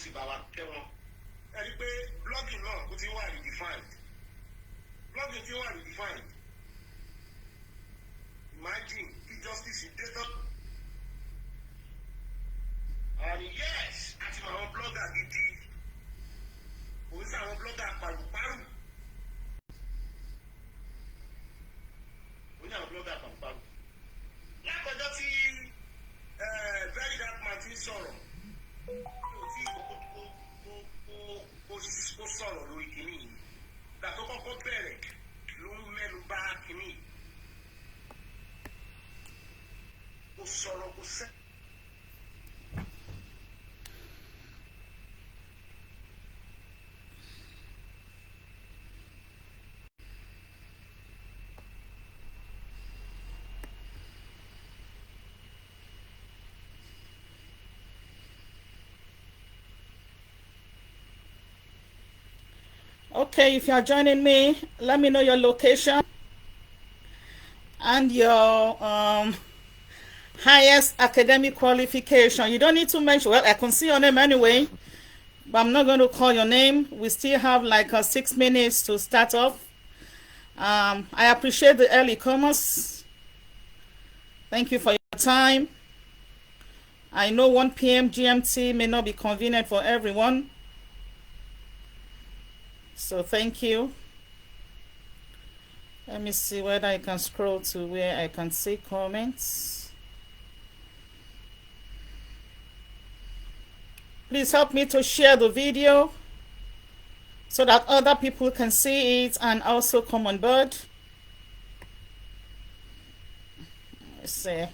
sì bá wa kẹ́ wọn. Ẹ rí pé blogging náà ó ti wà redefined. Blogging ti wà redefined. Imagine if justice is data. And yes, àti àwọn blogger gidi. Òun sí àwọn blogger paru-paru. Òun ní àwọn blogger paru-paru. Lákọjọ́ tí very dark man ti sọ̀rọ̀. Ó sọ̀rọ̀ lórí kìíní yìí. Ìgbà tó kọ́kọ́ bẹ̀rẹ̀ ló ń mẹ́nu bà kìíní yìí. Ó sọ̀rọ̀ kò sẹ́. Okay, if you are joining me, let me know your location and your highest academic qualification. You don't need to mention, well, I can see your name anyway, but I'm not going to call your name. We still have like 6 minutes to start off. I appreciate the early comers. Thank you for your time. I know 1 p.m. GMT may not be convenient for everyone. So thank you. Let me see whether I can scroll to where I can see comments. Please help me to share the video so that other people can see it and also come on board. Let's see.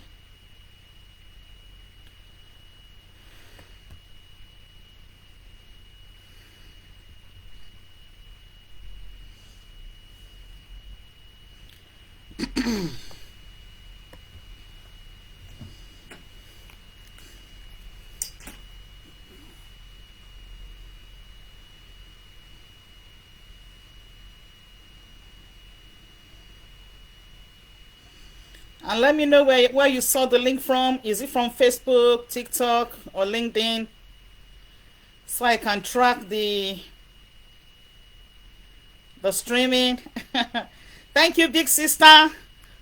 And let me know where you saw the link from. Is it from Facebook, TikTok, or LinkedIn? So I can track the streaming. Thank you, big sister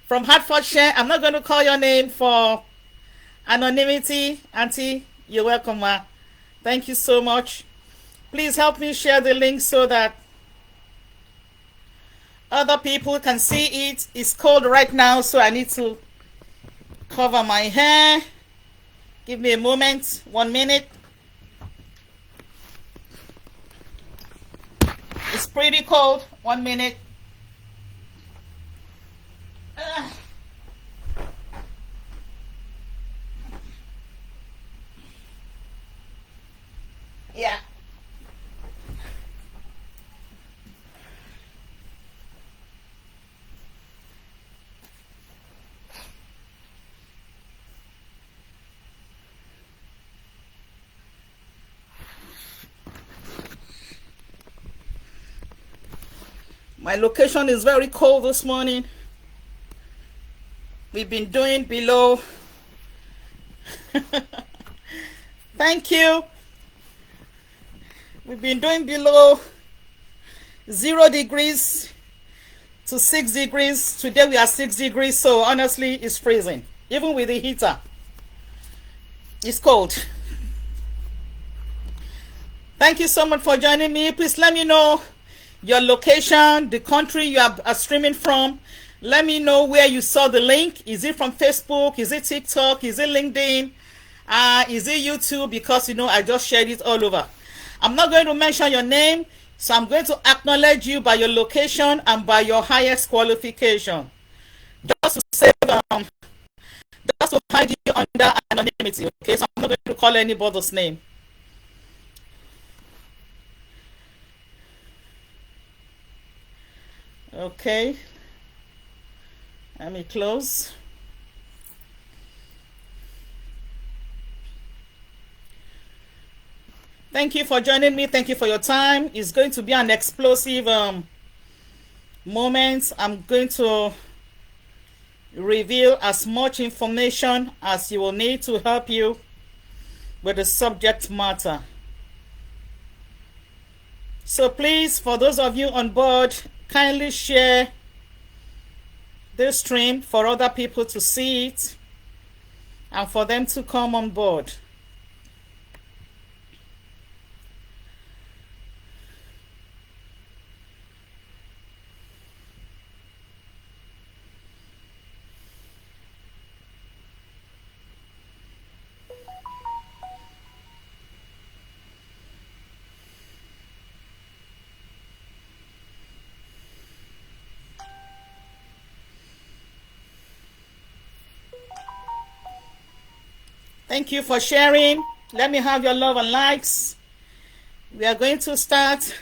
from Hertfordshire. I'm not going to call your name for anonymity. Auntie, you're welcome, ma. Thank you so much. Please help me share the link so that other people can see it. It's cold right now, so I need to cover my hair. Give me a moment, 1 minute. It's pretty cold. 1 minute. Yeah. My location is very cold this morning. We've been doing below. Thank you. We've been doing below 0 degrees to 6 degrees. Today we are 6 degrees, so honestly it's freezing. Even with the heater, it's cold. Thank you so much for joining me. Please let me know your location, the country you are streaming from. Let me know where you saw the link. Is it from Facebook? Is it TikTok? Is it LinkedIn? Is it YouTube? Because you know I just shared it all over. I'm not going to mention your name, so I'm going to acknowledge you by your location and by your highest qualification. Just to save, just to hide you under anonymity. Okay, so I'm not going to call anybody's name. Okay, let me close. Thank you for joining me. Thank you for your time. It's going to be an explosive moment. I'm going to reveal as much information as you will need to help you with the subject matter. So please, for those of you on board, kindly share this stream for other people to see it and for them to come on board. Thank you for sharing. Let me have your love and likes. We are going to start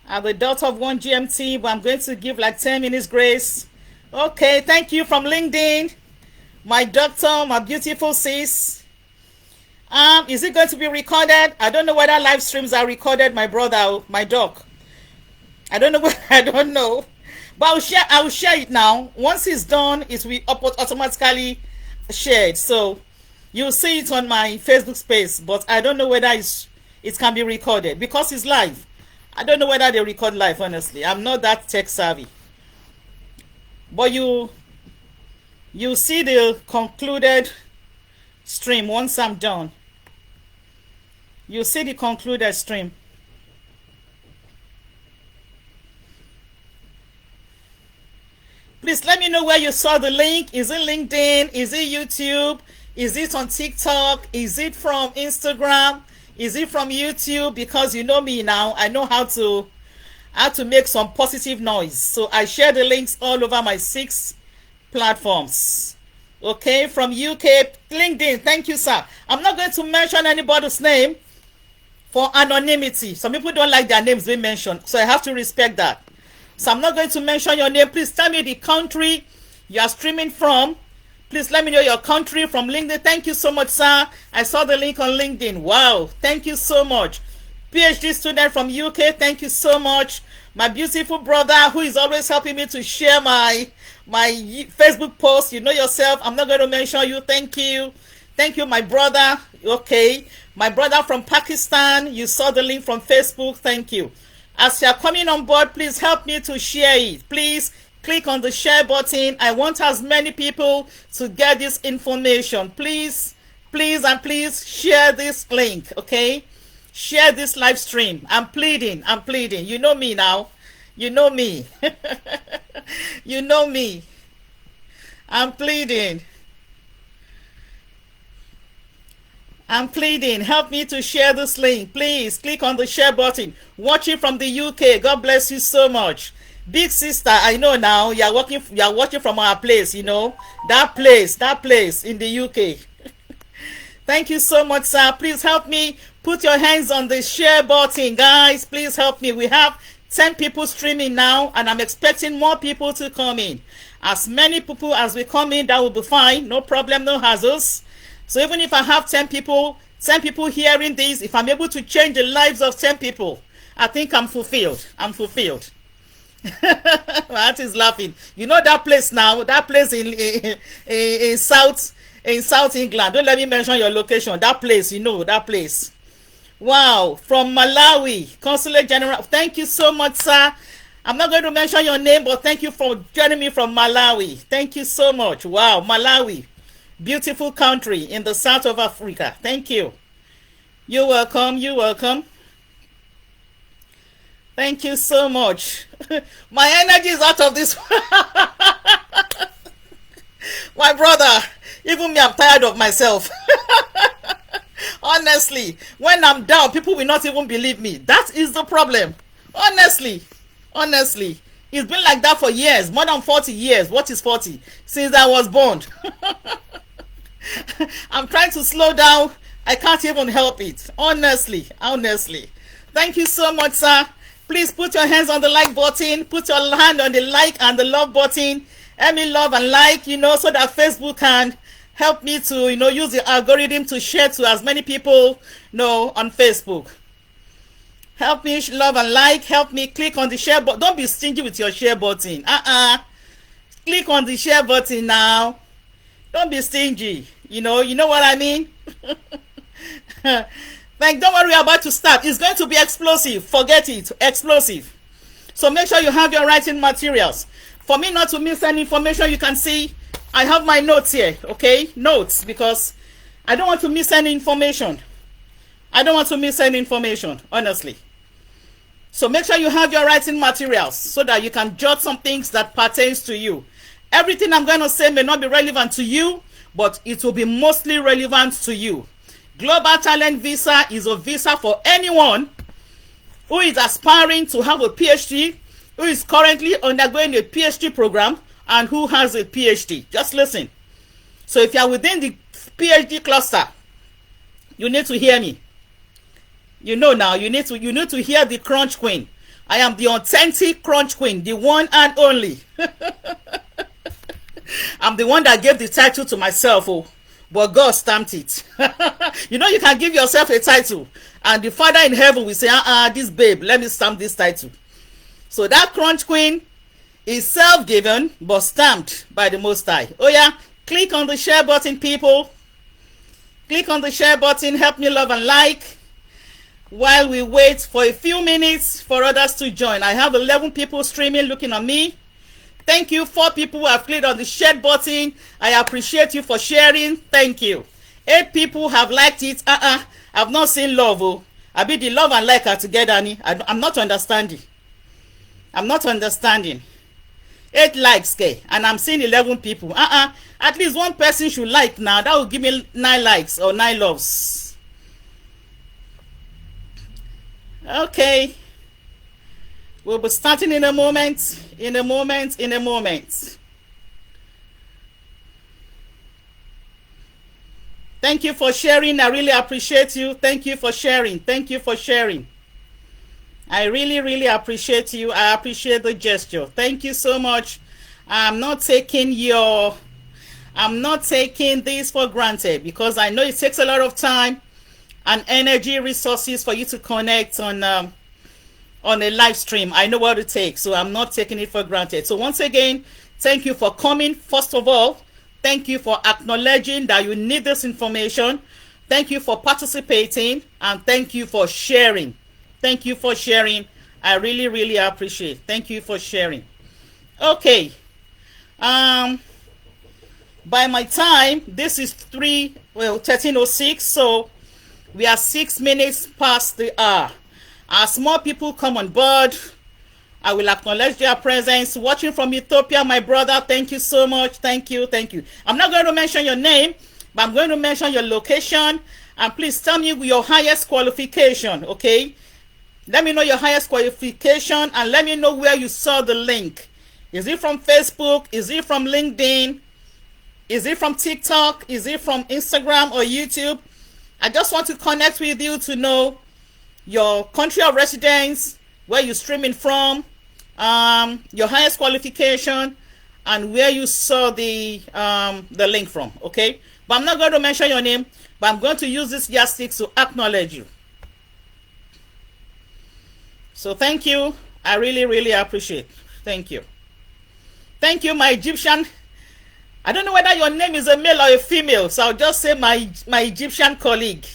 at the dot of 1 GMT, but I'm going to give like 10 minutes grace. Okay, thank you from LinkedIn. My doctor, my beautiful sis. Is it going to be recorded? I don't know whether live streams are recorded, my brother, my doc. I don't know. I don't know. But I'll share it now. Once it's done, it will be automatically shared, so you'll see it on my Facebook space, but I don't know whether it can be recorded because it's live. I don't know whether they record live, honestly. I'm not that tech savvy, but you see the concluded stream once I'm done. You see the concluded stream. Please let me know where you saw the link. Is it LinkedIn? Is it YouTube? Is it on TikTok? Is it from Instagram? Is it from YouTube? Because you know me now. I know how to make some positive noise. So I share the links all over my 6 platforms. Okay, from UK, LinkedIn. Thank you, sir. I'm not going to mention anybody's name for anonymity. Some people don't like their names being mentioned, so I have to respect that. So I'm not going to mention your name. Please tell me the country you are streaming from. Please let me know your country from LinkedIn. Thank you so much, sir. I saw the link on LinkedIn. Wow. Thank you so much. PhD student from UK. Thank you so much. My beautiful brother who is always helping me to share my Facebook post. You know yourself. I'm not going to mention you. Thank you. Thank you, my brother. Okay. My brother from Pakistan. You saw the link from Facebook. Thank you. As you are coming on board, please help me to share it. Please click on the share button. I want as many people to get this information. Please, please, and please share this link, okay? Share this live stream. I'm pleading. I'm pleading. You know me now. You know me. You know me. I'm pleading. I'm pleading. Help me to share this link. Please click on the share button. Watching from the UK. God bless you so much. Big sister, I know now you are watching from our place, you know. That place in the UK. Thank you so much, sir. Please help me. Put your hands on the share button, guys. Please help me. We have 10 people streaming now, and I'm expecting more people to come in. As many people as we come in, that will be fine. No problem, no hassles. So even if I have 10 people hearing this, if I'm able to change the lives of 10 people, I think I'm fulfilled. I'm fulfilled. That is laughing. You know that place now, that place in South England. Don't let me mention your location. That place, you know, that place. Wow, from Malawi, Consulate General. Thank you so much, sir. I'm not going to mention your name, but thank you for joining me from Malawi. Thank you so much. Wow, Malawi. Beautiful country in the south of Africa. Thank you. You're welcome. You're welcome. Thank you so much. My energy is out of this. My brother, even me, I'm tired of myself. Honestly, when I'm down, people will not even believe me. That is the problem. Honestly. It's been like that for years, more than 40 years. What is 40? Since I was born. I'm trying to slow down. I can't even help it. Honestly. Thank you so much, sir. Please put your hands on the like button. Put your hand on the like and the love button. Let me love and like, you know, so that Facebook can help me to, you know, use the algorithm to share to as many people, you know, on Facebook. Help me love and like. Help me click on the share button. Don't be stingy with your share button. Click on the share button now. Don't be stingy. You know what I mean? Like, don't worry about to start. It's going to be explosive. Forget it. Explosive. So make sure you have your writing materials. For me not to miss any information, you can see I have my notes here. Okay? Notes, because I don't want to miss any information. I don't want to miss any information, honestly. So make sure you have your writing materials so that you can jot some things that pertains to you. Everything I'm going to say may not be relevant to you, but it will be mostly relevant to you. Global Talent Visa is a visa for anyone who is aspiring to have a PhD, who is currently undergoing a PhD program, and who has a PhD. Just listen. So if you are within the PhD cluster, you need to hear me. You know now, you need to hear the Crunch Queen. I am the authentic Crunch Queen, the one and only. I'm the one that gave the title to myself, oh, but God stamped it. You know, you can give yourself a title, and the Father in heaven will say, this babe, let me stamp this title. So that Crunch Queen is self-given, but stamped by the Most High. Oh yeah, click on the share button, people. Click on the share button, help me love and like, while we wait for a few minutes for others to join. I have 11 people streaming looking at me. Thank you. 4 people who have clicked on the share button. I appreciate you for sharing. Thank you. 8 people have liked it. I've not seen love. Oh, I be the love and like are together. I'm not understanding. I'm not understanding. 8 likes, okay, and I'm seeing 11 people. At least one person should like now. That will give me 9 likes or 9 loves. Okay. We'll be starting in a moment. In a moment. In a moment. Thank you for sharing. I really appreciate you. Thank you for sharing. Thank you for sharing. I really, really appreciate you. I appreciate the gesture. Thank you so much. I'm not taking this for granted, because I know it takes a lot of time and energy, resources for you to connect on a live stream. I know what it takes, so I'm not taking it for granted. So once again, thank you for coming. First of all, thank you for acknowledging that you need this information. Thank you for participating, and thank you for sharing. Thank you for sharing. I really, really appreciate it. Thank you for sharing. Okay. By my time, this is 13:06, so we are 6 minutes past the hour. As more people come on board, I will acknowledge their presence. Watching from Ethiopia, my brother, thank you so much. Thank you, thank you. I'm not going to mention your name, but I'm going to mention your location. And please tell me your highest qualification, okay? Let me know your highest qualification, and let me know where you saw the link. Is it from Facebook? Is it from LinkedIn? Is it from TikTok? Is it from Instagram or YouTube? I just want to connect with you to know your country of residence, where you're streaming from, your highest qualification, and where you saw the link from, okay? But I'm not going to mention your name, but I'm going to use this yardstick to acknowledge you. So thank you. I really, really appreciate it. Thank you. Thank you, my Egyptian. I don't know whether your name is a male or a female, so I'll just say my Egyptian colleague.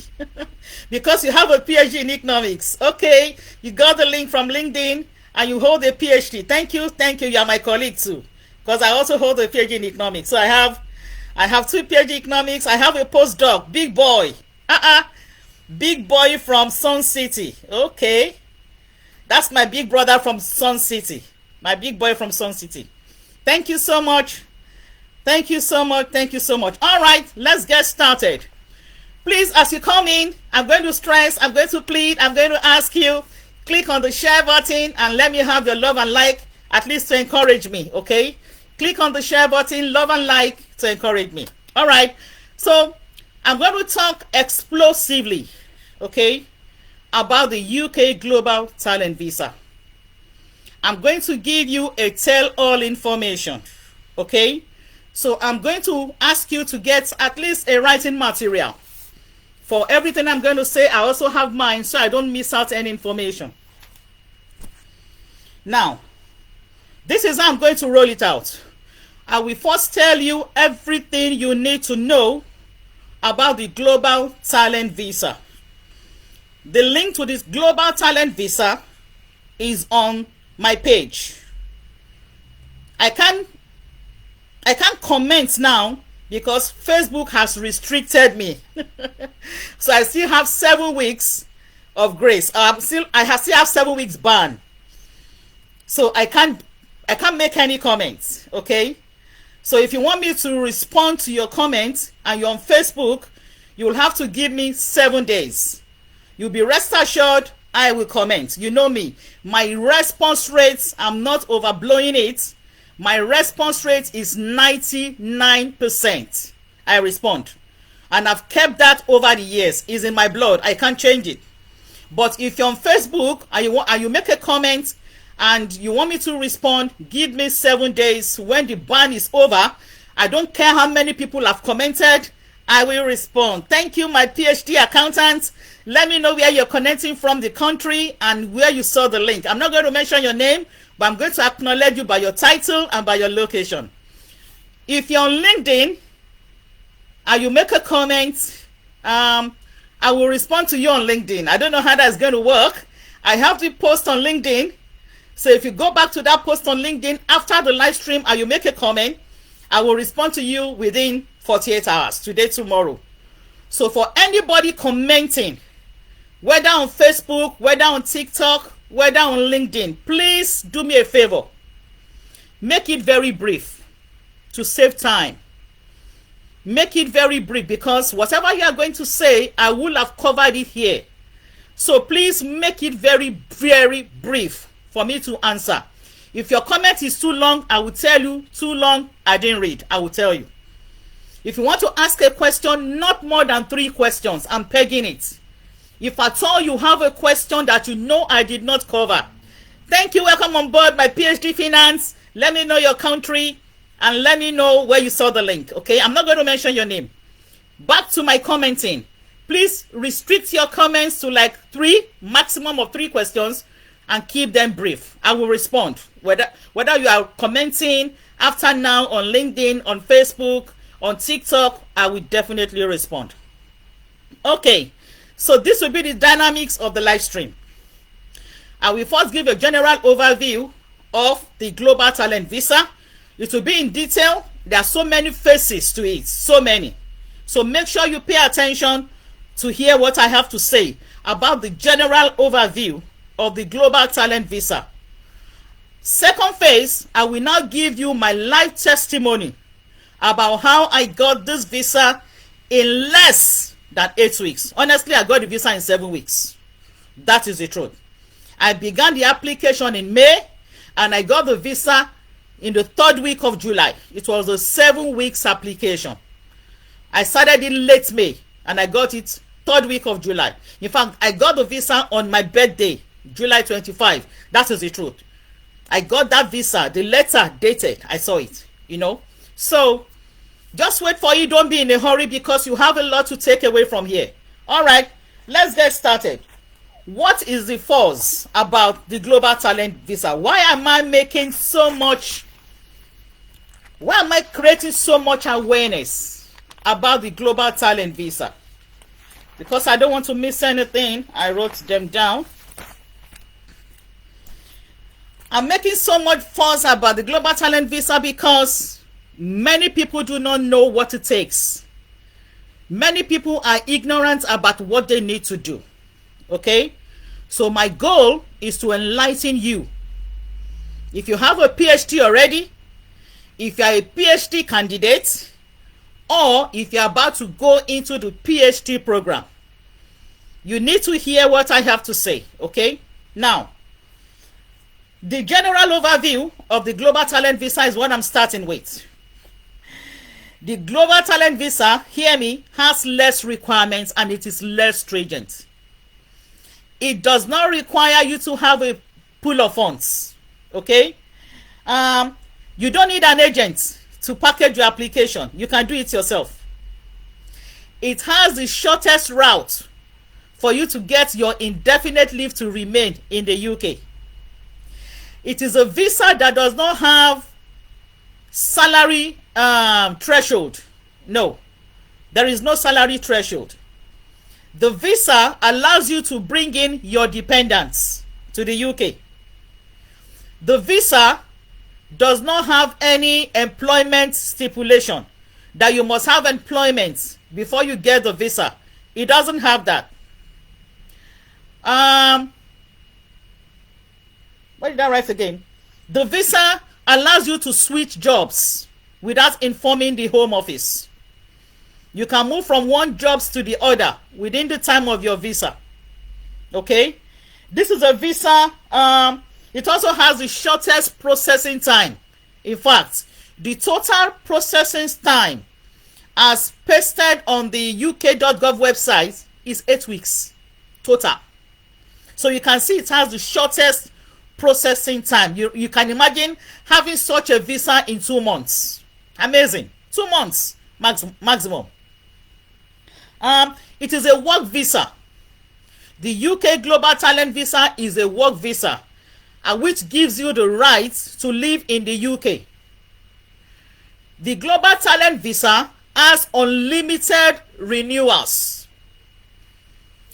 Because you have a PhD in economics. Okay, you got the link from LinkedIn and you hold a PhD. Thank you, thank you. You are my colleague too, because I also hold a PhD in economics. So I have 2 PhD in economics. I have a postdoc, big boy. Big boy from Sun City. Okay, that's my big brother from Sun City. My big boy from Sun City. Thank you so much. Thank you so much. Thank you so much. All right, let's get started. Please, as you come in, I'm going to stress, I'm going to plead, I'm going to ask you, click on the share button and let me have your love and like, at least to encourage me, okay? Click on the share button, love and like, to encourage me. All right, so I'm going to talk explosively, okay, about the UK Global Talent Visa. I'm going to give you a tell-all information, okay? So I'm going to ask you to get at least a writing material. For everything I'm going to say, I also have mine, so I don't miss out any information. Now, this is how I'm going to roll it out. I will first tell you everything you need to know about the Global Talent Visa. The link to this global talent visa is on my page. I can't comment now because Facebook has restricted me. So I still have 7 weeks of grace. I still have 7 weeks ban. So I can't make any comments, okay? So if you want me to respond to your comment and you're on Facebook, you will have to give me 7 days. You'll be rest assured I will comment. You know me. My response rates, I'm not overblowing it. My response rate is 99%. I respond. And I've kept that over the years. It's in my blood. I can't change it. But if you're on Facebook and you make a comment and you want me to respond, give me 7 days. When the ban is over, I don't care how many people have commented, I will respond. Thank you, my PhD accountant. Let me know where you're connecting from, the country, and where you saw the link. I'm not going to mention your name, but I'm going to acknowledge you by your title and by your location. If you're on LinkedIn and you make a comment, I will respond to you on LinkedIn. I don't know how that's going to work. I have the post on LinkedIn. So if you go back to that post on LinkedIn after the live stream and you make a comment, I will respond to you within 48 hours, today, tomorrow. So for anybody commenting, whether on Facebook, whether on TikTok, whether on LinkedIn, please do me a favor. Make it very brief to save time. Make it very brief because whatever you are going to say, I will have covered it here. So please make it very, very brief for me to answer. If your comment is too long, I will tell you, too long, I didn't read. I will tell you. If you want to ask a question, not more than 3 questions, I'm pegging it. If at all you have a question that you know I did not cover, thank you, welcome on board my PhD Finance. Let me know your country and let me know where you saw the link, okay? I'm not going to mention your name. Back to my commenting. Please restrict your comments to like 3, maximum of 3 questions, and keep them brief. I will respond. Whether you are commenting after now on LinkedIn, on Facebook, on TikTok, I will definitely respond. Okay, so this will be the dynamics of the live stream. I will first give a general overview of the Global Talent Visa. It will be in detail. There are so many phases to it, so many. So make sure you pay attention to hear what I have to say about the general overview of the Global Talent Visa. Second phase, I will now give you my live testimony about how I got this visa in less than 8 weeks. Honestly, I got the visa in 7 weeks. That is the truth. I began the application in May and I got the visa in the 3rd week of July. It was a 7 weeks application. I started in late May and I got it 3rd week of July. In fact, I got the visa on my birthday, July 25. That is the truth. I got that visa, the letter dated, I saw it, you know. So just wait for it. Don't be in a hurry because you have a lot to take away from here. All right, let's get started. What is the fuss about the Global Talent Visa? Why am I making so much? Why am I creating so much awareness about the Global Talent Visa? Because I don't want to miss anything. I wrote them down. I'm making so much fuss about the Global Talent Visa because many people do not know what it takes. Many people are ignorant about what they need to do. Okay? So my goal is to enlighten you. If you have a PhD already, if you are a PhD candidate, or if you're about to go into the PhD program, you need to hear what I have to say. Okay? Now, the general overview of the Global Talent Visa is what I'm starting with. The Global Talent Visa, hear me, has less requirements and it is less stringent. It does not require you to have a pool of funds. Okay? You don't need an agent to package your application. You can do it yourself. It has the shortest route for you to get your indefinite leave to remain in the UK. It is a visa that does not have salary threshold. No, there is no salary threshold. The visa allows you to bring in your dependents to the UK. The visa does not have any employment stipulation that you must have employment before you get the visa. It doesn't have that. What did I write again? The visa allows you to switch jobs without informing the Home Office. You can move from one jobs to the other within the time of your visa. Okay? This is a visa. It also has the shortest processing time. In fact, the total processing time as pasted on the uk.gov website is 8 weeks total. So you can see it has the shortest processing time. You can imagine having such a visa in 2 months. Amazing. 2 months maximum. It is a work visa. The UK Global Talent Visa is a work visa, which gives you the right to live in the UK. The Global Talent Visa has unlimited renewals.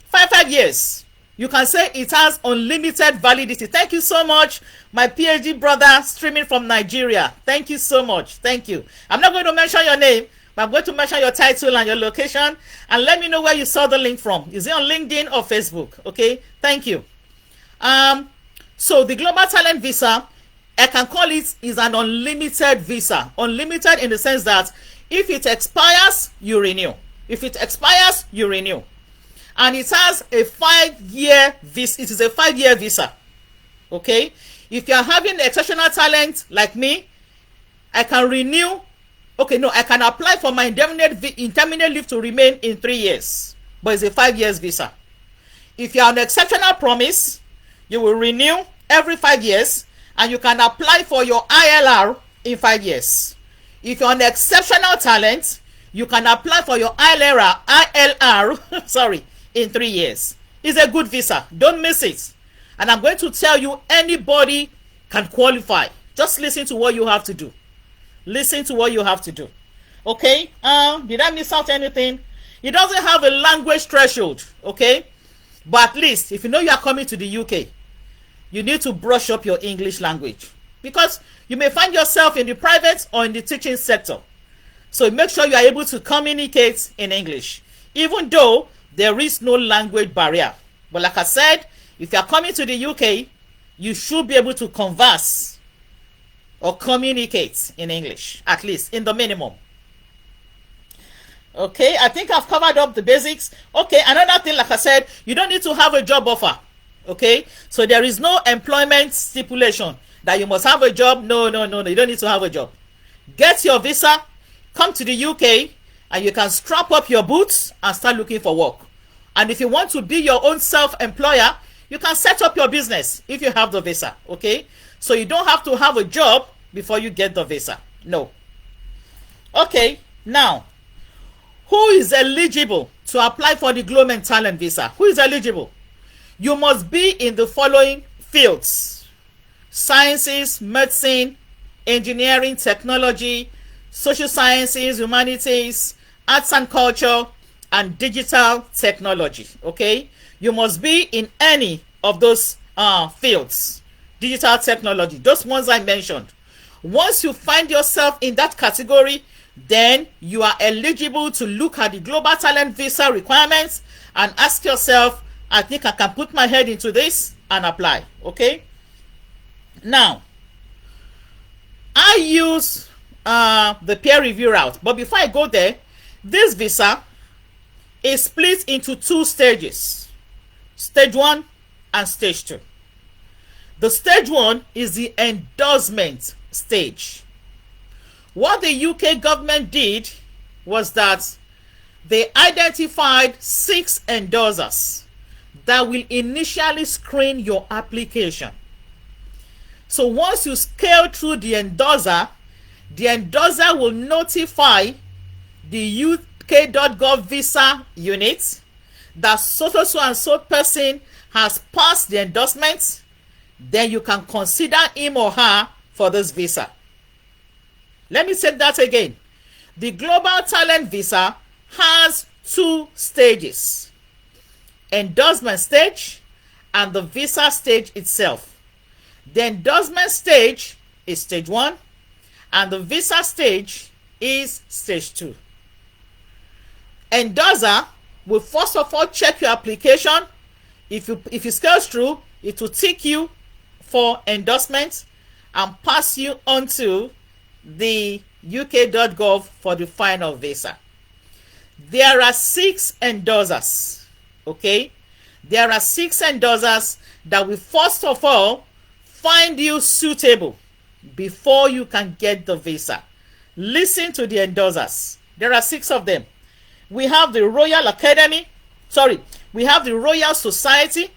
5 years. You can say it has unlimited validity. Thank you so much, my PhD brother streaming from Nigeria. Thank you so much. Thank you. I'm not going to mention your name, but I'm going to mention your title and your location, and let me know where you saw the link from. Is it on LinkedIn or Facebook? Okay, thank you. So the Global Talent Visa, I can call it, is an unlimited visa. Unlimited in the sense that if it expires, you renew. If it expires, you renew. And it has a 5-year visa. It is a 5-year visa. Okay? If you are having exceptional talent like me, I can renew. Okay, no, I can apply for my indefinite leave to remain in 3 years. But it's a 5 years visa. If you are on exceptional promise, you will renew every 5 years, and you can apply for your ILR in 5 years. If you're on exceptional talent, you can apply for your ILR sorry, in 3 years. It's a good visa. Don't miss it. And I'm going to tell you, anybody can qualify. Just listen to what you have to do. Listen to what you have to do. Okay? Did I miss out anything? It doesn't have a language threshold. Okay? But at least, if you know you are coming to the UK, you need to brush up your English language. Because you may find yourself in the private or in the teaching sector. So make sure you are able to communicate in English, even though there is no language barrier. But like I said, if you are coming to the UK, you should be able to converse or communicate in English, at least in the minimum. Okay, I think I've covered up the basics. Okay, another thing, like I said, you don't need to have a job offer. Okay, so there is no employment stipulation that you must have a job. No, you don't need to have a job. Get your visa, come to the UK, and you can strap up your boots and start looking for work. And if you want to be your own self-employer, you can set up your business if you have the visa. Okay, so you don't have to have a job before you get the visa. No. Okay, now, who is eligible to apply for the Global Talent Visa? Who is eligible? You must be in the following fields: sciences, medicine, engineering, technology, social sciences, humanities, arts and culture, and digital technology. Okay, you must be in any of those fields. Digital technology, those ones I mentioned. Once you find yourself in that category, then you are eligible to look at the Global Talent Visa requirements and ask yourself, I think I can put my head into this and apply. Okay, now I use the peer review route, but before I go there, this visa is split into 2 stages: stage 1 and stage 2. The stage 1 is the endorsement stage. What the UK government did was that they identified 6 endorsers that will initially screen your application. So once you scale through the endorser will notify the UK.gov visa unit that so and so person has passed the endorsement. Then you can consider him or her for this visa. Let me say that again. The Global Talent Visa has 2 stages. endorsement stage and the visa stage itself. The endorsement stage is stage 1 and the visa stage is stage 2. Endorser will first of all check your application. If you scale through, it will tick you for endorsement and pass you onto the uk.gov for the final visa. There are 6 endorsers. Okay, there are 6 endorsers that will first of all find you suitable before you can get the visa. Listen to the endorsers. There are 6 of them. We have the Royal Academy. We have the Royal Society.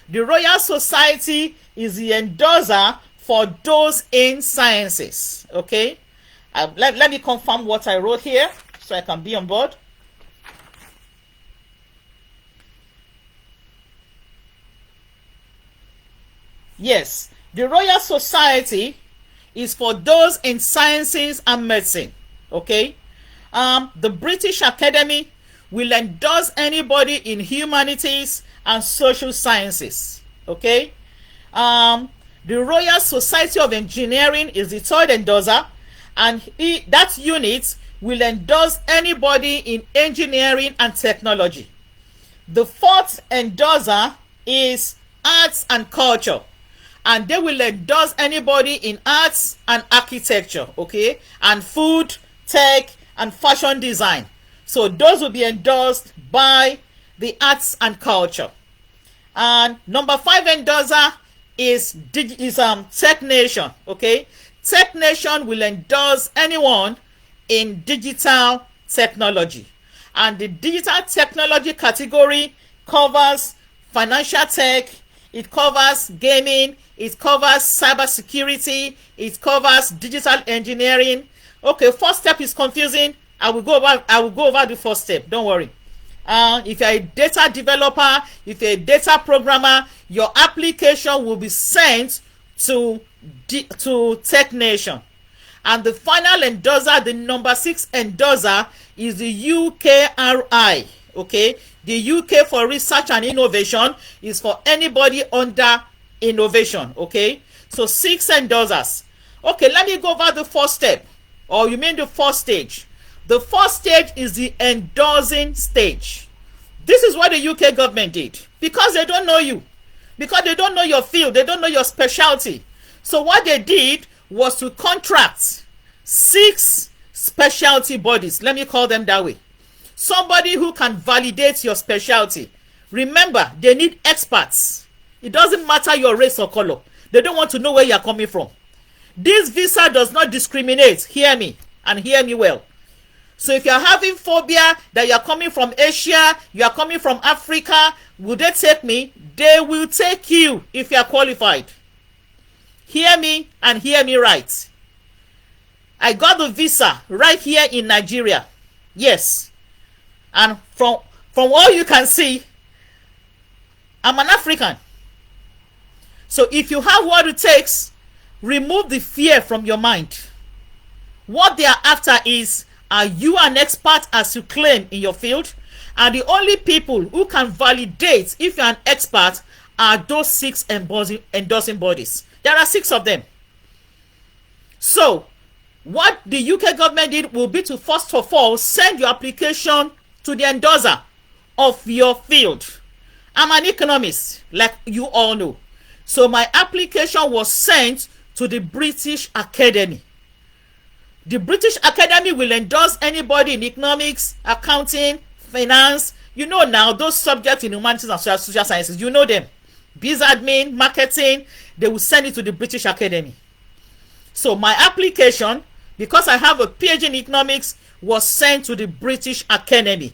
The Royal Society is the endorser for those in sciences. Okay, let me confirm what I wrote here so I can be on board. Yes, the Royal Society is for those in sciences and medicine. Okay, the British Academy will endorse anybody in humanities and social sciences. Okay, the Royal Society of Engineering is the 3rd endorser, and that unit will endorse anybody in engineering and technology. The 4th endorser is arts and culture, and they will endorse anybody in arts and architecture, okay, and food, tech, and fashion design. So those will be endorsed by the arts and culture. And number 5 endorser is Tech Nation. Okay, Tech Nation will endorse anyone in digital technology, and the digital technology category covers financial tech, it covers gaming, it covers cybersecurity, it covers digital engineering. Okay, first step is confusing. I will go over the first step. Don't worry. If you're a data developer, if you're a data programmer, your application will be sent to Tech Nation. And the final endorser, the number 6 endorser, is the UKRI. Okay, the UK for research and innovation is for anybody under innovation. Okay, so 6 endorsers. Okay, let me go over the first step, or you mean the first stage. The first stage is the endorsing stage. This is what the UK government did, because they don't know you, because they don't know your field, they don't know your specialty. So what they did was to contract 6 specialty bodies, let me call them that way. Somebody who can validate your specialty. Remember, they need experts. It doesn't matter your race or color. They don't want to know where you are coming from. This visa does not discriminate. Hear me, and hear me well. So if you are having phobia that you are coming from Asia, you are coming from Africa, will they take me? They will take you if you are qualified. Hear me, and hear me right. I got the visa right here in Nigeria. Yes. And from all you can see, I'm an African. So if you have what it takes, remove the fear from your mind. What they are after is, are you an expert as you claim in your field? And the only people who can validate if you're an expert are those 6 endorsing bodies. There are 6 of them. So what the UK government did will be to first of all send your application to the endorser of your field. I'm an economist, like you all know. So my application was sent to the British Academy. The British Academy will endorse anybody in economics, accounting, finance. You know now, those subjects in humanities and social sciences, you know them. Biz admin, marketing, they will send it to the British Academy. So my application, because I have a PhD in economics, was sent to the British Academy.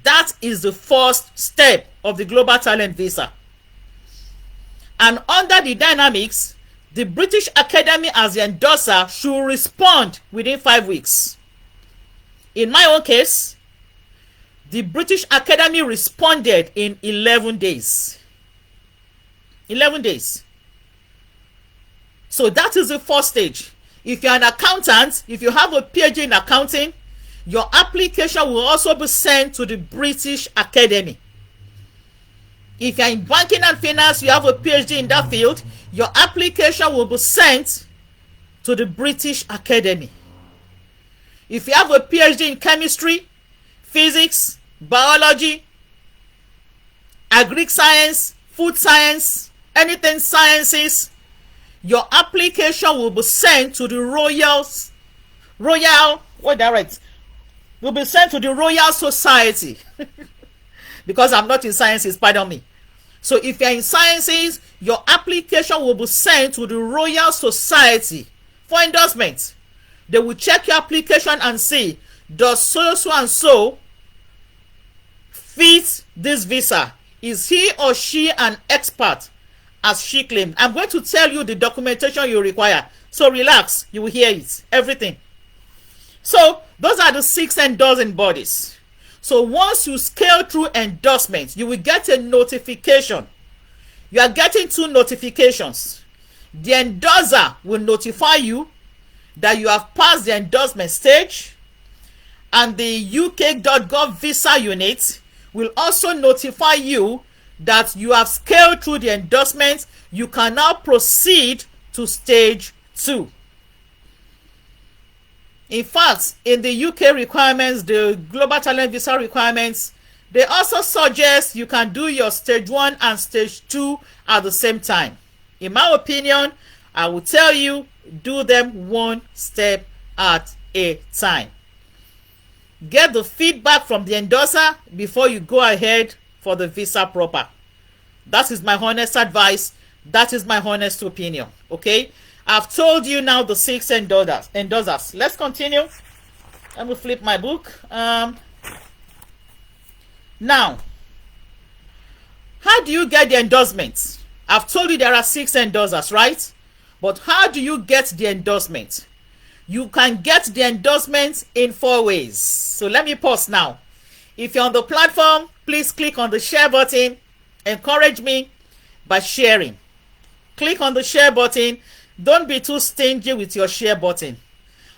That is the first step of the Global Talent Visa. And under the dynamics, the British Academy as the endorser should respond within 5 weeks. In my own case, the British Academy responded in 11 days. 11 days. So that is the first stage. If you're an accountant, if you have a PhD in accounting, your application will also be sent to the British Academy. If you're in banking and finance, you have a PhD in that field, your application will be sent to the British Academy. If you have a PhD in chemistry, physics, biology, agri science, food science, anything sciences, your application will be sent to the will be sent to the Royal Society. Because I'm not in sciences, pardon me. So if you're in sciences, your application will be sent to the Royal Society for endorsement. They will check your application and see, does so and so fit this visa? Is he or she an expert, as she claimed? I'm going to tell you the documentation you require. So relax, you will hear it, everything. So those are the 6 endorsing bodies. So once you scale through endorsement, you will get a notification. You are getting 2 notifications. The endorser will notify you that you have passed the endorsement stage, and the UK.gov visa unit will also notify you that you have scaled through the endorsement. You can now proceed to stage 2. In fact, in the UK requirements, the Global Talent Visa requirements, they also suggest you can do your stage 1 and stage 2 at the same time. In my opinion, I will tell you, do them one step at a time. Get the feedback from the endorser before you go ahead for the visa proper. That is my honest advice. That is my honest opinion. Okay? I've told you now the 6 endorsers. Let's continue. Let me flip my book. Now, how do you get the endorsements? I've told you there are 6 endorsers, right? But how do you get the endorsement? You can get the endorsement in 4 ways. So let me pause now. If you're on the platform, please click on the share button. Encourage me by sharing. Click on the share button. Don't be too stingy with your share button.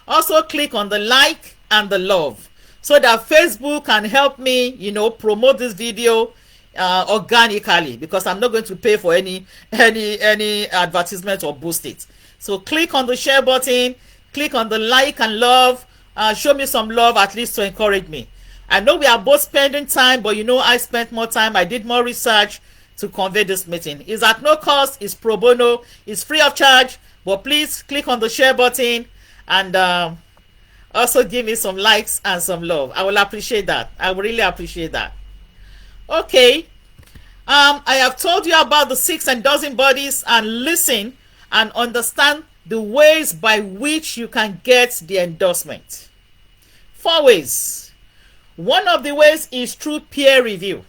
Also click on the like and the love so that Facebook can help me, promote this video organically, because I'm not going to pay for any advertisement or boost it. So click on the share button, click on the like and love. Show me some love, at least, to encourage me. I know we are both spending time, but I spent more time. I did more research to convey this meeting. It's at no cost. It's pro bono. It's free of charge. But please click on the share button and also give me some likes and some love. I will appreciate that. I will really appreciate that. Okay. I have told you about the 6 endorsing bodies, and listen and understand the ways by which you can get the endorsement. 4 ways. One of the ways is through peer review.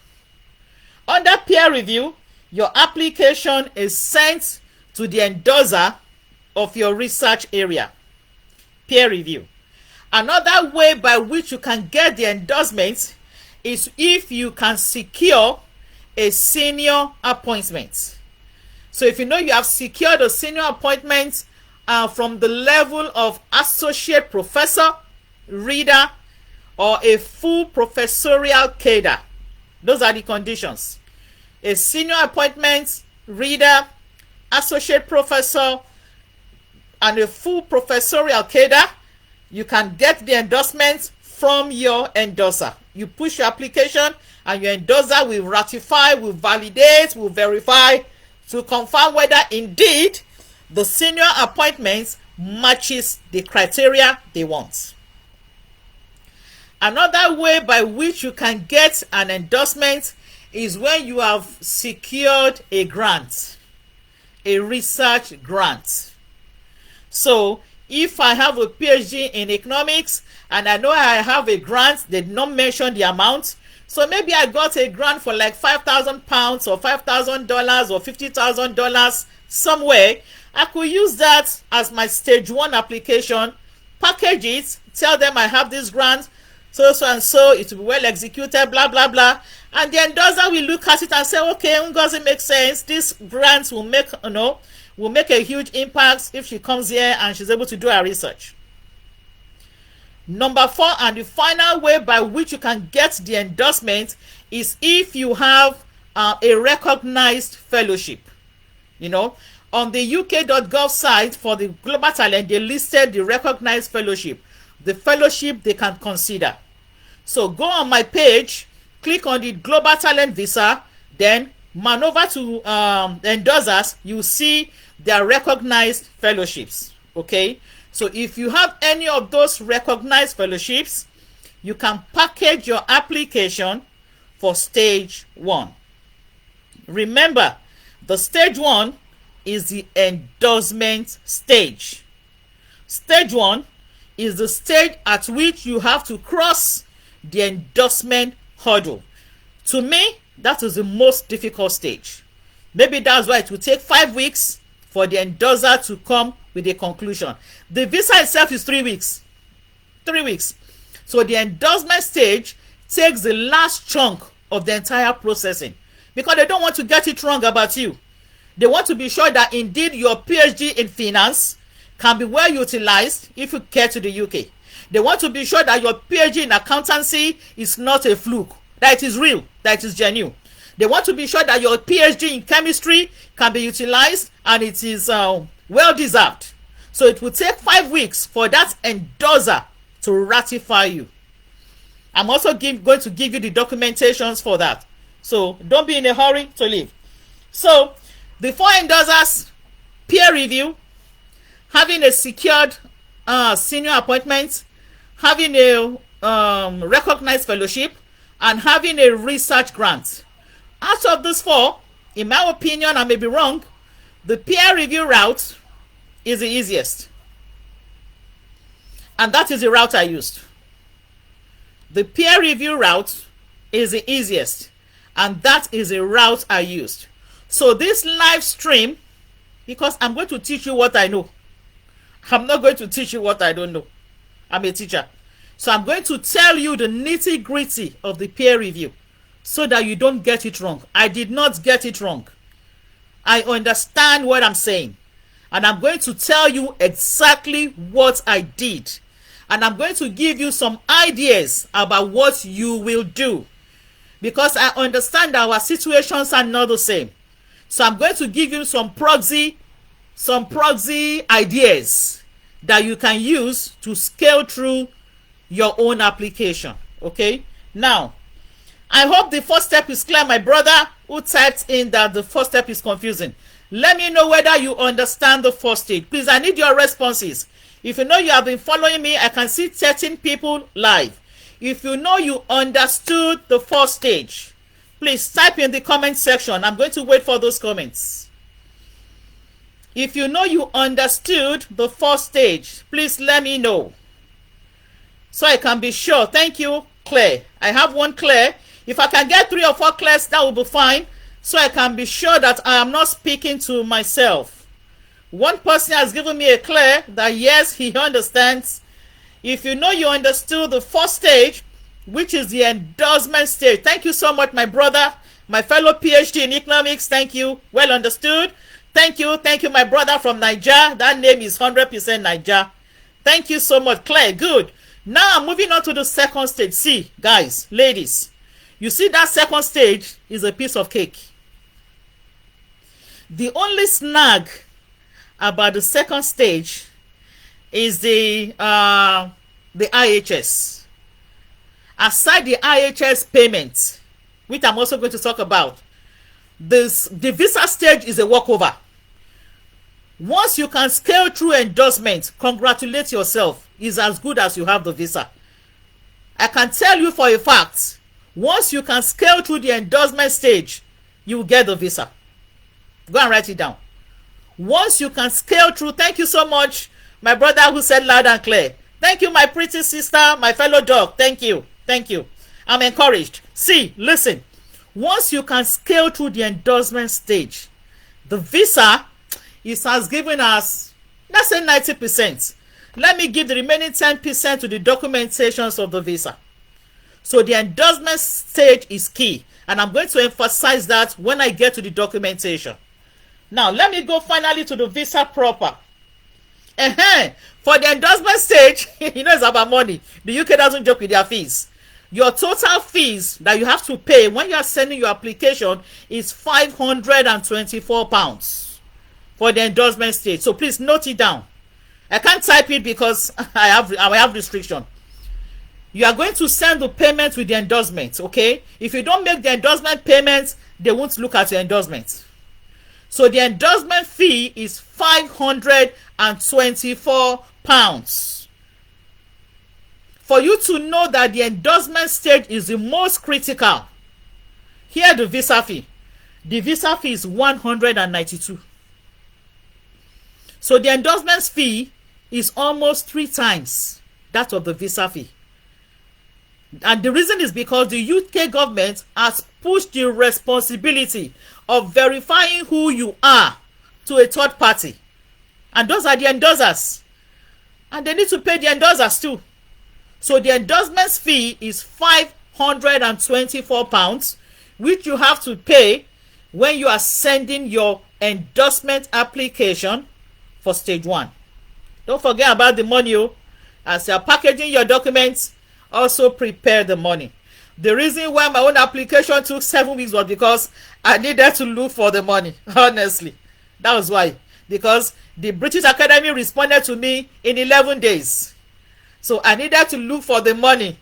Under peer review, your application is sent to the endorser of your research area. Peer review. Another way by which you can get the endorsement is if you can secure a senior appointment. So if you have secured a senior appointment from the level of associate professor, reader, or a full professorial cadre. Those are the conditions. A senior appointment, reader, associate professor, and a full professorial cadre, you can get the endorsement from your endorser. You push your application and your endorser will ratify, will validate, will verify to confirm whether indeed the senior appointment matches the criteria they want. Another way by which you can get an endorsement is when you have secured a grant, a research grant. So if I have a PhD in economics and I know I have a grant, they did not mention the amount. So maybe I got a grant for like £5,000 or $5,000 or $50,000 somewhere. I could use that as my stage 1 application, package it, tell them I have this grant, so and so, it will be well executed, blah blah blah, and the endorser will look at it and say, okay, does it make sense? This grant will make a huge impact if she comes here and she's able to do her research. Number 4, and the final way by which you can get the endorsement, is if you have a recognized fellowship. You know, on the uk.gov site for the global talent, they listed the recognized fellowship, the fellowship they can consider. So go on my page, click on the global talent visa, then maneuver to endorsers. You see their recognized fellowships. Okay, so if you have any of those recognized fellowships, you can package your application for stage 1. Remember, the stage 1 is the endorsement stage. Stage 1 is the stage at which you have to cross the endorsement hurdle. To me, that is the most difficult stage. Maybe that's why it will take 5 weeks for the endorser to come with a conclusion. The visa itself is 3 weeks. 3 weeks. So the endorsement stage takes the last chunk of the entire processing, because they don't want to get it wrong about you. They want to be sure that indeed your PhD in finance can be well utilized if you get to the UK. They want to be sure that your PhD in accountancy is not a fluke, that it is real, that it is genuine. They want to be sure that your PhD in chemistry can be utilized and it is well deserved. So it will take 5 weeks for that endorser to ratify you. I'm also going to give you the documentations for that. So don't be in a hurry to leave. So the 4 endorsers: peer review, having a secured senior appointment, having a recognized fellowship, and having a research grant. Out of these 4, in my opinion, I may be wrong, the peer review route is the easiest. And that is the route I used. The peer review route is the easiest. And that is the route I used. So this live stream, because I'm going to teach you what I know. I'm not going to teach you what I don't know. I'm a teacher. So I'm going to tell you the nitty-gritty of the peer review so that you don't get it wrong. I did not get it wrong. I understand what I'm saying. And I'm going to tell you exactly what I did. And I'm going to give you some ideas about what you will do, because I understand that our situations are not the same. So I'm going to give you some proxy ideas that you can use to scale through your own application. Okay, now I hope the first step is clear. My brother who typed in that the first step is confusing, let me know whether you understand the first stage. Please, I need your responses. If you know you have been following me, I can see 13 people live. If you know you understood the first stage, please type in the comment section. I'm going to wait for those comments. If you know you understood the first stage, please let me know so I can be sure. Thank you, Claire. I have one Claire. If I can get 3 or 4 Claires, that will be fine, so I can be sure that I am not speaking to myself. One person has given me a Claire that yes, he understands. If you know you understood the first stage, which is the endorsement stage. Thank you so much, my brother, my fellow PhD in economics. Thank you. Well understood. Thank you, my brother from Niger. That name is 100% Niger. Thank you so much, Claire. Good. Now I'm moving on to the second stage. See, guys, ladies, you see that second stage is a piece of cake. The only snag about the second stage is the IHS. Aside the IHS payment, which I'm also going to talk about, the visa stage is a walkover. Once you can scale through endorsement, congratulate yourself. It's as good as you have the visa. I can tell you for a fact, once you can scale through the endorsement stage, you will get the visa. Go and write it down. Once you can scale through, thank you so much, my brother who said loud and clear. Thank you, my pretty sister, my fellow dog. Thank you. Thank you. I'm encouraged. See, listen. Once you can scale through the endorsement stage, the visa has given us, let's say 90%. Let me give the remaining 10% to the documentations of the visa. So the endorsement stage is key. And I'm going to emphasize that when I get to the documentation. Now, let me go finally to the visa proper. For the endorsement stage, you know it's about money. The UK doesn't joke with their fees. Your total fees that you have to pay when you are sending your application is £524 for the endorsement stage. So please note it down. I can't type it because I have restriction. You are going to send the payment with the endorsement, okay? If you don't make the endorsement payment, they won't look at your endorsement. So the endorsement fee is £524. For you to know that the endorsement stage is the most critical, here the visa fee. The visa fee is $192. So the endorsement fee is almost 3 times that of the visa fee. And the reason is because the UK government has pushed the responsibility of verifying who you are to a third party. And those are the endorsers. And they need to pay the endorsers too. So the endorsement fee is £524, which you have to pay when you are sending your endorsement application for stage 1. Don't forget about the money. As you are packaging your documents, also prepare the money. The reason why my own application took 7 weeks was because I needed to look for the money. Honestly, that was why. Because the British Academy responded to me in 11 days. So I needed to look for the money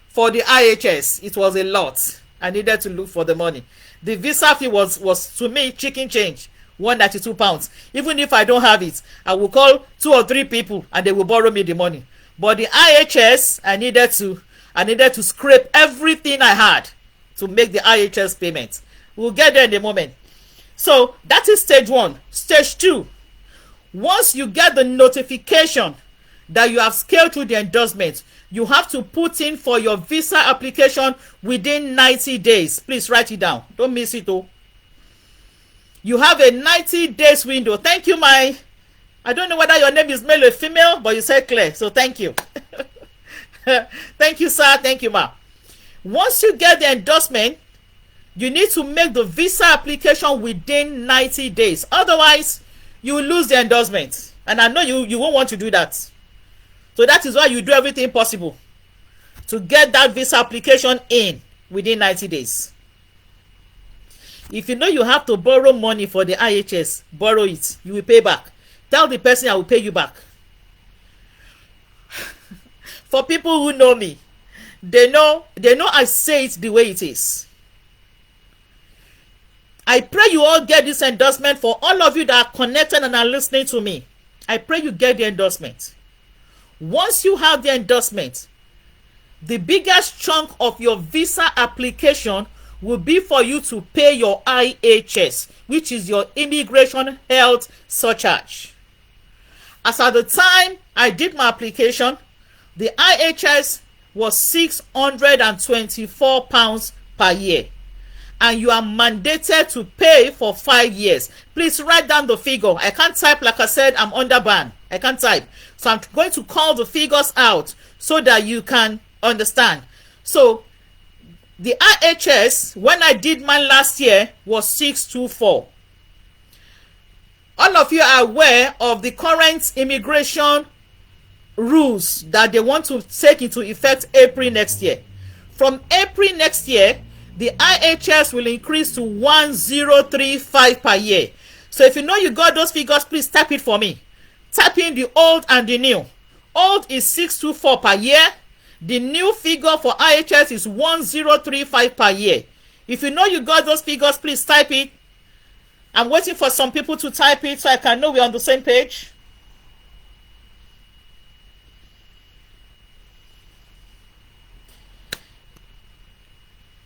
for the IHS. It was a lot. I needed to look for the money. The visa fee was to me chicken change, £192. Even if I don't have it, I will call 2 or 3 people and they will borrow me the money. But the IHS, I needed to scrape everything I had to make the IHS payment. We'll get there in a moment. So that is stage 1. Stage 2. Once you get the notification that you have scaled through the endorsement, you have to put in for your visa application within 90 days. Please write it down. Don't miss it. You have a 90 days window. Thank you, I don't know whether your name is male or female, but you said Claire, so thank you. Thank you, sir. Thank you, ma. Once you get the endorsement, you need to make the visa application within 90 days. Otherwise, you will lose the endorsement. And I know you won't want to do that. So that is why you do everything possible to get that visa application in within 90 days. If you know you have to borrow money for the IHS, borrow it. You will pay back. Tell the person I will pay you back. For people who know me, they know I say it the way it is. I pray you all get this endorsement. For all of you that are connected and are listening to me, I pray you get the endorsement. Once you have the endorsement, the biggest chunk of your visa application will be for you to pay your IHS, which is your immigration health surcharge. As at the time I did my application, the IHS was £624 per year. And you are mandated to pay for 5 years. Please write down the figure. I can't type, like I said, I'm under ban. I can't type. So I'm going to call the figures out so that you can understand. So the IHS, when I did mine last year, was 624. All of you are aware of the current immigration rules that they want to take into effect April next year. From April next year, the IHS will increase to 1035 per year. So if you know you got those figures, please type it for me. Type in the old and the new. Old is 624 per year. The new figure for IHS is 1035 per year. If you know you got those figures, please type it. I'm waiting for some people to type it so I can know we're on the same page.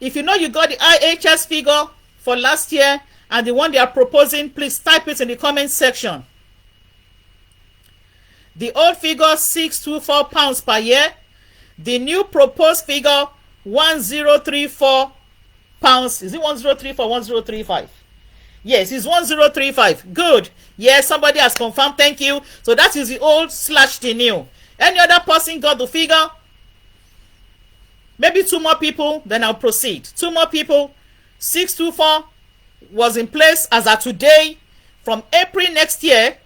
If you know you got the IHS figure for last year and the one they are proposing, please type it in the comment section. The old figure, £624 per year. The new proposed figure, £1034. Is it 1034 or 1035? Yes, it's 1035. Good. Yes, somebody has confirmed. Thank you. So that is the old / the new. Any other person got the figure? Maybe 2 more people, then I'll proceed. 2 more people. 624 was in place as of today. From April next year,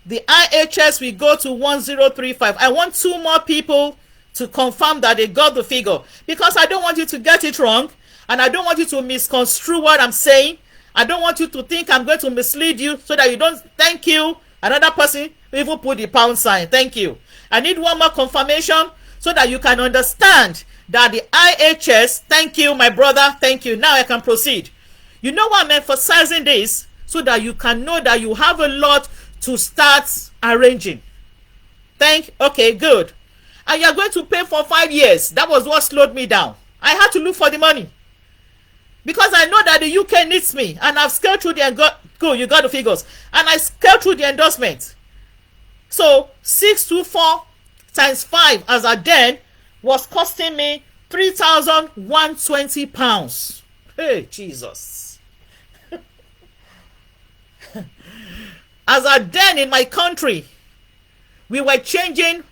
the IHS will go to 1035. I want 2 more people to confirm that they got the figure, because I don't want you to get it wrong, and I don't want you to misconstrue what I'm saying. I don't want you to think I'm going to mislead you so that you don't. Thank you. Another person even put the pound sign. Thank you. I need one more confirmation so that you can understand that the IHS. Thank you, my brother. Thank you. Now I can proceed. You know why I'm emphasizing this? So that you can know that you have a lot to start arranging. Okay, good. And you're going to pay for 5 years. That was what slowed me down. I had to look for the money, because I know that the UK needs me, and I've scaled through cool, you got the figures, and I scaled through the endorsement. So 624 times 5 as a then was costing me £3,120. Hey, Jesus. As a then in my country, we were changing.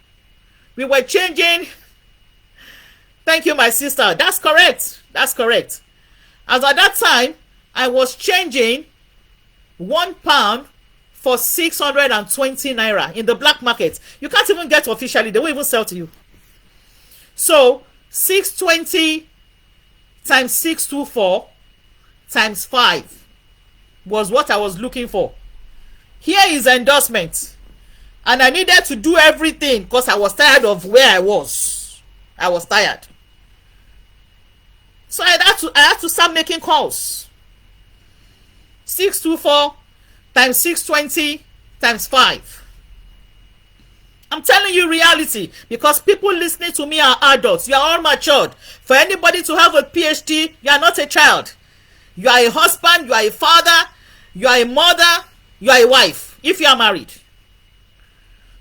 Thank you, my sister. That's correct. As at that time, I was changing £1 for 620 naira in the black market. You can't even get officially. They won't even sell to you. So 620 times 624 times 5 was what I was looking for. Here is endorsement. And I needed to do everything because I was tired of where I was. I was tired. So I had to start making calls. 624 times 620 times 5. I'm telling you reality, because people listening to me are adults. You are all matured. For anybody to have a PhD, you are not a child. You are a husband, you are a father, you are a mother, you are a wife, if you are married.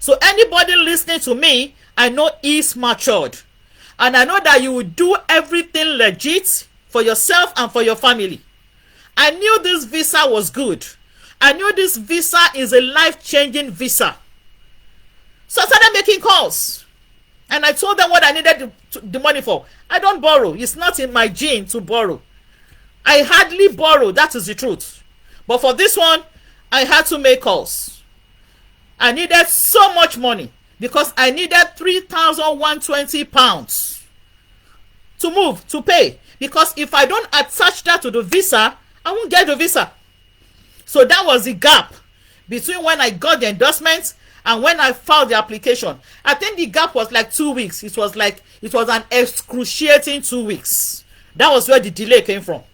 So anybody listening to me, I know is matured. And I know that you will do everything legit for yourself and for your family. I knew this visa was good. I knew this visa is a life-changing visa. So I started making calls. And I told them what I needed the money for. I don't borrow. It's not in my gene to borrow. I hardly borrow. That is the truth. But for this one, I had to make calls. I needed so much money, because I needed £3,120 to move, to pay. Because if I don't attach that to the visa, I won't get the visa. So that was the gap between when I got the endorsement and when I filed the application. I think the gap was like 2 weeks. It was an excruciating 2 weeks. That was where the delay came from.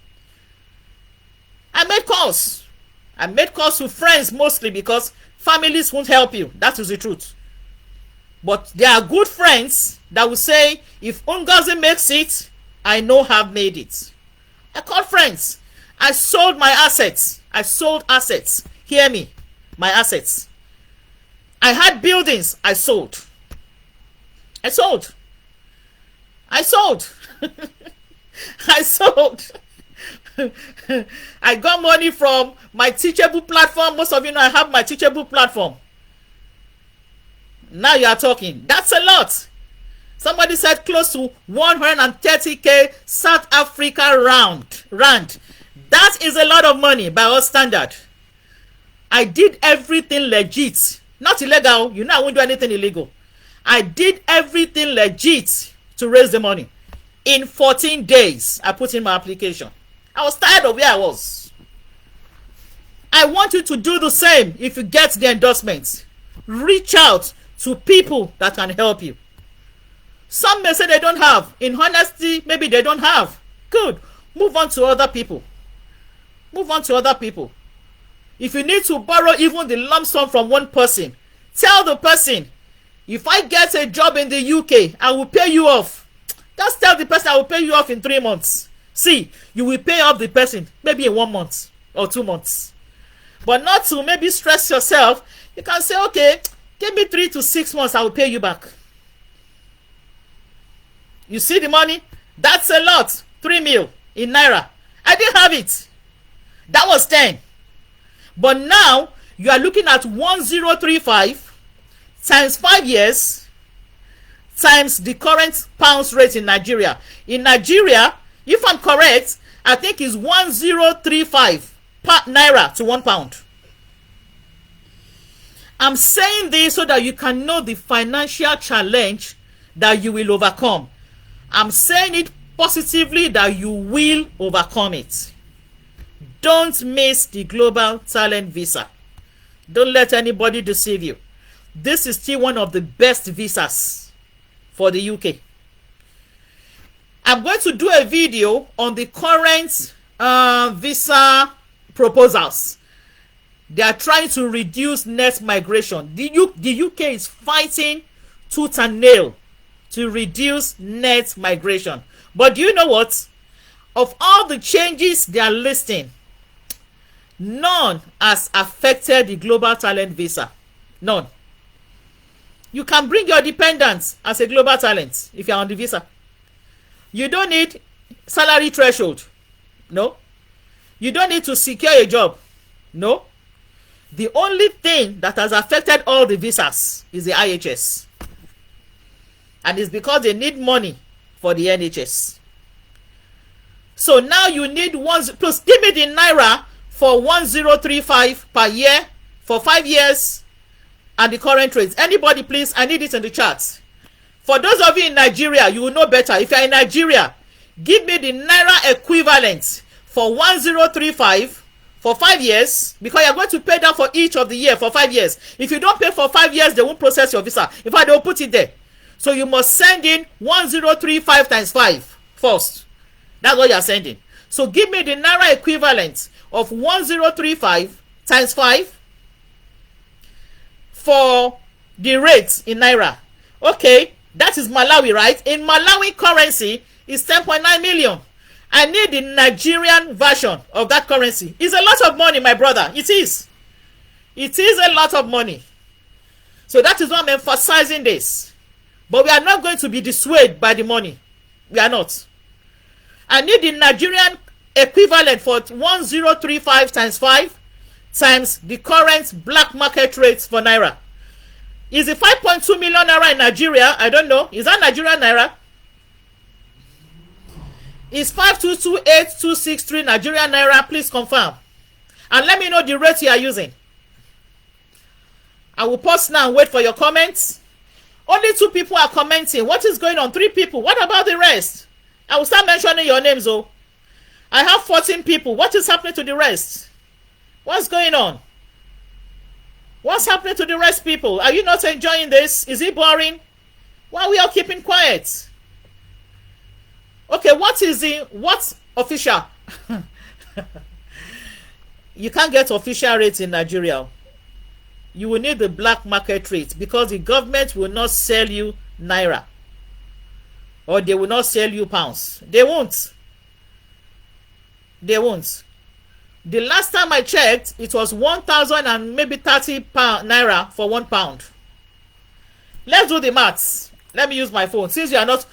I made calls. I made calls to friends mostly, because families won't help you. That is the truth. But there are good friends that will say, if Ngozi makes it, I know have made it. I called friends. I sold my assets. I sold assets. Hear me. My assets. I had buildings. I sold. I sold. I sold. I sold. I got money from my Teachable platform. Most of you know I have my Teachable platform. Now you are talking. That's a lot. Somebody said close to 130k South Africa rand. That is a lot of money by our standard. I did everything legit. Not illegal. You know I won't do anything illegal. I did everything legit to raise the money. In 14 days, I put in my application. I was tired of where I was. I want you to do the same if you get the endorsements. Reach out to people that can help you. Some may say they don't have. In honesty, maybe they don't have. Good. Move on to other people. Move on to other people. If you need to borrow even the lump sum from one person, tell the person, if I get a job in the UK, I will pay you off. Just tell the person I will pay you off in 3 months. See, you will pay off the person maybe in 1 month or 2 months. But not to maybe stress yourself. You can say, okay, give me 3 to 6 months, I will pay you back. You see the money? That's a lot. 3 mil in naira. I didn't have it. That was 10. But now you are looking at 1035 times 5 years times the current pounds rate in Nigeria. In Nigeria, if I'm correct, I think it's 1035 naira to 1 pound. I'm saying this so that you can know the financial challenge that you will overcome. I'm saying it positively that you will overcome it. Don't miss the global talent visa. Don't let anybody deceive you. This is still one of the best visas for the UK. I'm going to do a video on the current visa proposals. They are trying to reduce net migration. The UK is fighting tooth and nail to reduce net migration. But do you know what? Of all the changes they are listing, none has affected the global talent visa. None. You can bring your dependents as a global talent if you're on the visa. You don't need salary threshold. No. You don't need to secure a job. No. The only thing that has affected all the visas is the IHS. And it's because they need money for the NHS. So now you need one, plus give me the naira for 1035 per year for 5 years and the current rates. Anybody please, I need it in the chat. For those of you in Nigeria, you will know better. If you're in Nigeria, give me the naira equivalent for 1035 for 5 years, because you're going to pay that for each of the year for 5 years. If you don't pay for 5 years, they won't process your visa. In fact, they'll put it there. So you must send in 1035 times 5 first. That's what you're sending. So give me the naira equivalent of 1035 times 5 for the rates in naira. Okay, that is Malawi, right? In Malawi currency, it's 10.9 million. I need the Nigerian version of that currency. It's a lot of money, my brother. It is. It is a lot of money. So that is why I'm emphasizing this. But we are not going to be dissuaded by the money. We are not. I need the Nigerian equivalent for 1035 times 5 times the current black market rates for naira. Is it 5.2 million naira in Nigeria? I don't know. Is that Nigerian naira? Is 5228263 Nigerian naira? Please confirm. And let me know the rate you are using. I will pause now and wait for your comments. Only 2 people are commenting. What is going on? 3 people. What about the rest? I will start mentioning your names, oh. I have 14 people. What is happening to the rest? What's going on? What's happening to the rest, people? Are you not enjoying this? Is it boring? Why are we all keeping quiet? Okay, what's official? You can't get official rates in Nigeria. You will need the black market rate because the government will not sell you naira. Or they will not sell you pounds. They won't. They won't. The last time I checked, it was 1,000 and maybe 30 naira for 1 pound. Let's do the maths. Let me use my phone. Since you are not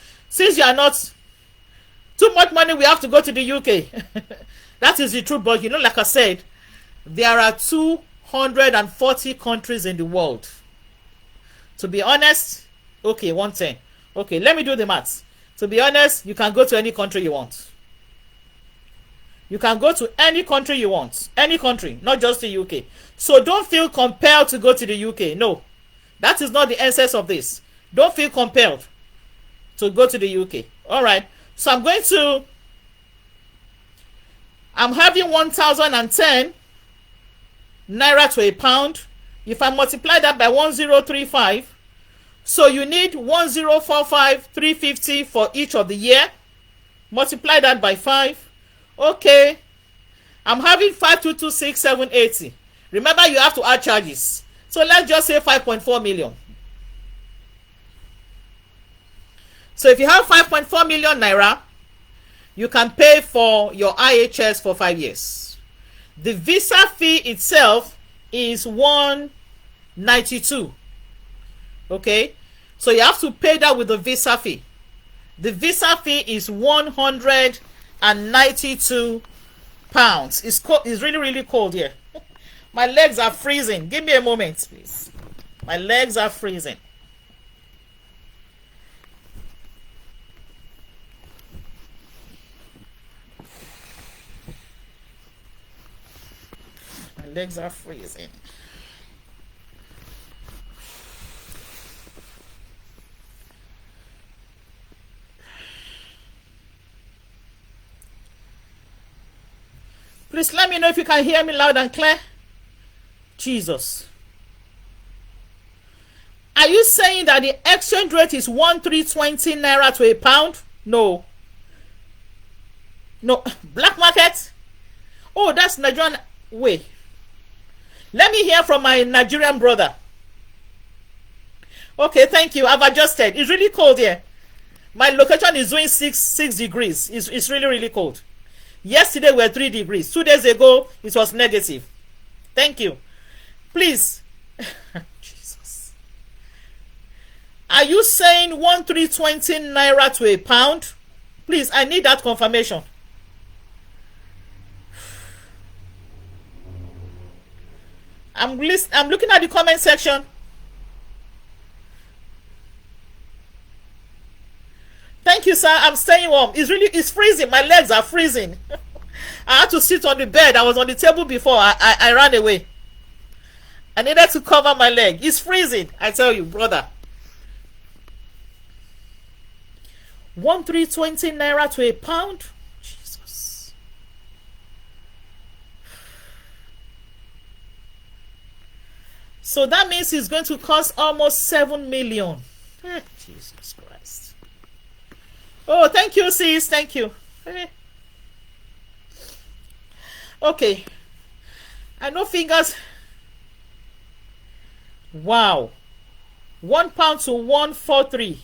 too much money, we have to go to the UK. That is the truth. But you know, like I said, there are 240 countries in the world. To be honest, okay, 110. Okay, let me do the maths. To be honest, you can go to any country you want. You can go to any country you want. Any country, not just the UK. So don't feel compelled to go to the UK. No. That is not the essence of this. Don't feel compelled to go to the UK. Alright. So I'm having 1,010 naira to a pound. If I multiply that by 1035, so you need 1045 350 for each of the year. Multiply that by 5. Okay, I'm having 5226780. Remember, you have to add charges. So let's just say 5.4 million. So if you have 5.4 million naira, you can pay for your IHS for 5 years. The visa fee itself is 192. Okay, so you have to pay that with the visa fee. The visa fee is 192 pounds. It's cold. It's really, really cold here. My legs are freezing. Give me a moment, please. My legs are freezing. My legs are freezing. Please let me know if you can hear me loud and clear. Jesus. Are you saying that the exchange rate is 1320 naira to a pound? No. No. Black market? Oh, that's Nigerian. Wait. Let me hear from my Nigerian brother. Okay, thank you. I've adjusted. It's really cold here. My location is doing 6 degrees. It's really, really cold. Yesterday we were 3 degrees. 2 days ago, it was negative. Thank you. Please. Jesus. Are you saying 1320 naira to a pound? Please, I need that confirmation. I'm looking at the comment section. Thank you, sir. I'm staying warm. It's freezing. My legs are freezing. I had to sit on the bed. I was on the table before. I ran away. I needed to cover my leg. It's freezing. I tell you, brother. 1320 naira to a pound? Jesus. So that means it's going to cost almost 7 million. Jesus Christ. Oh, thank you, sis. Thank you. Okay. I know fingers. Wow. 1 pound to 143.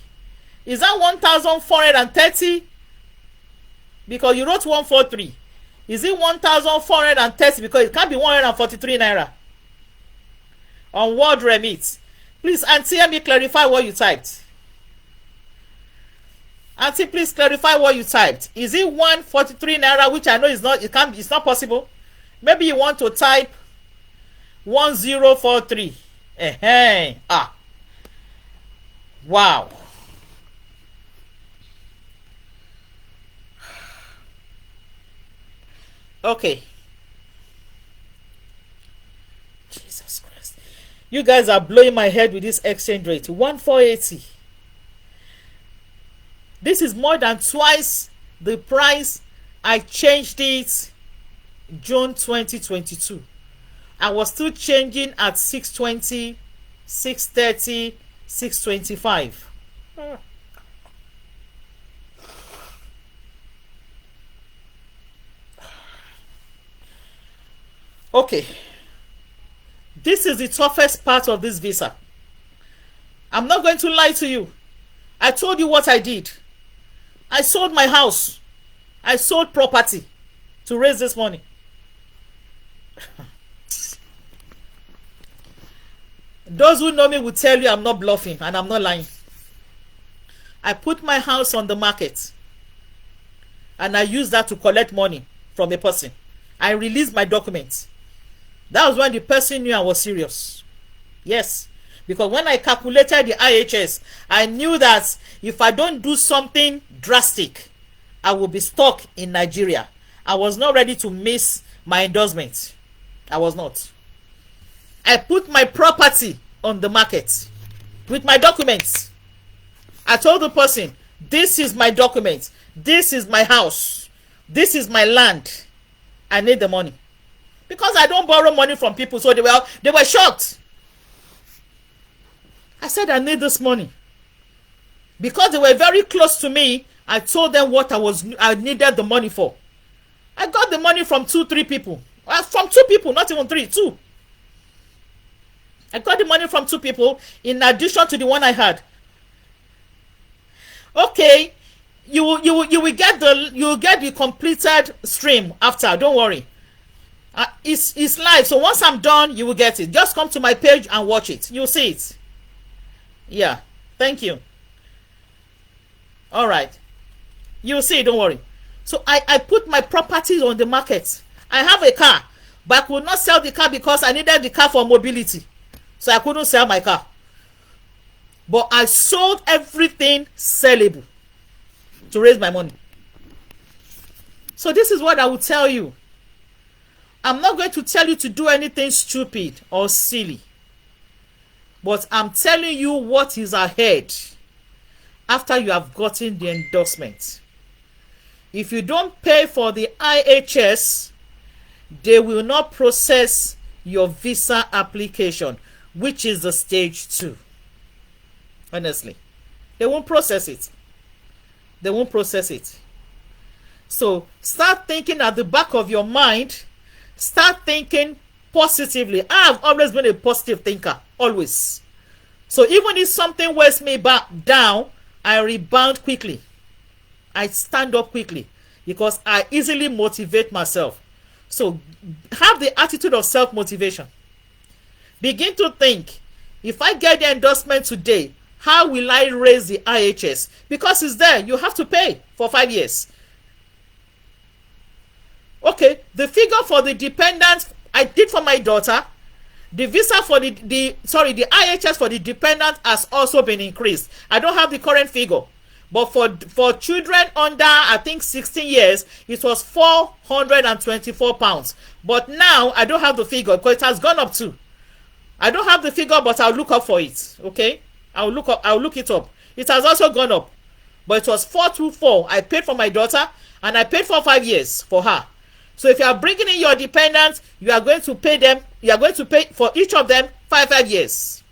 Is that 1,430? Because you wrote 143. Is it 1,430? Because it can't be 143 naira. On word remit. Please, Auntie, let me clarify what you typed. Auntie, please clarify what you typed. Is it 143 naira, which I know is not, it's not possible. Maybe you want to type 1043. Ah. Wow. Okay. Jesus Christ. You guys are blowing my head with this exchange rate. 1,480. This is more than twice the price I changed it June 2022. I was still changing at 620, 630, 625. Okay. This is the toughest part of this visa. I'm not going to lie to you. I told you what I did. I sold my house. I sold property to raise this money. Those who know me will tell you I'm not bluffing and I'm not lying. I put my house on the market and I used that to collect money from a person. I released my documents. That was when the person knew I was serious. Yes. Because when I calculated the IHS, I knew that if I don't do something drastic, I will be stuck in Nigeria. I was not ready to miss my endorsement. I was not. I put my property on the market with my documents. I told the person, this is my document. This is my house. This is my land. I need the money. Because I don't borrow money from people, so they were shocked. I said I need this money. Because they were very close to me, I told them what I needed the money for. I got the money from 2-3 people. From 2 people, not even 3, 2. I got the money from 2 people in addition to the one I had. Okay, you will get the completed stream after. Don't worry. It's live, so once I'm done, you will get it. Just come to my page and watch it. You'll see it. Yeah, thank you. All right, you'll see it. Don't worry. So I put my properties on the market. I have a car, but I could not sell the car because I needed the car for mobility. So I couldn't sell my car. But I sold everything sellable to raise my money. So this is what I will tell you. I'm not going to tell you to do anything stupid or silly. But I'm telling you what is ahead after you have gotten the endorsement. If you don't pay for the IHS, they will not process your visa application, which is the stage 2. Honestly, they won't process it. They won't process it. So start thinking at the back of your mind. Start thinking positively. I have always been a positive thinker, always. So even if something wears me back down, I rebound quickly. I stand up quickly because I easily motivate myself. So have the attitude of self-motivation. Begin to think, if I get the endorsement today, how will I raise the IHS? Because it's there. You have to pay for 5 years. Okay, the figure for the dependent I did for my daughter. The visa for the IHS for the dependent has also been increased. I don't have the current figure. But for children under, I think, 16 years, it was £424. But now, I don't have the figure because it has gone up too. I don't have the figure, but I'll look up for it. Okay? I'll look it up. It has also gone up. But it was 424. I paid for my daughter, and I paid for 5 years for her. So if you are bringing in your dependents, you are going to pay them. You are going to pay for each of them 5 years.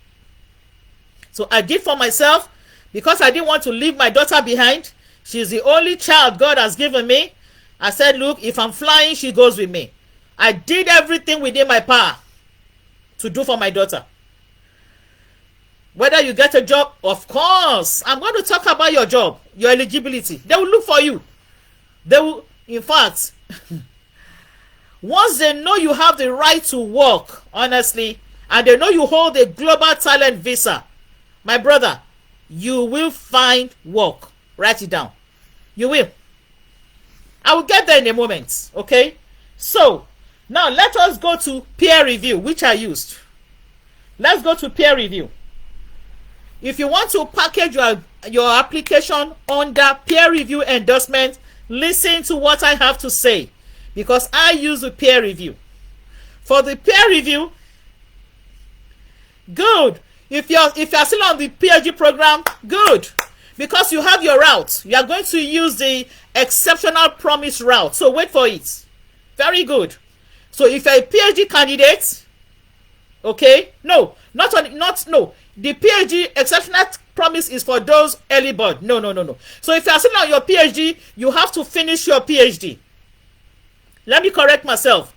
So I did for myself. Because I didn't want to leave my daughter behind. She's the only child God has given me. I said, look, if I'm flying, she goes with me. I did everything within my power to do for my daughter. Whether you get a job, of course. I'm going to talk about your job, your eligibility. They will look for you. They will, in fact, once they know you have the right to work, honestly, and they know you hold a global talent visa, my brother, you will find work. Write it down. You will. I will get there in a moment. Okay? So, now let us go to peer review, which I used. Let's go to peer review. If you want to package your application under peer review endorsement, listen to what I have to say. Because I use the peer review. For the peer review, good. If you're still on the PhD program, good, because you have your route. You are going to use the exceptional promise route. So wait for it. Very good. So if you're a PhD candidate, okay, no. The PhD exceptional promise is for those early bird. No. So if you're still on your PhD, you have to finish your PhD. Let me correct myself.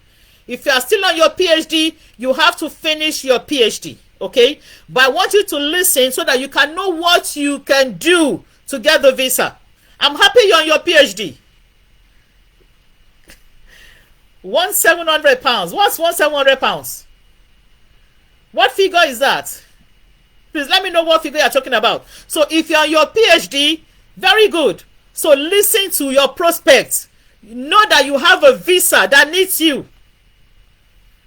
If you are still on your PhD, you have to finish your PhD. Okay, but I want you to listen so that you can know what you can do to get the visa. I'm happy you're on your PhD. £1,700. What's £1,700? What figure is that? Please let me know what figure you're talking about. So if you're on your PhD, very good. So listen to your prospects. Know that you have a visa that needs you.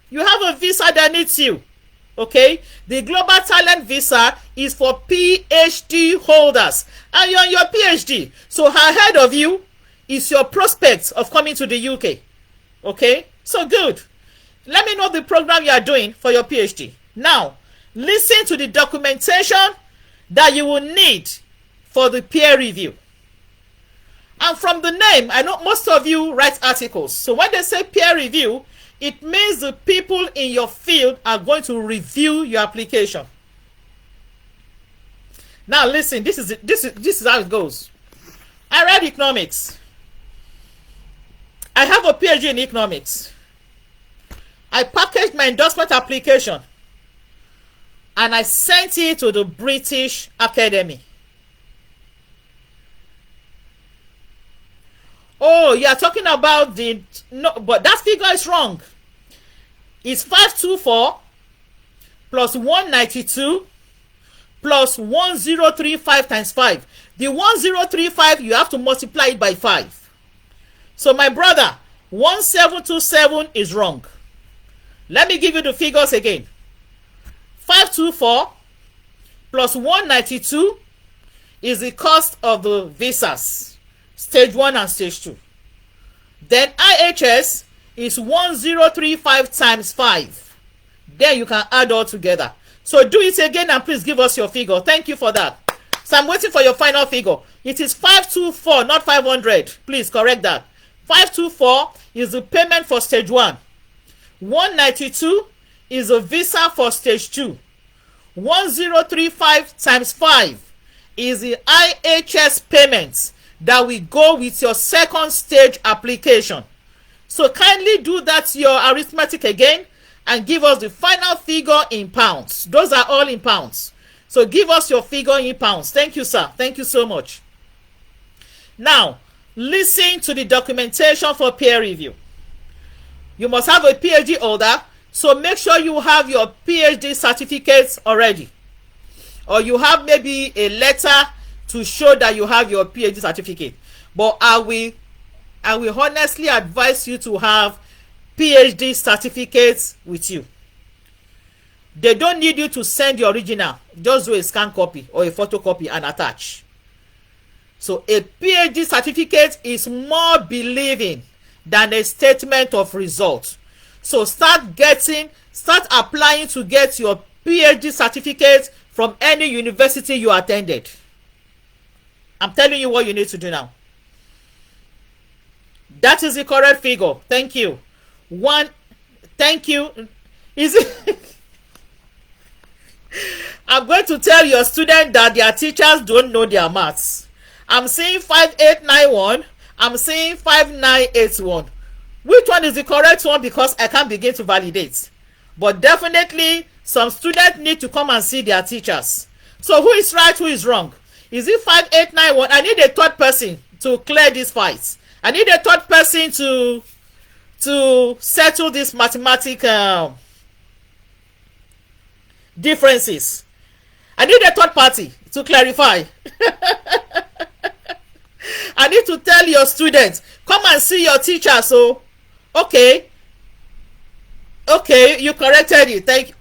You have a visa that needs you. Okay, the global talent visa is for PhD holders, and you're on your PhD. So ahead of you is your prospects of coming to the UK. Okay, so good. Let me know the program you are doing for your PhD. Now, listen to the documentation that you will need for the peer review. And from the name, I know most of you write articles. So when they say peer review, it means the people in your field are going to review your application. Now listen, this is how it goes. I read economics. I have a PhD in economics. I packaged my endorsement application and I sent it to the British Academy. Oh, you are talking about the... No, but that figure is wrong. It's 524 plus 192 plus 1035 times 5. The 1035, you have to multiply it by 5. So, my brother, 1727 is wrong. Let me give you the figures again. 524 plus 192 is the cost of the visas. Stage 1 and stage 2. Then IHS is 1035 times 5. Then you can add all together. So do it again and please give us your figure. Thank you for that. So I'm waiting for your final figure. It is 524, not 500. Please correct that. 524 is the payment for stage 1. 192 is a visa for stage 2. 1035 times 5 is the IHS payments that will go with your second stage application. So kindly do that your arithmetic again and give us the final figure in pounds. Those are all in pounds. So give us your figure in pounds. Thank you, sir. Thank you so much. Now, listen to the documentation for peer review. You must have a PhD holder, so make sure you have your PhD certificates already. Or you have maybe a letter to show that you have your PhD certificate. But I will honestly advise you to have PhD certificates with you. They don't need you to send the original. Just do a scan copy or a photocopy and attach. So a PhD certificate is more believing than a statement of result. So start applying to get your PhD certificate from any university you attended. I'm telling you what you need to do now. That is the correct figure. Thank you. Thank you. Is it? I'm going to tell your student that their teachers don't know their maths. I'm saying 5891. I'm saying 5981. Which one is the correct one? Because I can't begin to validate. But definitely, some students need to come and see their teachers. So who is right, who is wrong? Is it 5891? I need a third person to clear this fight. I need a third person to settle this mathematical differences. I need a third party to clarify. I need to tell your students, come and see your teacher. So, okay, you corrected it. Thank you.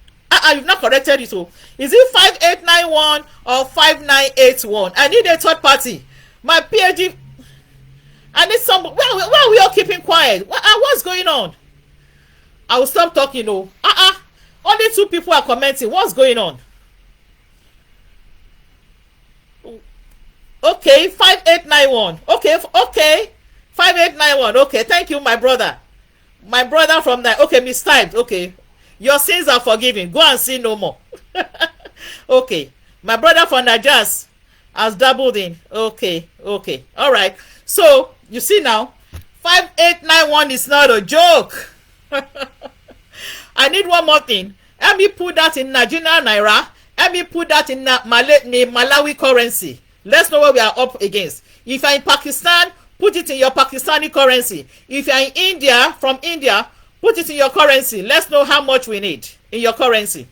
You've not corrected it. So, is it 5891 or 5981? I need a third party. My PhD. I need some. Why are we all keeping quiet? What's going on? I will stop talking. No. Only 2 people are commenting. What's going on? Okay, 5891. Okay, 5891. Okay, thank you, my brother. My brother from that. Okay, mistyped. Okay, your sins are forgiven. Go and sin no more. Okay, my brother from Najas has doubled in. Okay, all right. So you see now, 5891 is not a joke. I need one more thing. Let me put that in Nigerian naira. Let me put that in Malawi currency. Let's know what we are up against. If you're in Pakistan, put it in your Pakistani currency. If you're in India, from India, put it in your currency. Let's know how much we need in your currency.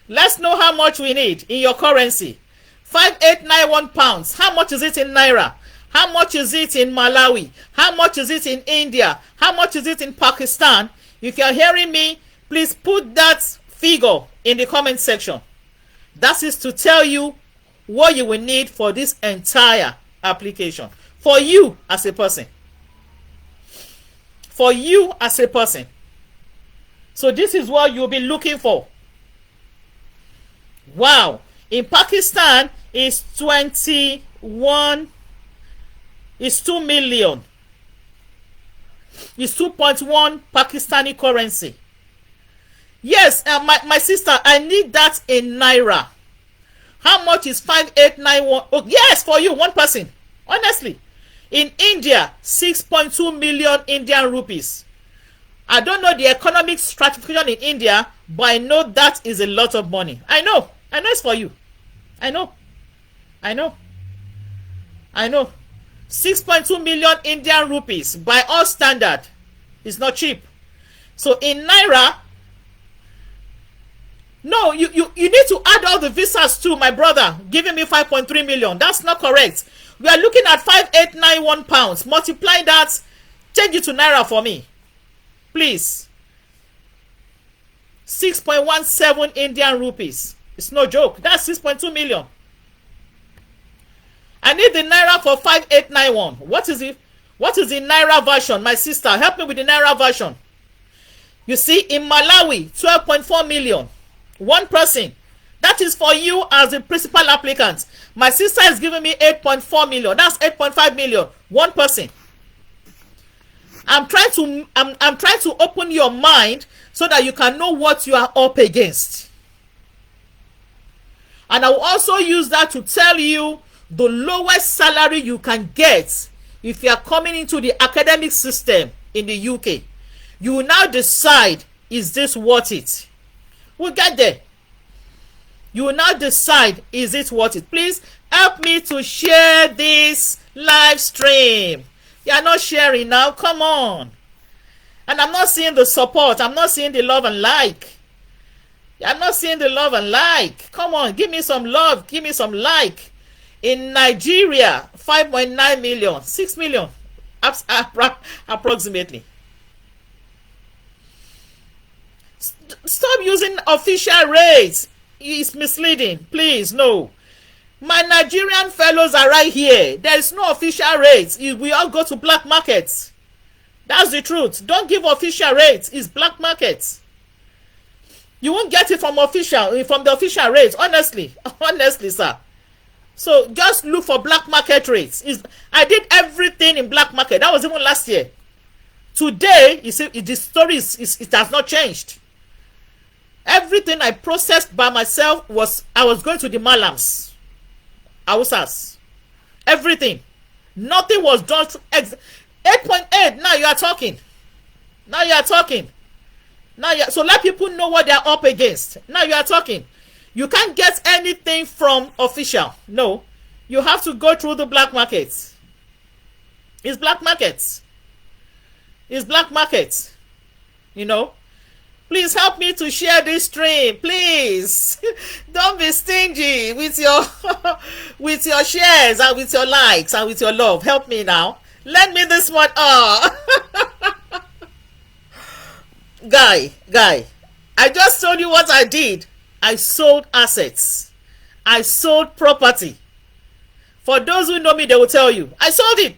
Let's know how much we need in your currency. 5891 pounds. How much is it in naira? How much is it in Malawi? How much is it in India? How much is it in Pakistan? If you're hearing me, please put that figure in the comment section. That is to tell you what you will need for this entire application. For you as a person. For you as a person. So this is what you'll be looking for. Wow. In Pakistan, it's 21. It's 2 million. It's 2.1 Pakistani currency. Yes, my sister, I need that in naira. How much is 5891? Oh, yes, for you, one person. Honestly. In India, 6.2 million Indian rupees. I don't know the economic stratification in India, but I know that is a lot of money. I know it's for you. I know. 6.2 million Indian rupees by all standard. It's not cheap. So in naira, no, you need to add all the visas too, my brother, giving me 5.3 million. That's not correct. We are looking at 5891 pounds. Multiply that, change it to naira for me, please. 6.17 Indian rupees. It's no joke. That's 6.2 million. I need the naira for 5891. What is it? What is the naira version? My sister, help me with the naira version. You see, in Malawi, 12.4 million. One person. That is for you as the principal applicant. My sister is giving me 8.4 million. That's 8.5 million. One person. I'm trying to open your mind so that you can know what you are up against. And I will also use that to tell you the lowest salary you can get if you are coming into the academic system in the UK. You will now decide, is this worth it? We'll get there. You will now decide, is it worth it? Please help me to share this live stream. You are not sharing now. Come on. And I'm not seeing the support. I'm not seeing the love and like. I'm not seeing the love and like. Come on, give me some love. Give me some like. In Nigeria, 5.9 million, 6 million, approximately. Stop using official rates. It's misleading. Please, no. My Nigerian fellows are right here. There is no official rates. We all go to black markets. That's the truth. Don't give official rates. It's black markets. You won't get it from the official rates. Honestly, sir. So just look for black market rates. I did everything in black market. That was even last year. Today, you see, the story it has not changed. Everything I processed by myself I was going to the Malams, Awusas. Everything. Nothing was done. 8.8. Now you are talking. So let people know what they are up against. Now you are talking. You can't get anything from official. No. You have to go through the black markets. It's black markets. You know. Please help me to share this stream. Please. Don't be stingy with your with your shares and with your likes and with your love. Help me now. Lend me this one. Guy, I just told you what I did. I sold assets. I sold property. For those who know me, they will tell you. I sold it.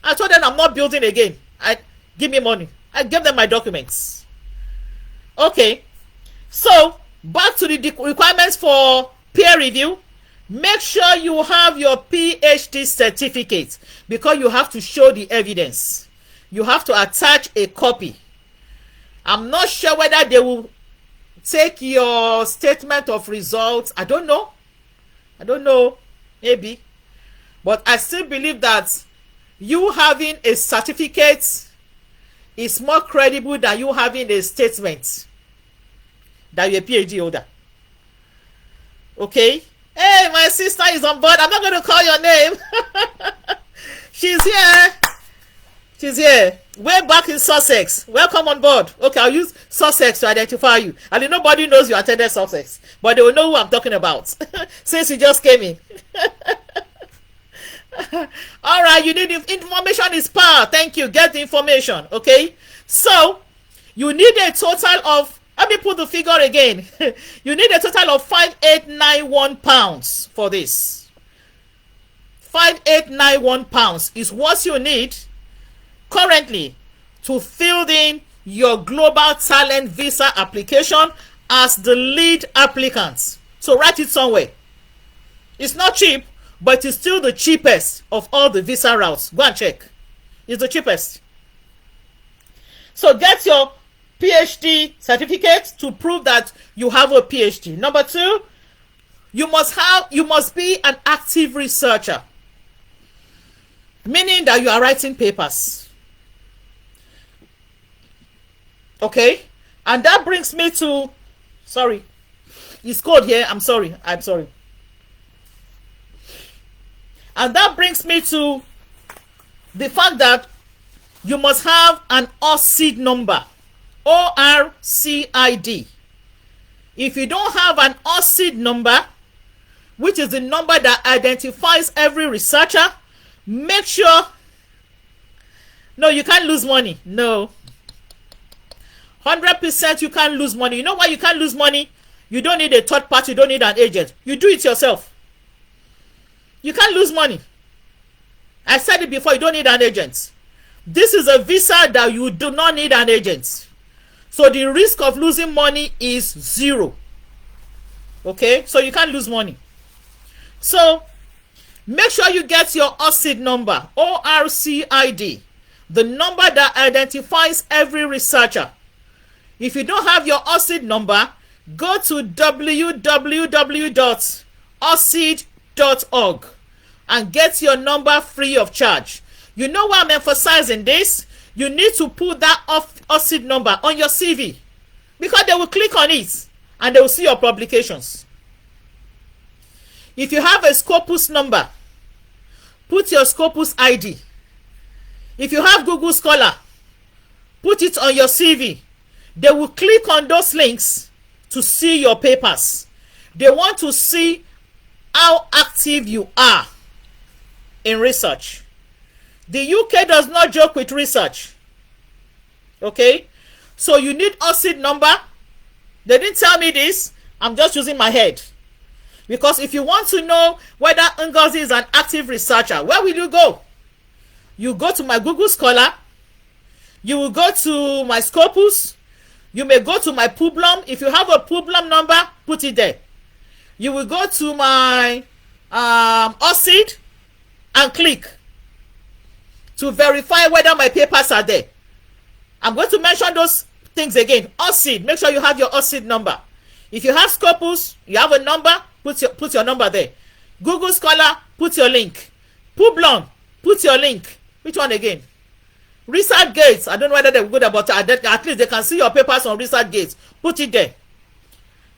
I told them I'm not building again. Give me money. I gave them my documents. Okay. So, back to the requirements for peer review. Make sure you have your PhD certificate because you have to show the evidence. You have to attach a copy. I'm not sure whether they will take your statement of results. I don't know. Maybe. But I still believe that you having a certificate is more credible than you having a statement that you're a PhD holder. Okay? Hey, my sister is on board. I'm not going to call your name. She's here. Way back in Sussex. Welcome on board. Okay, I'll use Sussex to identify you. And nobody knows you attended Sussex. But they will know who I'm talking about. Since you just came in. Alright, you need information is power. Thank you. Get the information. Okay? So, you need a total of, let me put the figure again. You need a total of £5,891 for this. £5,891 is what you need currently to fill in your global talent visa application as the lead applicant. So write it somewhere. It's not cheap, but it's still the cheapest of all the visa routes. Go and check. It's the cheapest. So get your PhD certificate to prove that you have a PhD. Number 2, you must be an active researcher, meaning that you are writing papers. Okay, and that brings me to, sorry, it's cold here. I'm sorry. And that brings me to the fact that you must have an ORCID number. ORCID. If you don't have an ORCID number, which is the number that identifies every researcher, make sure. No, you can't lose money. No. 100% you can't lose money. You know why you can't lose money? You don't need a third party. You don't need an agent. You do it yourself. You can't lose money. I said it before. You don't need an agent. This is a visa that you do not need an agent. So the risk of losing money is 0. Okay? So you can't lose money. So make sure you get your ORCID number. ORCID. the number that identifies every researcher. If you don't have your OSID number, go to www.osid.org and get your number free of charge. You know why I'm emphasizing this? You need to put that OSID number on your CV, because they will click on it and they will see your publications. If you have a Scopus number, put your Scopus ID. If you have Google Scholar, put it on your CV. They will click on those links to see your papers. They want to see how active you are in research. The UK does not joke with research. Okay? So you need OSID number. They didn't tell me this. I'm just using my head. Because if you want to know whether Ngozi is an active researcher, where will you go? You go to my Google Scholar. You will go to my Scopus. You may go to my Publum. If you have a Publum number, put it there. You will go to my OSID and click to verify whether my papers are there. I'm going to mention those things again. OSID, make sure you have your OSID number. If you have Scopus, you have a number, put your number there. Google Scholar, put your link. Publum, put your link. Which one again? ResearchGate, I don't know whether they're good about it. At least they can see your papers on ResearchGate. Put it there.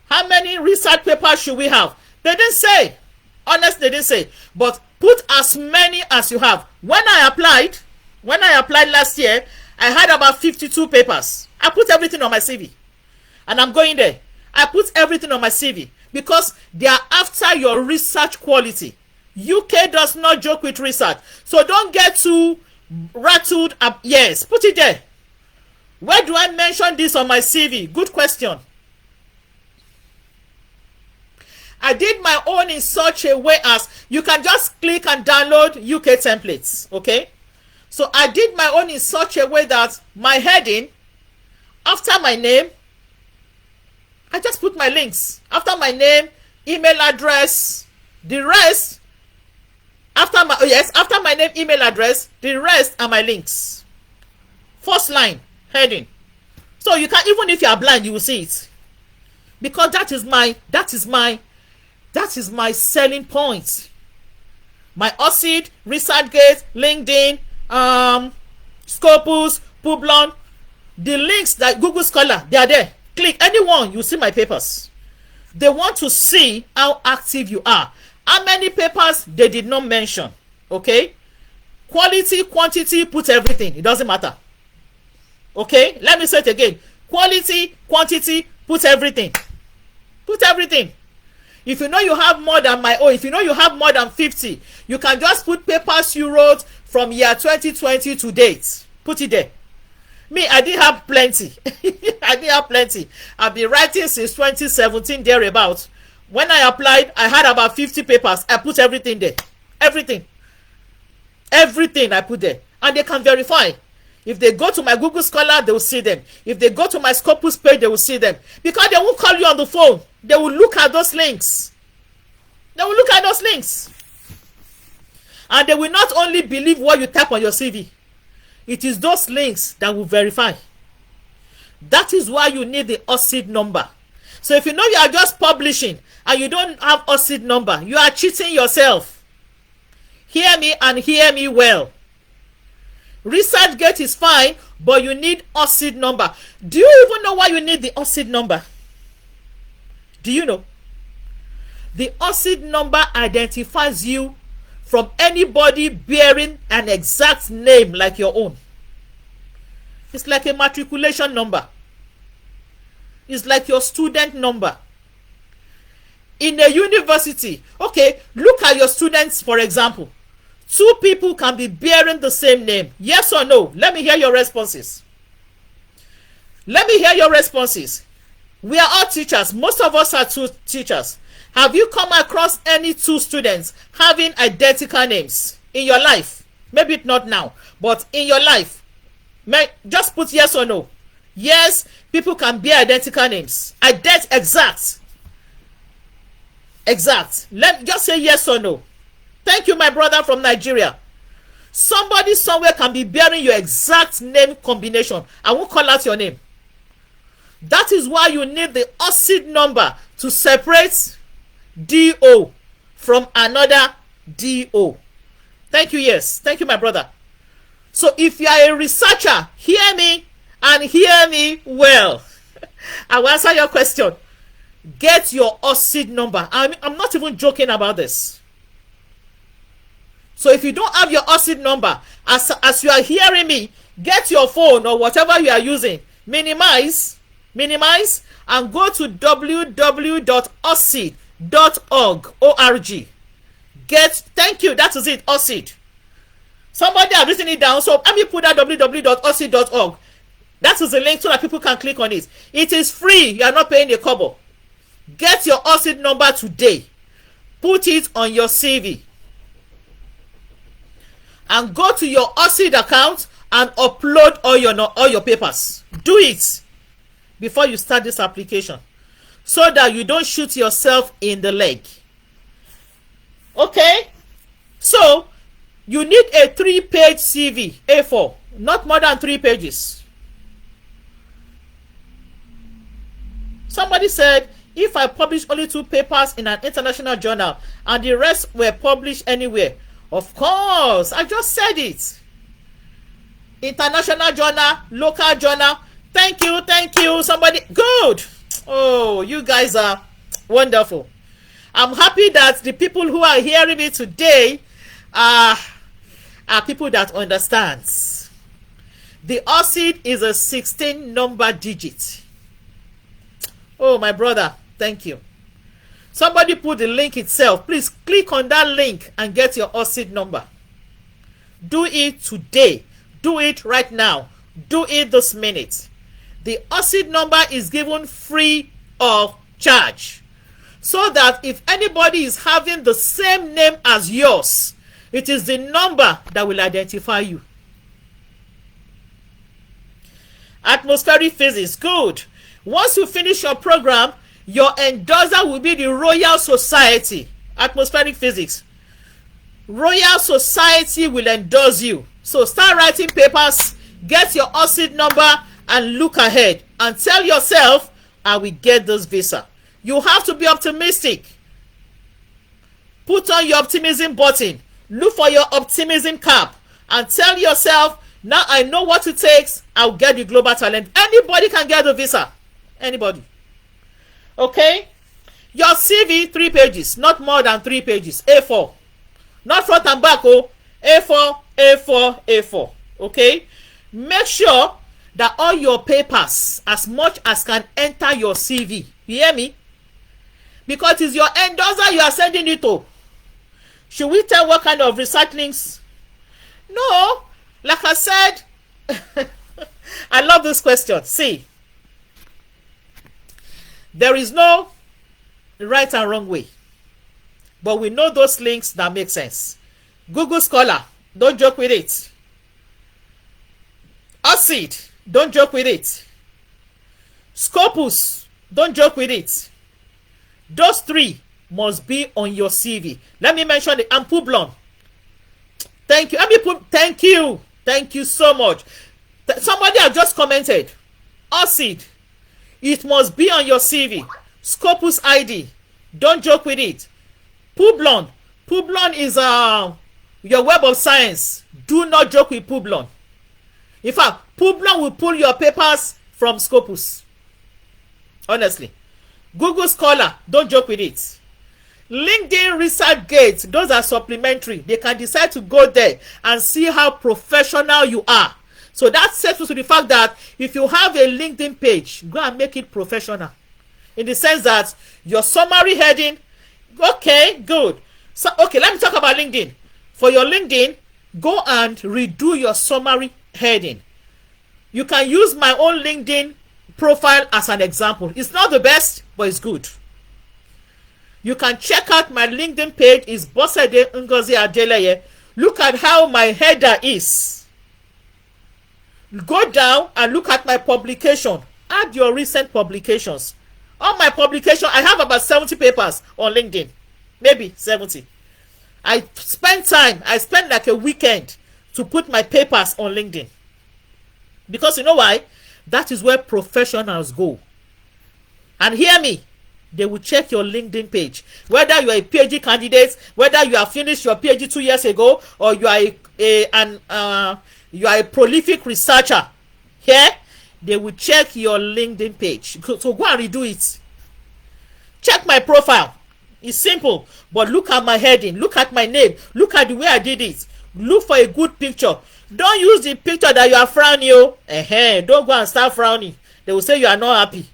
How many research papers should we have? They didn't say. Honestly, they didn't say. But put as many as you have. When I applied last year, I had about 52 papers. I put everything on my CV. And I'm going there. I put everything on my CV because they are after your research quality. UK does not joke with research. So don't get too rattled up. Yes, put it there. Where do I mention this on my CV? Good question. I did my own in such a way as you can just click and download UK templates. Okay, so I did my own in such a way that my heading after my name, I just put my links after my name, email address, the rest after my name, email address, the rest are my links. First line heading, so you can, even if you are blind, you will see it, because that is my selling point. My OSID, ResearchGate, LinkedIn, Scopus, Publon, the links that Google Scholar, they are there. Click anyone, you see my papers. They want to see how active you are. How many papers they did not mention. Okay, quality, quantity, put everything. It doesn't matter. Okay, let me say it again. Quality, quantity, put everything. Put everything. If you know you have more than my own, if you know you have more than 50, you can just put papers you wrote from year 2020 to date. Put it there. Me, I didn't have plenty. I didn't have plenty. I've been writing since 2017 thereabout. When I applied, I had about 50 papers. I put everything there. Everything I put there. And they can verify. If they go to my Google Scholar, they will see them. If they go to my Scopus page, they will see them. Because they won't call you on the phone. They will look at those links. They will look at those links. And they will not only believe what you type on your CV. It is those links that will verify. That is why you need the OSID number. So if you know you are just publishing and you don't have OSID number, you are cheating yourself. Hear me and hear me well. ResearchGate is fine, but you need OSID number. Do you even know why you need the OSID number? Do you know? The OSID number identifies you from anybody bearing an exact name like your own. It's like a matriculation number. It's like your student number. In a university, okay, look at your students, for example. 2 people can be bearing the same name. Yes or no? Let me hear your responses. Let me hear your responses. We are all teachers. Most of us are 2 teachers. Have you come across any 2 students having identical names in your life? Maybe not now, but in your life. Just put yes or no. Yes, people can bear identical names. Exact. Let me just say yes or no. Thank you, my brother from Nigeria. Somebody somewhere can be bearing your exact name combination. I won't call out your name. That is why you need the OSID number to separate DO from another DO. Thank you, yes. Thank you, my brother. So if you are a researcher, hear me and hear me well. I will answer your question. Get your OSID number. I'm not even joking about this. So if you don't have your OSID number, as you are hearing me, get your phone or whatever you are using, minimize, and go to www.osid.org. Thank you, that is it, OSID. Somebody has written it down, so let me put that www.osid.org. That is the link so that people can click on it. It is free, you are not paying a kobo. Get your OSID number today. Put it on your CV. And go to your OSID account and upload all your papers. Do it before you start this application, so that you don't shoot yourself in the leg. Okay? So, you need a 3-page CV, A4, not more than 3 pages. Somebody said, if I publish only 2 papers in an international journal and the rest were published anywhere, of course, I just said it. International journal, local journal. Thank you. Somebody, good. Oh, you guys are wonderful. I'm happy that the people who are hearing me today are people that understand. The OSID is a 16-number digit. Oh, my brother, thank you. Somebody put the link itself. Please click on that link and get your OSID number. Do it today. Do it right now. Do it this minute. The OSID number is given free of charge, so that if anybody is having the same name as yours, it is the number that will identify you. Atmospheric physics, good. Once you finish your program, your endorser will be the Royal Society. Atmospheric physics. Royal Society will endorse you. So start writing papers, get your OSID number, and look ahead and tell yourself, I will get this visa. You have to be optimistic. Put on your optimism button. Look for your optimism cap and tell yourself, now I know what it takes. I'll get the global talent. Anybody can get the visa. Anybody. Okay? Your CV, 3 pages. Not more than 3 pages. A4. Not front and back. Oh. A4. Okay? Make sure that all your papers, as much as can enter your CV. You hear me? Because it's your endorser you are sending it to. Should we tell what kind of research links? No. Like I said, I love this question. See, there is no right and wrong way, but we know those links that make sense. Google Scholar, don't joke with it. OSID, don't joke with it. Scopus, don't joke with it. Those 3 must be on your CV. Let me mention the Ampublon. Thank you. Thank you so much. Somebody has just commented. OSID, it must be on your CV. Scopus ID, don't joke with it. Publon is your Web of Science. Do not joke with Publon. In fact, Publon will pull your papers from Scopus. Honestly. Google Scholar, don't joke with it. LinkedIn ResearchGate, those are supplementary. They can decide to go there and see how professional you are. So that settles to the fact that if you have a LinkedIn page, go and make it professional. In the sense that your summary heading, okay, good. So, okay, let me talk about LinkedIn. For your LinkedIn, go and redo your summary heading. You can use my own LinkedIn profile as an example. It's not the best, but it's good. You can check out my LinkedIn page. Is Bosede Ngozi Adeleye. Look at how my header is. Go down and look at my publication. Add your recent publications. On my publication, I have about 70 papers on LinkedIn. Maybe 70. I spent like a weekend to put my papers on LinkedIn. Because you know why? That is where professionals go. And hear me, they will check your LinkedIn page. Whether you are a PhD candidate, whether you have finished your PhD 2 years ago, or you are a prolific researcher. Here, they will check your LinkedIn page. So go and redo it. Check my profile. It's simple, but look at my heading, look at my name, look at the way I did it. Look for a good picture. Don't use the picture that you are frowning. Don't go and start frowning. They will say you are not happy.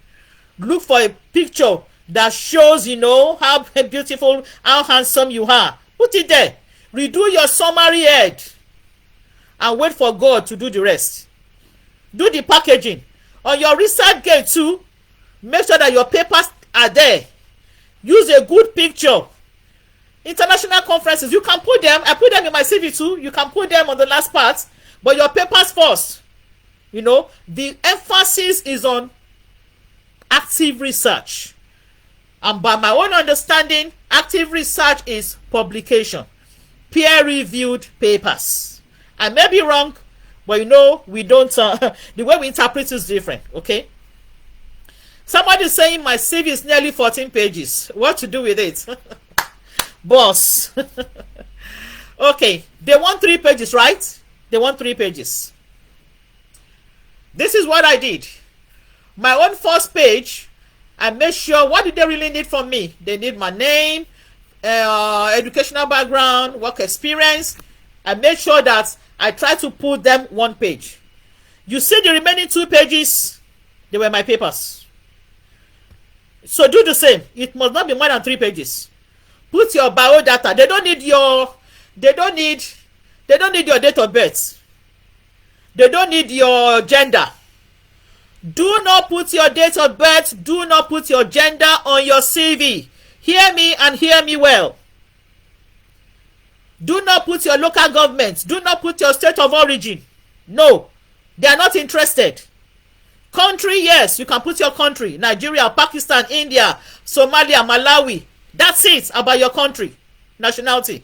Look for a picture that shows, how beautiful, how handsome you are. Put it there. Redo your summary head and wait for God to do the rest. Do the packaging. On your research gate too, make sure that your papers are there. Use a good picture. International conferences, you can put them. I put them in my CV too. You can put them on the last part, but your papers first. The emphasis is on active research. And by my own understanding, active research is publication, peer-reviewed papers. I may be wrong, but we don't. The way we interpret is different. Okay. Somebody is saying my CV is nearly 14 pages. What to do with it? Boss. Okay, they want 3 pages, right? They want 3 pages. This is what I did. My own first page, I made sure, what did they really need from me? They need my name, educational background, work experience. I made sure that I tried to put them 1 page. You see the remaining 2 pages, they were my papers. So do the same. It must not be more than 3 pages. Put your biodata. They don't need your date of birth. They don't need your gender. Do not put your date of birth. Do not put your gender on your CV. Hear me and hear me well. Do not put your local government. Do not put your state of origin. No, they are not interested. Country, yes, you can put your country. Nigeria, Pakistan, India, Somalia, Malawi. That's it about your country, nationality.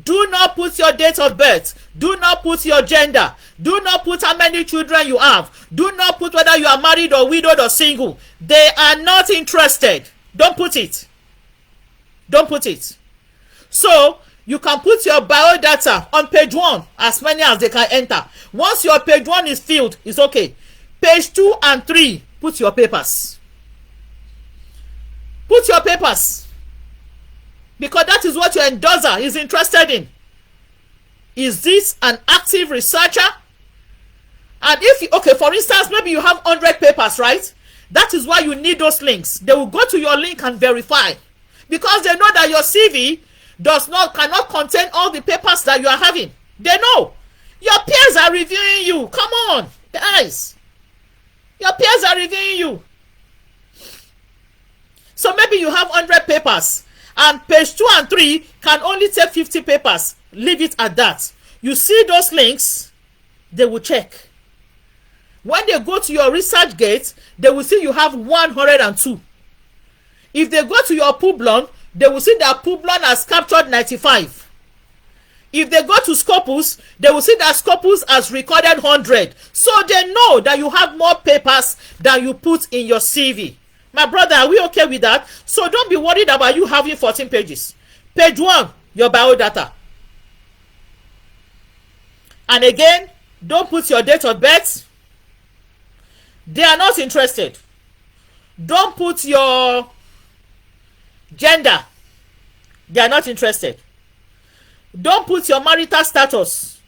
Do not put your date of birth. Do not put your gender. Do not put how many children you have. Do not put whether you are married or widowed or single. They are not interested. Don't put it. Don't put it. So, you can put your biodata on page 1, as many as they can enter. Once your page 1 is filled, it's okay. Page 2 and 3, put your papers. Put your papers. Because that is what your endorser is interested in. Is this an active researcher? And if for instance, maybe you have 100 papers, right? That is why you need those links. They will go to your link and verify. Because they know that your CV cannot contain all the papers that you are having. They know. Your peers are reviewing you. Come on, guys. Your peers are reviewing you. So maybe you have 100 papers. And page 2 and 3 can only take 50 papers. Leave it at that. You see those links, they will check. When they go to your research gate, they will see you have 102. If they go to your Publon, they will see that Publon has captured 95. If they go to Scopus, they will see that Scopus has recorded 100. So they know that you have more papers than you put in your CV. My brother, are we okay with that? So don't be worried about you having 14 pages. Page 1, your biodata. And again, don't put your date of birth. They are not interested. Don't put your gender. They are not interested. Don't put your marital status.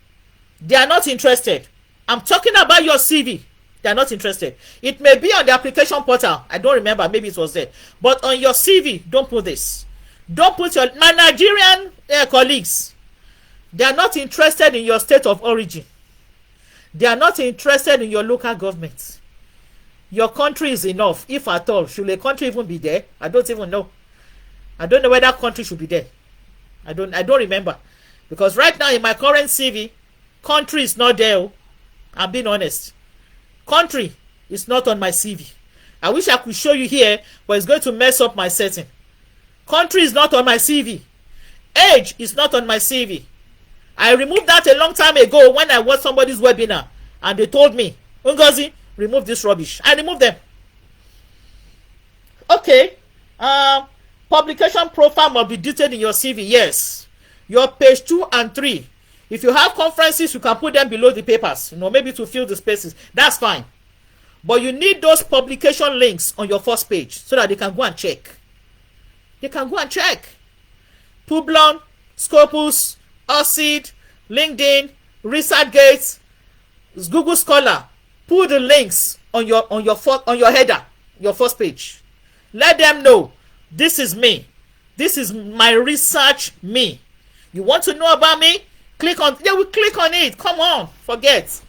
They are not interested. I'm talking about your CV. They are not interested. It may be on the application portal. I don't remember. Maybe it was there. But on your CV, don't put this. Don't put my Nigerian colleagues. They are not interested in your state of origin. They are not interested in your local government. Your country is enough, if at all. Should a country even be there? I don't even know. I don't know whether country should be there. I don't remember. Because right now in my current CV, country is not there. I'm being honest. Country is not on my CV. I wish I could show you here, but it's going to mess up my setting. Country is not on my CV. Age is not on my CV. I removed that a long time ago when I watched somebody's webinar and they told me, Ngozi, remove this rubbish. I removed them. Okay. Publication profile must be detailed in your CV. Yes. Your page 2 and 3. If you have conferences, you can put them below the papers. Maybe to fill the spaces. That's fine. But you need those publication links on your first page so that they can go and check. They can go and check. Publon, Scopus, OSID, LinkedIn, ResearchGate, Google Scholar. Put the links on your header, your first page. Let them know this is me. This is my research me. You want to know about me? Click on. They will click on it. Come on, forget.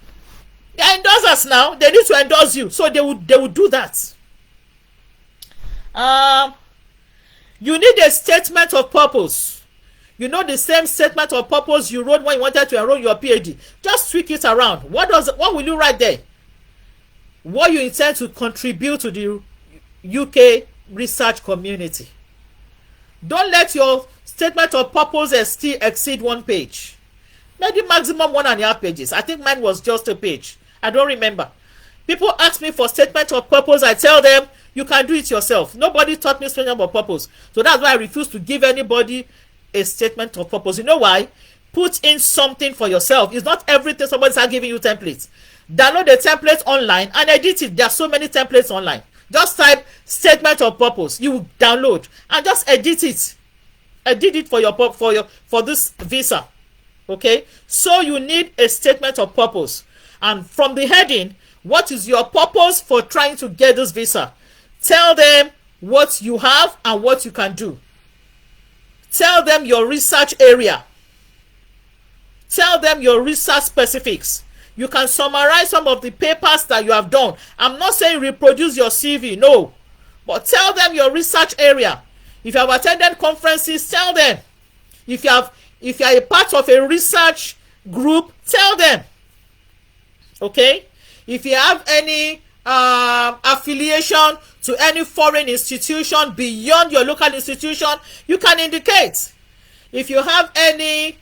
They endorse us now. They need to endorse you, so they will do that. You need a statement of purpose. The same statement of purpose you wrote when you wanted to enroll your PhD. Just tweak it around. What will you write there? What you intend to contribute to the UK research community. Don't let your statement of purpose exceed 1 page. Maybe maximum 1.5 pages. I think mine was just a page. I don't remember. People ask me for statement of purpose. I tell them you can do it yourself. Nobody taught me statement of purpose. So that's why I refuse to give anybody a statement of purpose. You know why? Put in something for yourself. It's not everything somebody's giving you templates. Download the template online and edit it. There are so many templates online. Just type statement of purpose. You will download and just edit it. Edit it for this visa. Okay? So you need a statement of purpose. And from the heading, what is your purpose for trying to get this visa? Tell them what you have and what you can do. Tell them your research area. Tell them your research specifics. You can summarize some of the papers that you have done. I'm not saying reproduce your CV, no. But tell them your research area. If you have attended conferences, tell them. If you are a part of a research group, tell them. Okay? If you have any affiliation to any foreign institution beyond your local institution, you can indicate. If you have any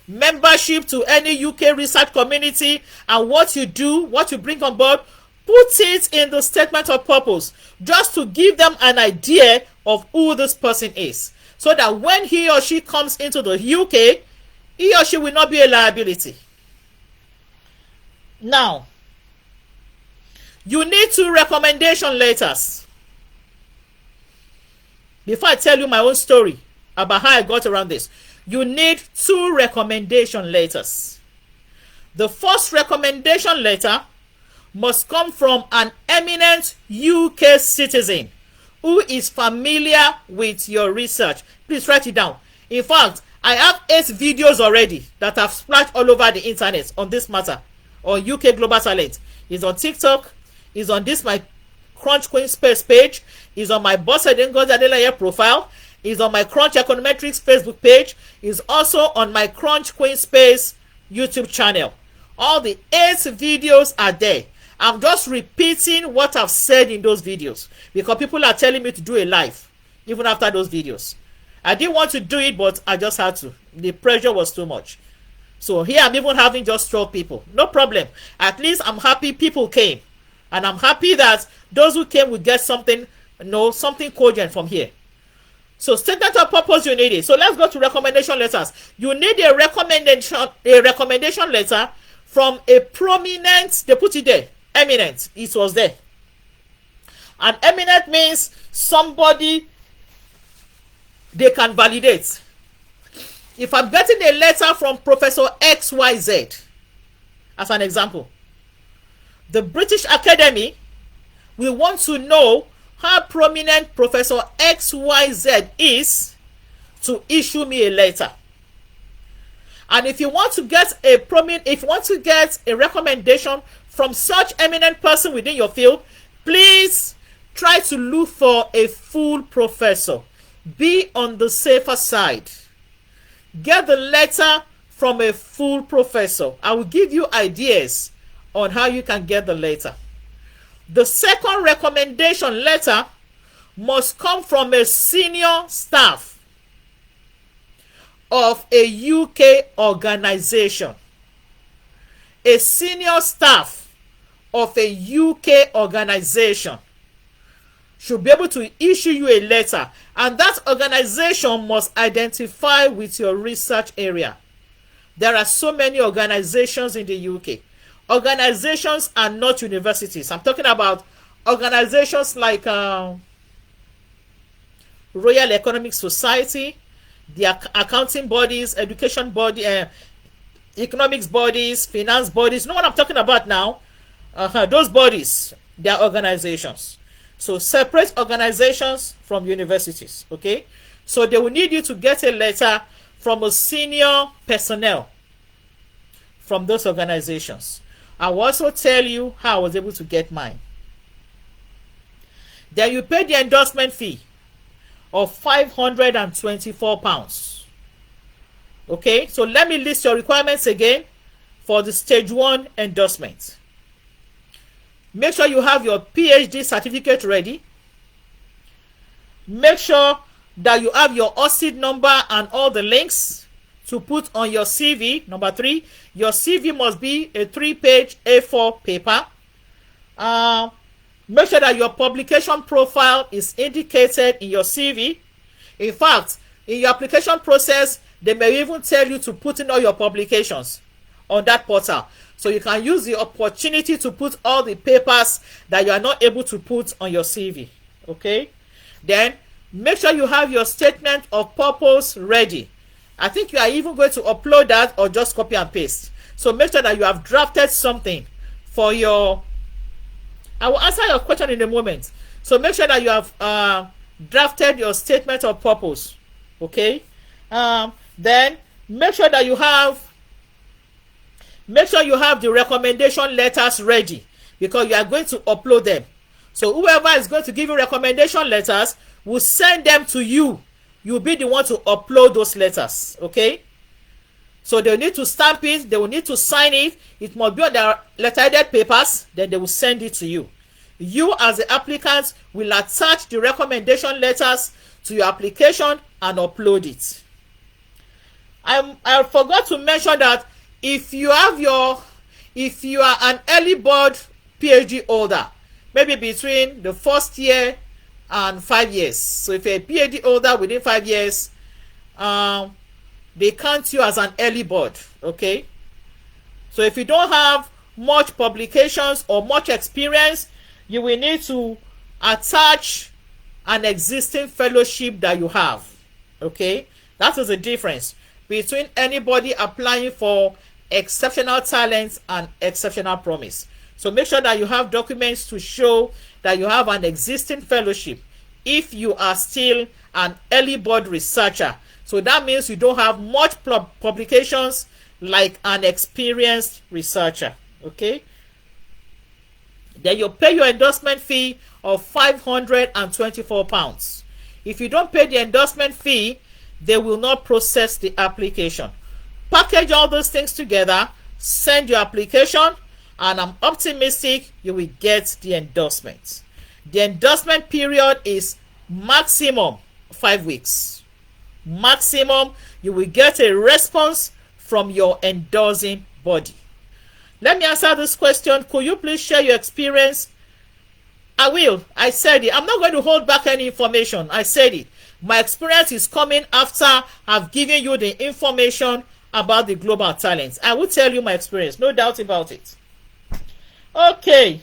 membership to any UK research community and what you do, what you bring on board, put it in the statement of purpose just to give them an idea of who this person is, so that when he or she comes into the UK, he or she will not be a liability. Now, you need 2 recommendation letters. Before I tell you my own story about how I got around this, you need 2 recommendation letters. The first recommendation letter must come from an eminent UK citizen who is familiar with your research. Please write it down. In fact, I have 8 videos already that have splashed all over the internet on this matter, on UK Global Talent. It's on TikTok, it's on this my Crunch Queen Space page, it's on my Boss Ngozi Adeleye profile, it's on my Crunch Econometrics Facebook page, it's also on my Crunch Queen Space YouTube channel. All the 8 videos are there. I'm just repeating what I've said in those videos because people are telling me to do a live even after those videos. I didn't want to do it, but I just had to. The pressure was too much. So here I'm even having just 12 people. No problem. At least I'm happy people came. And I'm happy that those who came will get something, something cogent from here. So statement of purpose, you need it. So let's go to recommendation letters. You need a recommendation letter from a prominent, they put it there, eminent. It was there. And eminent means somebody they can validate. If I'm getting a letter from Professor XYZ, as an example, the British Academy, we want to know how prominent Professor XYZ is to issue me a letter. And if you want to get a recommendation from such eminent person within your field, please try to look for a full professor. Be on the safer side. Get the letter from a full professor. I will give you ideas on how you can get the letter. The second recommendation letter must come from a senior staff of a UK organization. A senior staff of a UK organization should be able to issue you a letter, and that organization must identify with your research area. There are so many organizations in the UK. Organizations are not universities. I'm talking about organizations like Royal Economic Society, the accounting bodies, education body, economics bodies, finance bodies. You know what I'm talking about now? Those bodies, they are organizations. So separate organizations from universities, okay? So they will need you to get a letter from a senior personnel from those organizations. I will also tell you how I was able to get mine. Then you pay the endorsement fee of £524. Okay, so let me list your requirements again for the stage 1 endorsement. Make sure you have your PhD certificate ready. Make sure that you have your OSCID number and all the links to put on your CV. Number 3, your CV must be a 3-page A4 paper. Make sure that your publication profile is indicated in your CV. In fact, in your application process, they may even tell you to put in all your publications on that portal. So you can use the opportunity to put all the papers that you are not able to put on your CV. Okay? Then make sure you have your statement of purpose ready. I think you are even going to upload that or just copy and paste. So make sure that you have drafted something for your... I will answer your question in a moment. So make sure that you have drafted your statement of purpose. Okay? Then make sure that you have the recommendation letters ready, because you are going to upload them. So whoever is going to give you recommendation letters will send them to you. You'll be the one to upload those letters. Okay? So they will need to stamp it, they will need to sign it. It must be on their letterheaded papers, then they will send it to you. You as the applicant will attach the recommendation letters to your application and upload it. I forgot to mention that if you are an early bird PhD holder, maybe between the first year and 5 years. So if you're a PhD holder within 5 years, they count you as an early bird. Okay? So if you don't have much publications or much experience, you will need to attach an existing fellowship that you have. Okay? That is the difference between anybody applying for exceptional talents and exceptional promise. So make sure that you have documents to show that you have an existing fellowship if you are still an early bird researcher. So that means you don't have much publications like an experienced researcher. Okay? Then you pay your endorsement fee of £524. If you don't pay the endorsement fee, they will not process the application. Package all those things together, send your application, and I'm optimistic you will get the endorsement. The endorsement period is maximum 5 weeks. Maximum, you will get a response from your endorsing body. Let me answer this question. Could you please share your experience? I will. I said it. I'm not going to hold back any information. I said it. My experience is coming after I've given you the information about the global talents. I will tell you my experience. No doubt about it. Okay.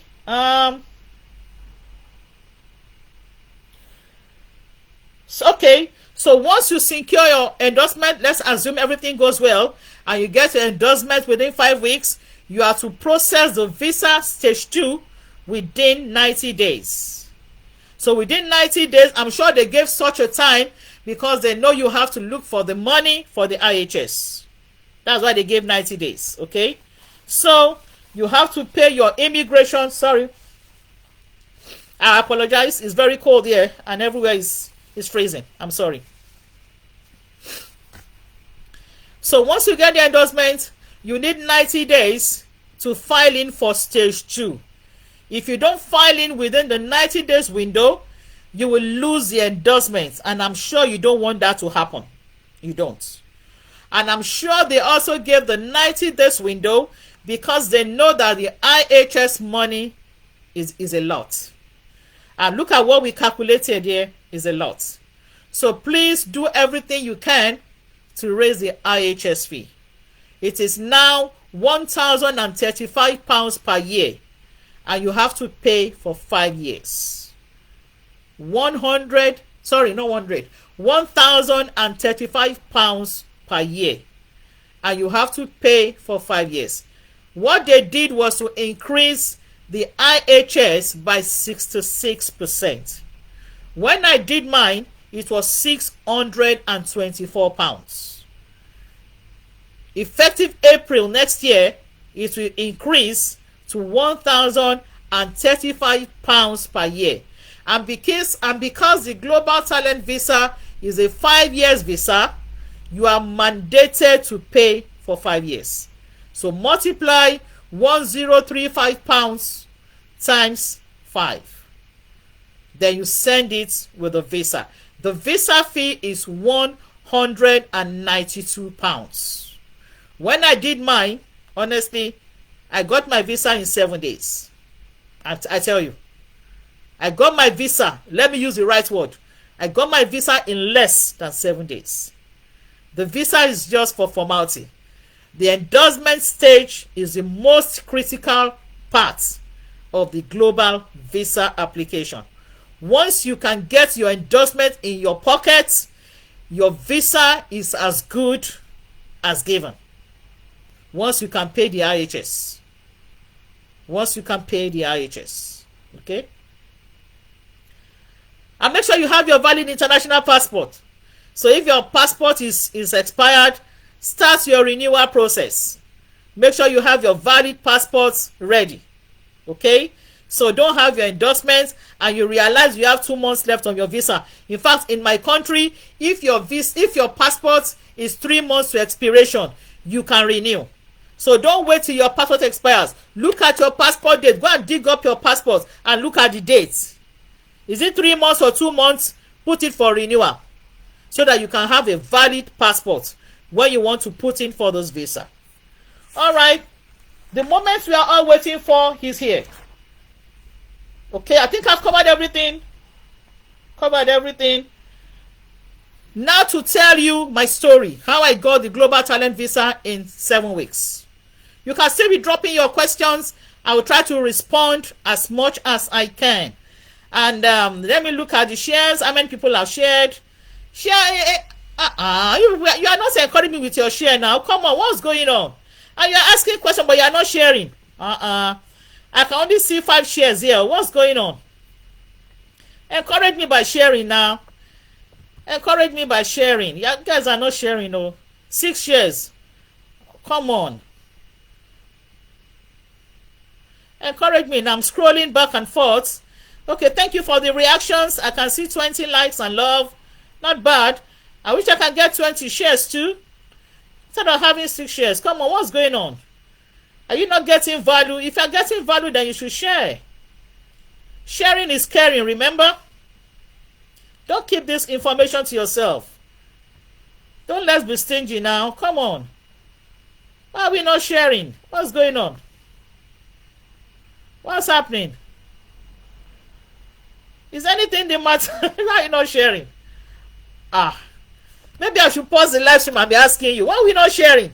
So once you secure your endorsement, let's assume everything goes well and you get your endorsement within 5 weeks, you are to process the visa stage 2 within 90 days. So within 90 days, I'm sure they gave such a time because they know you have to look for the money for the IHS. That's why they gave 90 days. Okay? So you have to pay your immigration. Sorry, I apologize. It's very cold here and everywhere is freezing. I'm sorry. So once you get the endorsement, you need 90 days to file in for stage 2. If you don't file in within the 90 days window, you will lose the endorsement, and I'm sure you don't want that to happen. You don't. And I'm sure they also gave the 90 days window because they know that the IHS money is a lot. And look at what we calculated here, is a lot. So please do everything you can to raise the IHS fee. It is now £1,035 per year, and you have to pay for 5 years. 1,035 pounds per year, and you have to pay for 5 years. What they did was to increase the IHS by 66%. When I did mine, it was £624. Effective April next year, it will increase to £1,035 per year. And because the Global Talent Visa is a 5 years visa, you are mandated to pay for 5 years. So multiply £1,035 times 5. Then you send it with the visa. The visa fee is £192. When I did mine, honestly, I got my visa in 7 days. I tell you, I got my visa. Let me use the right word. I got my visa in less than 7 days. The visa is just for formality. The endorsement stage is the most critical part of the global visa application. Once you can get your endorsement in your pocket, your visa is as good as given. Once you can pay the IHS. Okay? And make sure you have your valid international passport. So if your passport is expired, start your renewal process. Make sure you have your valid passports ready. Okay? So don't have your endorsements and you realize you have 2 months left on your visa. In fact, in my country, if your passport is 3 months to expiration, you can renew. So don't wait till your passport expires. Look at your passport date. Go and dig up your passport and look at the date. Is it 3 months or 2 months? Put it for renewal so that you can have a valid passport when you want to put in for those visa. All right. The moment we are all waiting for is here. Okay, I think I've covered everything. Now to tell you my story, how I got the Global Talent Visa in 7 weeks. You can still be dropping your questions. I will try to respond as much as I can. And let me look at the shares. How many people have shared? You are not encouraging me with your share now. Come on, what's going on? And you're asking questions, but you're not sharing. I can only see 5 shares here. What's going on? Encourage me by sharing now. Encourage me by sharing. You guys are not sharing, no. 6 shares. Come on. Encourage me. Now I'm scrolling back and forth. Okay, thank you for the reactions. I can see 20 likes and love. Not bad. I wish I can get 20 shares too. Instead of having 6 shares. Come on, what's going on? Are you not getting value? If you're getting value, then you should share. Sharing is caring, remember? Don't keep this information to yourself. Don't let's be stingy now. Come on. Why are we not sharing? What's going on? What's happening? Is anything the matter? Why are you not sharing? Maybe I should pause the live stream and be asking you, why are we not sharing?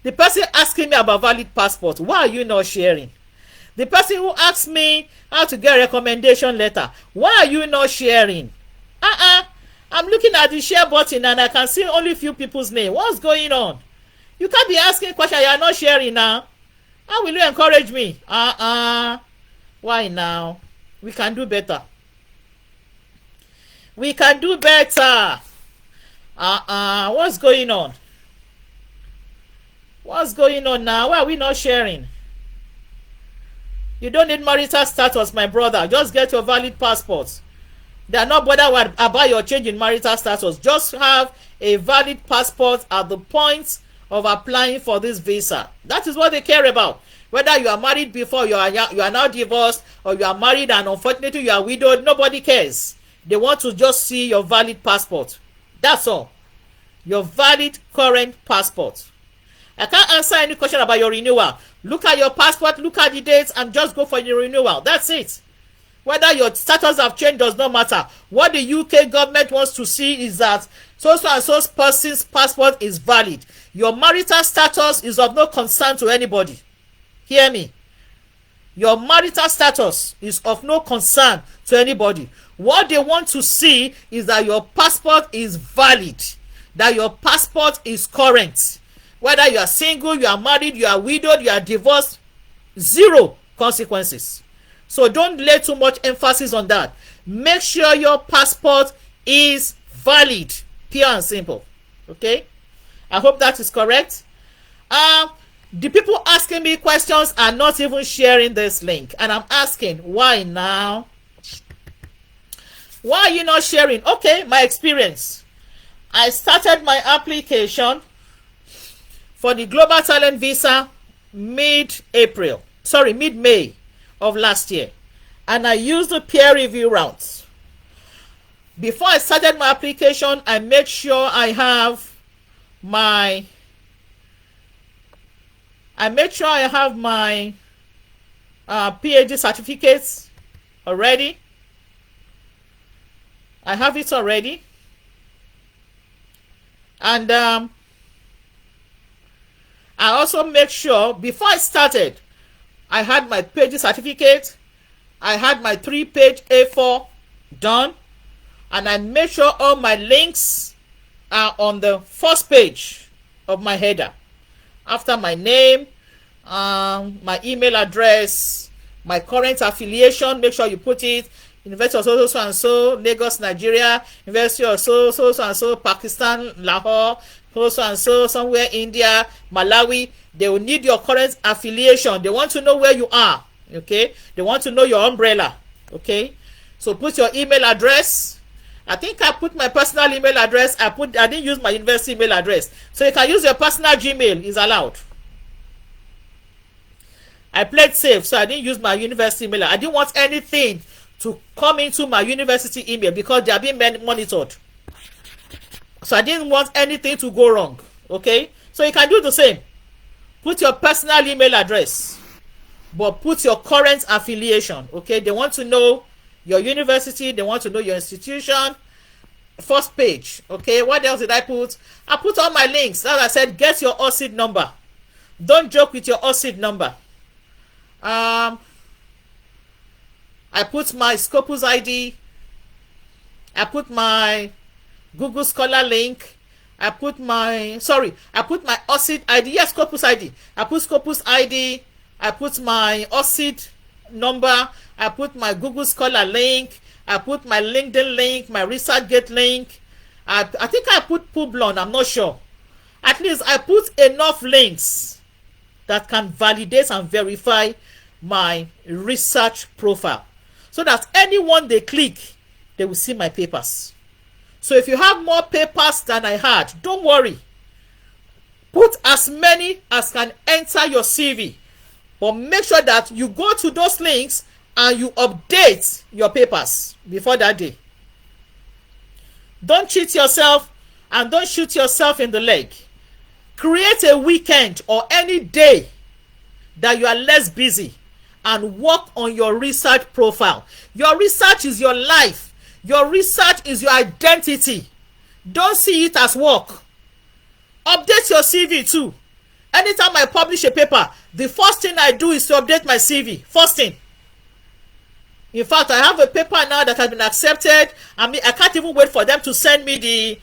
The person asking me about valid passport, why are you not sharing? The person who asked me how to get a recommendation letter, why are you not sharing? I'm looking at the share button and I can see only a few people's name. What's going on? You can't be asking questions you are not sharing now. How will you encourage me? Why now? We can do better. We can do better. What's going on? What's going on now? Why are we not sharing? You don't need marital status, my brother. Just get your valid passport. They are not bothered about your change in marital status. Just have a valid passport at the point of applying for this visa. That is what they care about. Whether you are married before, you are now divorced, or you are married and unfortunately you are widowed, nobody cares. They want to just see your valid passport. That's all. Your valid current passport. I can't answer any question about your renewal. Look at your passport, look at the dates, and just go for your renewal. That's it. Whether your status have changed does not matter. What the UK government wants to see is that so and so person's passport is valid. Your marital status is of no concern to anybody. Hear me. Your marital status is of no concern to anybody. What they want to see is that your passport is valid, that your passport is current. Whether you are single, you are married, you are widowed, you are divorced, zero consequences. So don't lay too much emphasis on that. Make sure your passport is valid, pure and simple. Okay? I hope that is correct. The people asking me questions are not even sharing this link, and I'm asking, why now? Why are you not sharing? Okay, my experience. I started my application for the Global Talent Visa mid-May of last year, and I used the peer review routes. Before I started my application, I made sure I have my PhD certificates already. I have it already. And I also make sure before I started, I had my PhD certificate, I had my 3-page A4 done, and I made sure all my links are on the first page of my header. After my name, my email address, my current affiliation, make sure you put it. University of so and so, Lagos, Nigeria. University of so and so, Pakistan, Lahore. So and so, somewhere India, Malawi. They will need your current affiliation. They want to know where you are. Okay, they want to know your umbrella. Okay, so put your email address. I think I put my personal email address. I didn't use my university email address, so you can use your personal Gmail. Is allowed. I played safe, so I didn't use my university email. I didn't want anything to come into my university email because they are being monitored. So I didn't want anything to go wrong. Okay, so you can do the same. Put your personal email address, but put your current affiliation. Okay, they want to know your university, they want to know your institution. First page. Okay, what else did I put? I put all my links. As I said, get your OSID number. Don't joke with your OSID number. I put my Scopus ID. I put my Google Scholar link. I put my OSID ID. Yes, Scopus ID. I put Scopus ID. I put my OSID number. I put my Google Scholar link. I put my LinkedIn link, my ResearchGate link. I think I put Publon. I'm not sure. At least I put enough links that can validate and verify my research profile, so that anyone they click, they will see my papers. So if you have more papers than I had, don't worry. Put as many as can enter your CV, but make sure that you go to those links and you update your papers before that day. Don't cheat yourself and don't shoot yourself in the leg. Create a weekend or any day that you are less busy and work on your research profile. Your research is your life. Your research is your identity. Don't see it as work. Update your CV too. Anytime I publish a paper, the first thing I do is to update my CV. First thing. In fact, I have a paper now that has been accepted. I can't even wait for them to send me the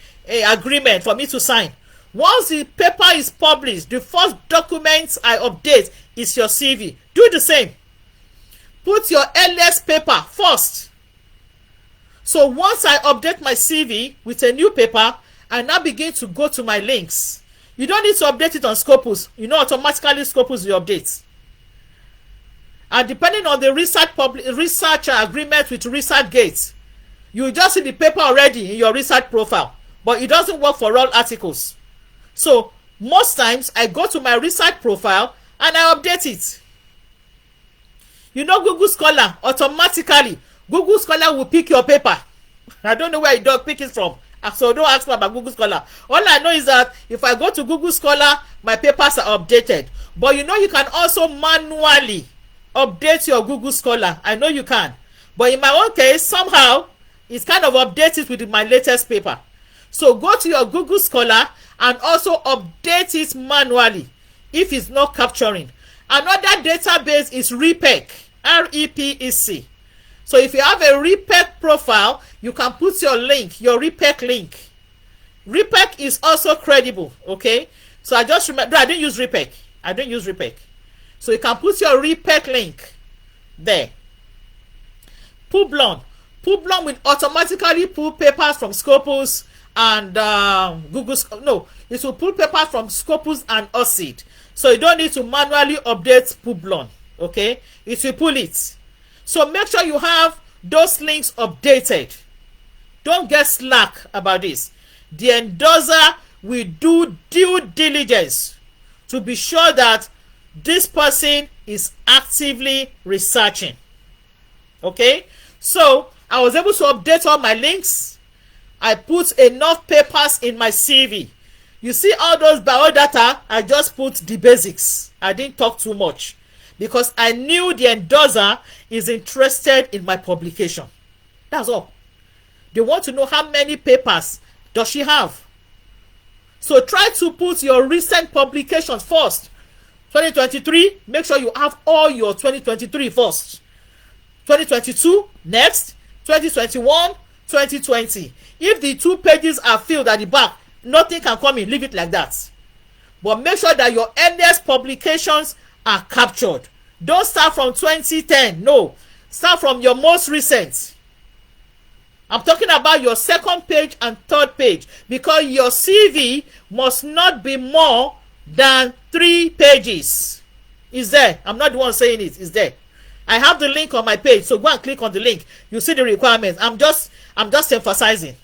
agreement for me to sign. Once the paper is published, the first document I update is your CV. Do the same. Put your earliest paper first. So once I update my CV with a new paper, I now begin to go to my links. You don't need to update it on Scopus. You know, automatically Scopus will update. And depending on the research agreement with ResearchGate, you just see the paper already in your research profile, but it doesn't work for all articles. So most times I go to my research profile and I update it. You know, Google Scholar, automatically Google Scholar will pick your paper. I don't know where you don't pick it from. So don't ask me about Google Scholar. All I know is that if I go to Google Scholar, my papers are updated. But you know you can also manually update your Google Scholar. I know you can. But in my own case, somehow, it's kind of updated with my latest paper. So go to your Google Scholar and also update it manually if it's not capturing. Another database is REPEC, REPEC. So if you have a REPEC profile, you can put your link, your REPEC link. REPEC is also credible, okay? So I just remember, I didn't use REPEC. I didn't use REPEC. So you can put your REPEC link there. Publon. Publon will automatically pull papers from Scopus and Google. No, it will pull papers from Scopus and OSID. So you don't need to manually update Publon, okay? It will pull it. So make sure you have those links updated. Don't get slack about this. The endorser will do due diligence to be sure that this person is actively researching. Okay? So I was able to update all my links. I put enough papers in my CV. You see all those biodata, I just put the basics. I didn't talk too much because I knew the endorser is interested in my publication. That's all. They want to know how many papers does she have. So try to put your recent publications first. 2023, make sure you have all your 2023 first. 2022, next. 2021, 2020. If the 2 pages are filled at the back, nothing can come in. Leave it like that. But make sure that your earliest publications are captured. Don't start from 2010. No. Start from your most recent. I'm talking about your second page and third page because your CV must not be more than 3 pages. It's there. I'm not the one saying it. It's there. I have the link on my page, so go and click on the link. You see the requirements. I'm just emphasizing.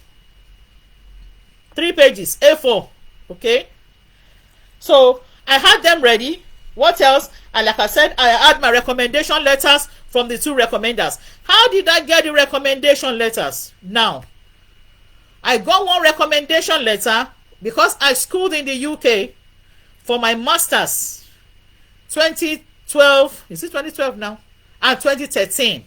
3 pages, A4. Okay. So I had them ready. What else? And like I said, I had my recommendation letters from the 2 recommenders. How did I get the recommendation letters? Now, I got one recommendation letter because I schooled in the UK for my master's 2012. Is it 2012 now? And 2013.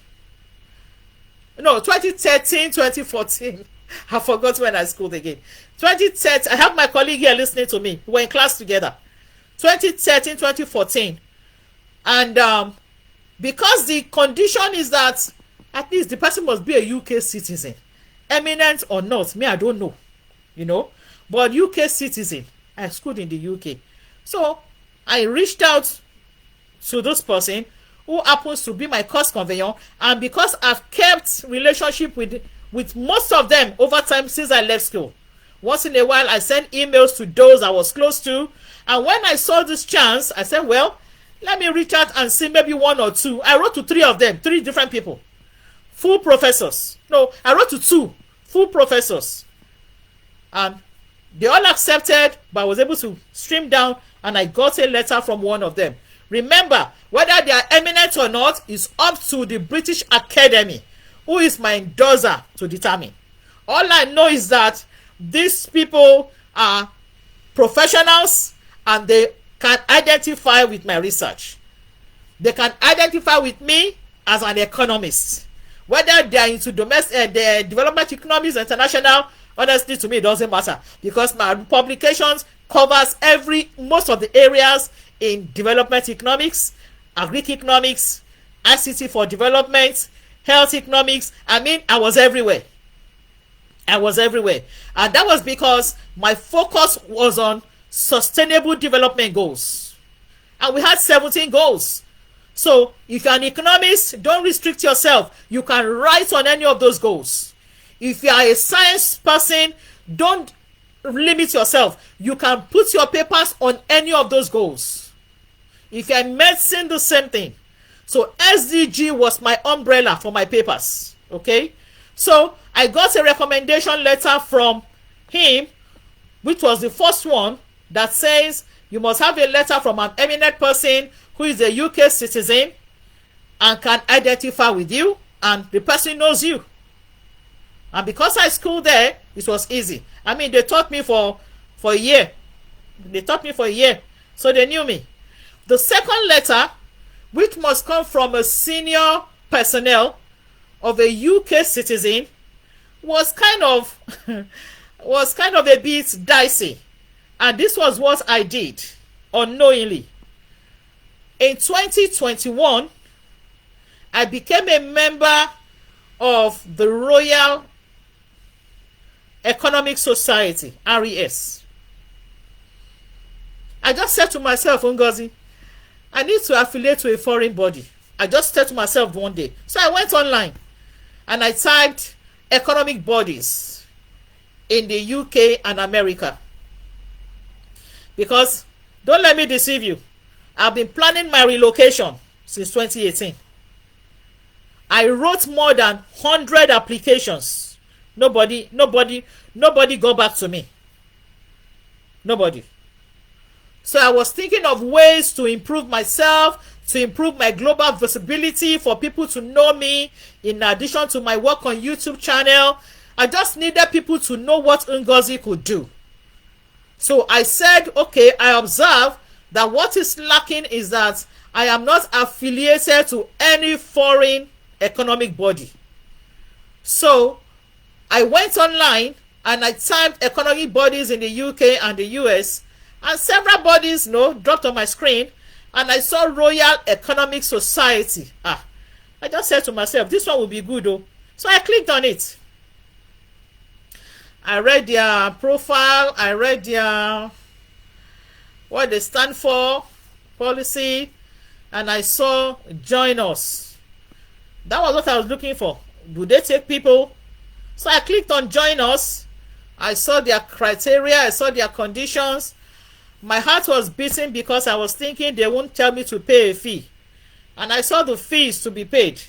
No, 2013, 2014. I forgot when I schooled again. 2013. I have my colleague here listening to me. We were in class together. 2013, 2014. And because the condition is that at least the person must be a UK citizen. Eminent or not, me, I don't know. You know. But UK citizen. I schooled in the UK. So I reached out to this person who happens to be my course conveyor, and because I've kept relationship with most of them over time since I left school, once in a while I send emails to those I was close to, and when I saw this chance, I said, well, let me reach out and see maybe 1 or 2. I wrote to 3 of them, 3 different people, full professors. No, I wrote to 2 full professors, and they all accepted, but I was able to stream down, and I got a letter from one of them. Remember, whether they are eminent or not is up to the British Academy, who is my endorser, to determine. All I know is that these people are professionals and they can identify with my research. They can identify with me as an economist. Whether they are into domestic, development economics, international, honestly, to me, it doesn't matter because my publications covers most of the areas in development economics, agric economics, ICT for development, health economics. I mean, I was everywhere. And that was because my focus was on sustainable development goals. And we had 17 goals. So if you're an economist, don't restrict yourself. You can write on any of those goals. If you are a science person, don't limit yourself. You can put your papers on any of those goals. If you're in medicine, the same thing. So SDG was my umbrella for my papers. Okay. So I got a recommendation letter from him, which was the first one that says you must have a letter from an eminent person who is a UK citizen and can identify with you, and the person knows you. And because I schooled there, It was easy. I mean, they taught me for a year. They taught me for a year, so they knew me. The second letter, which must come from a senior personnel of a UK citizen, was kind of a bit dicey, and this was what I did unknowingly. In 2021, I became a member of the Royal Economic Society, RES. I just said to myself, Ngozi, I need to affiliate to a foreign body. I just said to myself one day. So I went online and I typed economic bodies in the UK and America. Because, don't let me deceive you, I've been planning my relocation since 2018. I wrote more than 100 applications. Nobody got back to me. Nobody. So I was thinking of ways to improve myself, to improve my global visibility, for people to know me, in addition to my work on YouTube channel. I just needed people to know what Ngozi could do. So I said, okay, I observe that what is lacking is that I am not affiliated to any foreign economic body. So I went online and I typed economic bodies in the UK and the US, and several bodies, dropped on my screen, and I saw Royal Economic Society. I just said to myself, this one will be good though. So I clicked on it. I read their profile, I read their what they stand for, policy, and I saw join us. That was what I was looking for. Do they take people? So I clicked on join us. I saw their criteria, I saw their conditions. My heart was beating because I was thinking they won't tell me to pay a fee. And I saw the fees to be paid.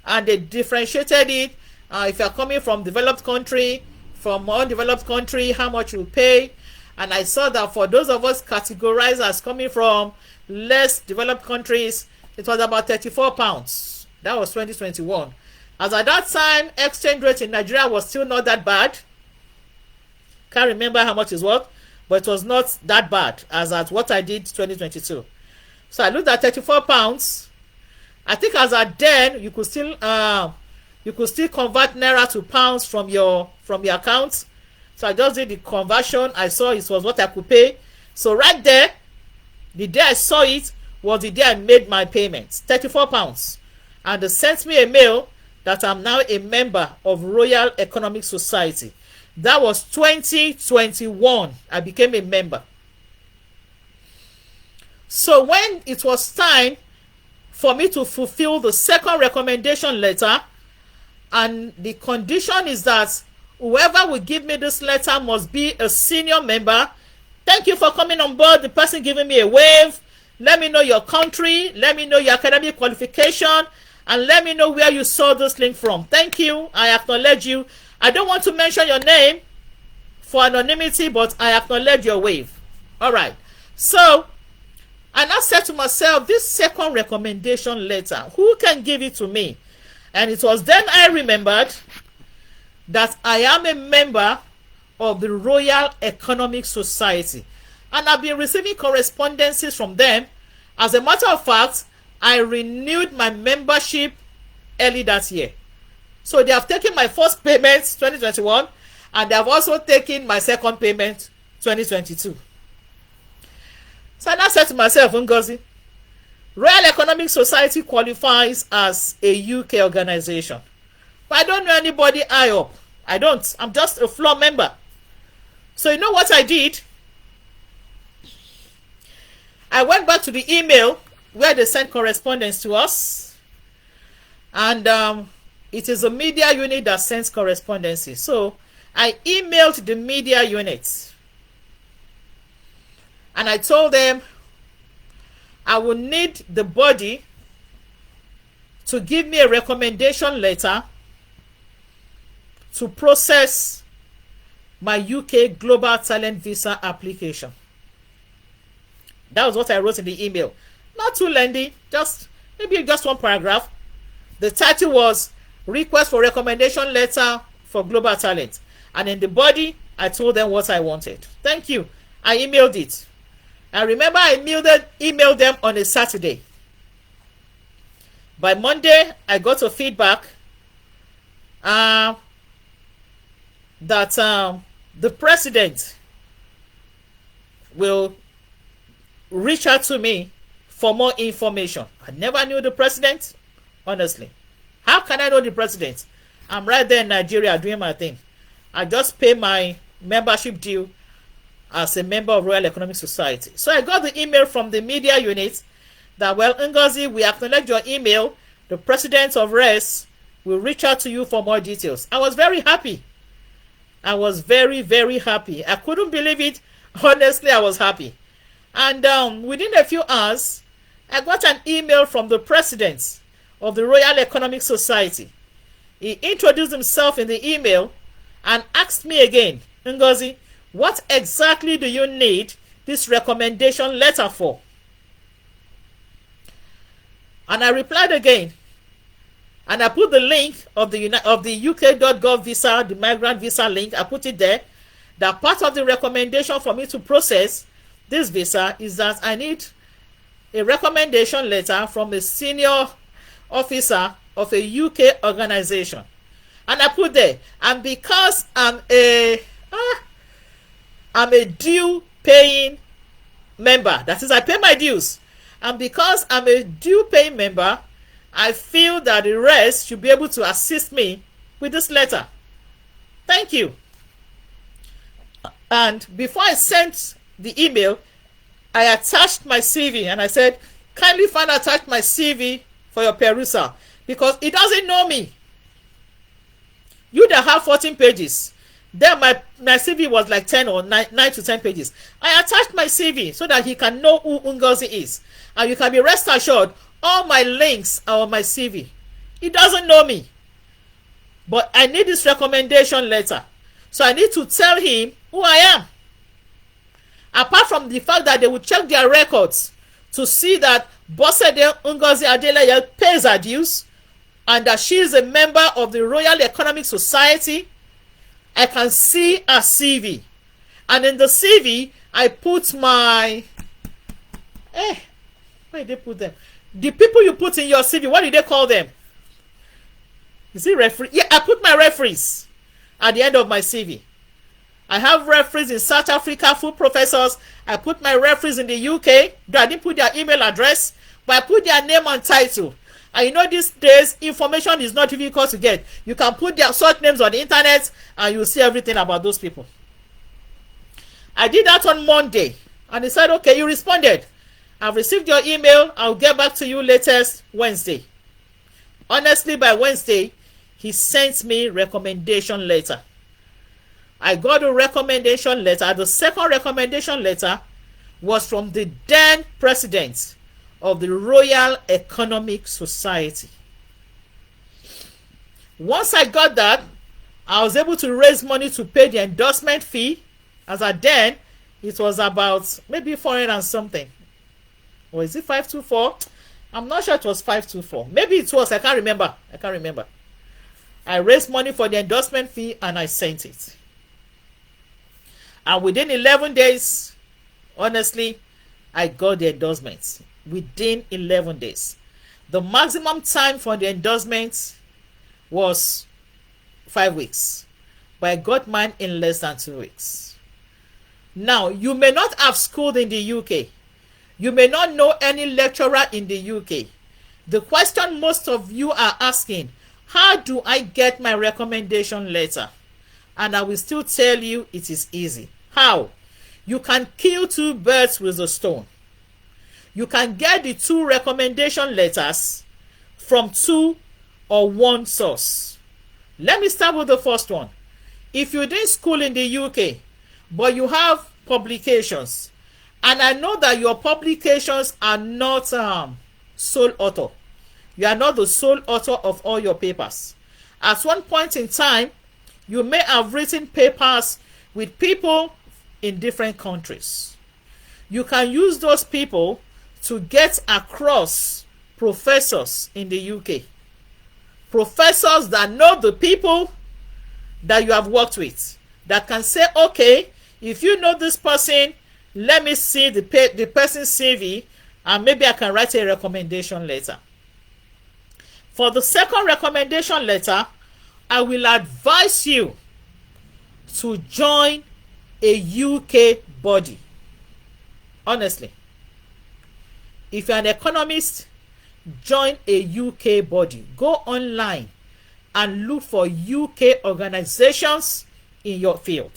And they differentiated it. If you're coming from developed country, from undeveloped country, how much you pay. And I saw that for those of us categorized as coming from less developed countries, it was about £34. That was 2021. As at that time, exchange rate in Nigeria was still not that bad. Can't remember how much it was, but it was not that bad as at what I did 2022. So I looked at £34. I think as at then you could still convert naira to pounds from your account. So I just did the conversion. I saw it was what I could pay. So right there, the day I saw it was the day I made my payments, £34. And they sent me a mail that I'm now a member of Royal Economic Society. That was 2021. I became a member. So when it was time for me to fulfill the second recommendation letter, and the condition is that whoever will give me this letter must be a senior member. Thank you for coming on board. The person giving me a wave. Let me know your country. Let me know your academic qualification. And let me know where you saw this link from. Thank you. I acknowledge you. I don't want to mention your name for anonymity, but I acknowledge your wave. All right. So, and I said to myself, this second recommendation letter, who can give it to me? And it was then I remembered that I am a member of the Royal Economic Society. And I've been receiving correspondences from them. As a matter of fact, I renewed my membership early that year. So they have taken my first payment 2021, and they have also taken my second payment 2022. So I now said to myself, Ngozi, Royal Economic Society qualifies as a UK organization. But I don't know anybody high up. I don't. I'm just a floor member. So you know what I did? I went back to the email where they sent correspondence to us. And it is a media unit that sends correspondences. So I emailed the media unit. And I told them I will need the body to give me a recommendation letter to process my UK Global Talent Visa application. That was what I wrote in the email. Not too lengthy, maybe just one paragraph. The title was Request for Recommendation Letter for Global Talent. And in the body, I told them what I wanted. Thank you. I emailed it. I remember I emailed them on a Saturday. By Monday, I got a feedback that the president will reach out to me for more information. I never knew the president, honestly. How can I know the president? I'm right there in Nigeria doing my thing. I just pay my membership due as a member of Royal Economic Society. So I got the email from the media unit that, well, Ngozi, we acknowledge your email. The president of RES will reach out to you for more details. I was very happy. I was very, very happy. I couldn't believe it. Honestly, I was happy. And within a few hours, I got an email from the president of the Royal Economic Society. He introduced himself in the email and asked me again, Ngozi, what exactly do you need this recommendation letter for? And I replied again, and I put the link of the UK.gov visa, the migrant visa link. I put it there. That part of the recommendation for me to process this visa is that I need a recommendation letter from a senior officer of a UK organization. And I put there, and because I'm a due paying member, that is, I pay my dues, and because I'm a due paying member, I feel that the rest should be able to assist me with this letter. Thank you. And before I sent the email, I attached my CV and I said, kindly find attached my CV for your perusal, because it doesn't know me. You that have 14 pages, then my CV was like 10 or 9 to 10 pages. I attached my CV so that he can know who Ngozi is. And you can be rest assured, all my links are on my CV. He doesn't know me. But I need this recommendation letter. So I need to tell him who I am. Apart from the fact that they will check their records to see that Bosede Ngozi Adeleye pays her dues and that she is a member of the Royal Economic Society, I can see a CV. And in the CV, I put my... where did they put them? The people you put in your CV, what did they call them? Is it referee? Yeah, I put my referees at the end of my CV. I have referees in South Africa, full professors. I put my referees in the UK. I didn't put their email address, but I put their name and title. And you know, these days, information is not difficult to get. You can put their short names on the internet and you'll see everything about those people. I did that on Monday. And he said, okay, you responded. I've received your email. I'll get back to you latest Wednesday. Honestly, by Wednesday, he sent me recommendation letter. I got a recommendation letter. The second recommendation letter was from the then president of the Royal Economic Society. Once I got that, I was able to raise money to pay the endorsement fee. As at then, it was about maybe 400 and something. Or is it 524? I'm not sure it was 524. Maybe it was. I can't remember. I raised money for the endorsement fee and I sent it. And within 11 days, honestly, I got the endorsements. Within 11 days. The maximum time for the endorsement was 5 weeks. But I got mine in less than 2 weeks. Now, you may not have schooled in the UK. You may not know any lecturer in the UK. The question most of you are asking, how do I get my recommendation letter? And I will still tell you it is easy. How? You can kill two birds with a stone. You can get the two recommendation letters from two or one source. Let me start with the first one. If you didn't school in the UK, but you have publications, and I know that your publications are not sole author. You are not the sole author of all your papers. At one point in time, you may have written papers with people in different countries. You can use those people to get across professors in the UK. Professors that know the people that you have worked with. that can say, okay, if you know this person, let me see the person's CV, and maybe I can write a recommendation letter. For the second recommendation letter, I will advise you to join a UK body. Honestly, if you're an economist, join a UK body. Go online and look for UK organizations in your field.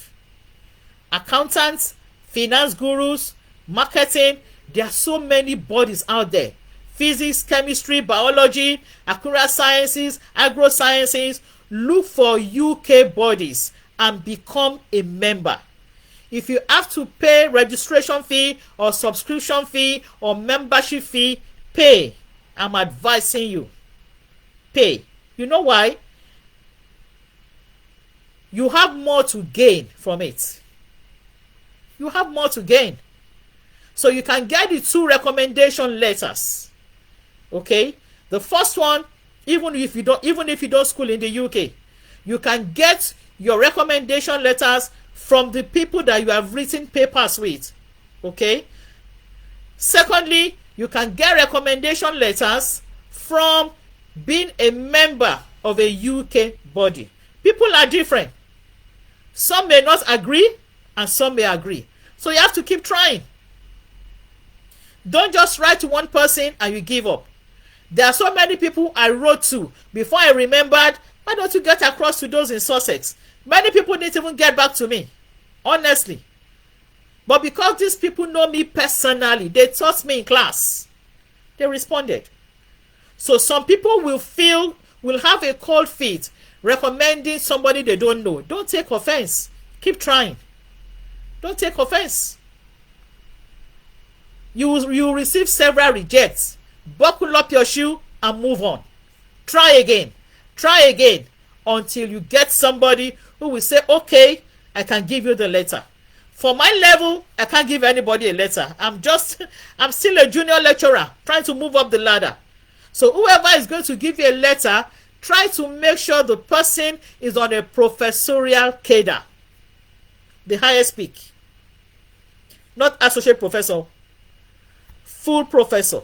Accountants, finance gurus, marketing, there are so many bodies out there. Physics, chemistry, biology, accurate sciences, agro sciences. Look for UK bodies and become a member. If you have to pay registration fee or subscription fee or membership fee, pay. I'm advising you. Pay. You know why? You have more to gain from it. You have more to gain. So you can get the 2 recommendation letters. Okay? The first one, even if you don't school in the UK, you can get your recommendation letters from the people that you have written papers with. Okay? Secondly, you can get recommendation letters from being a member of a UK body. People are different. Some may not agree and some may agree. So you have to keep trying. Don't just write to one person and you give up. There are so many people I wrote to before I remembered, why don't you get across to those in Sussex? Many people didn't even get back to me. Honestly. But because these people know me personally, they taught me in class. They responded. So some people will have a cold feet recommending somebody they don't know. Don't take offense. Keep trying. Don't take offense. You will receive several rejects. Buckle up your shoe and move on. Try again. Try again until you get somebody who will say, okay, I can give you the letter. For my level, I can't give anybody a letter. I'm still a junior lecturer trying to move up the ladder. So whoever is going to give you a letter, try to make sure the person is on a professorial cadre. The highest peak. Not associate professor. Full professor.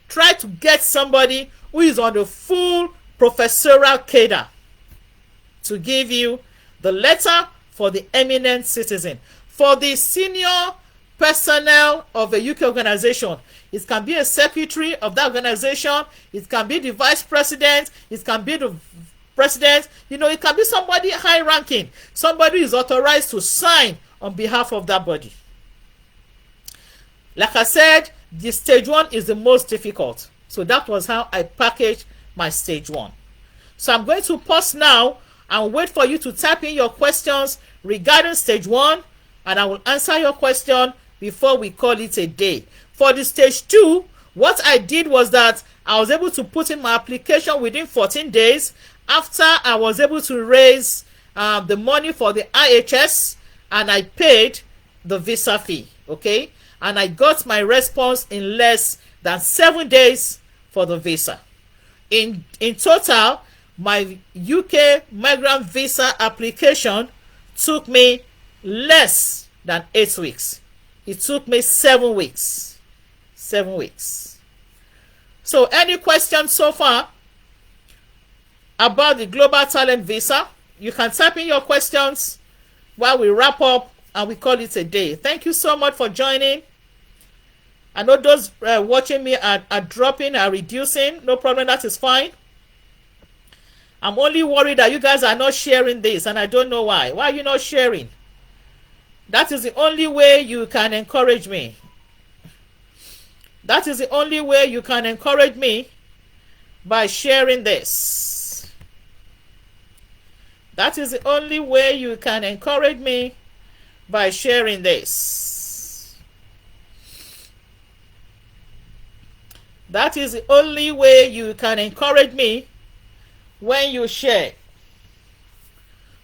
Try to get somebody who is on the full professorial cadre to give you the letter for the eminent citizen. For the senior personnel of a UK organization, it can be a secretary of that organization, it can be the vice president, it can be the president, it can be somebody high ranking, somebody who is authorized to sign on behalf of that body. Like I said, the stage 1 is the most difficult. So that was how I packaged my stage 1. So I'm going to pause now and wait for you to type in your questions regarding stage 1, and I will answer your question before we call it a day. For the stage 2, what I did was that I was able to put in my application within 14 days after I was able to raise the money for the IHS, and I paid the visa fee. Okay? And I got my response in less than 7 days for the visa. In total, my UK migrant visa application took me less than 8 weeks. It took me 7 weeks. 7 weeks. So any questions so far about the global talent visa? You can type in your questions while we wrap up and we call it a day. Thank you so much for joining. I know those watching me are dropping, are reducing. No problem, that is fine. I'm only worried that you guys are not sharing this, and I don't know why. Why are you not sharing? That is the only way you can encourage me. That is the only way you can encourage me, by sharing this. That is the only way you can encourage me, by sharing this. That is the only way you can encourage me, when you share,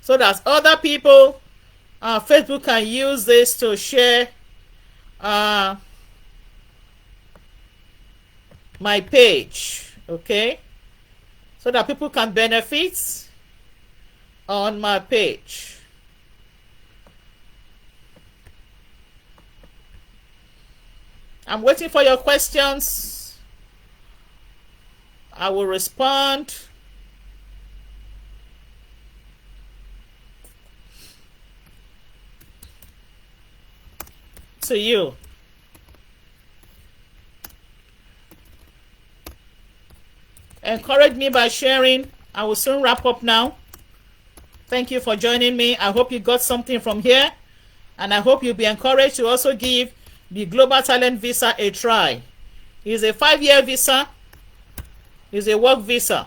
so that other people, Facebook can use this to share my page. Okay, so that people can benefit on my page. I'm waiting for your questions. I will respond. To you. Encourage me by sharing. I will soon wrap up now. Thank you for joining me. I hope you got something from here. And I hope you'll be encouraged to also give the Global Talent Visa a try. It's a 5-year visa. It's a work visa.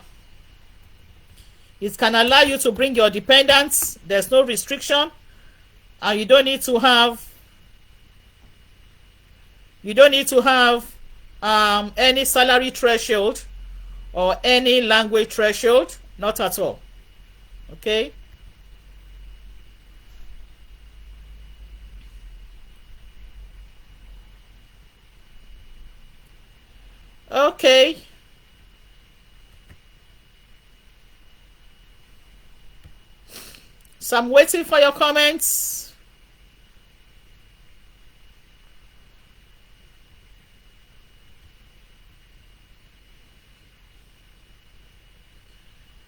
It can allow you to bring your dependents. There's no restriction. And you don't need to have any salary threshold or any language threshold. Not at all. Okay. Okay. So I'm waiting for your comments.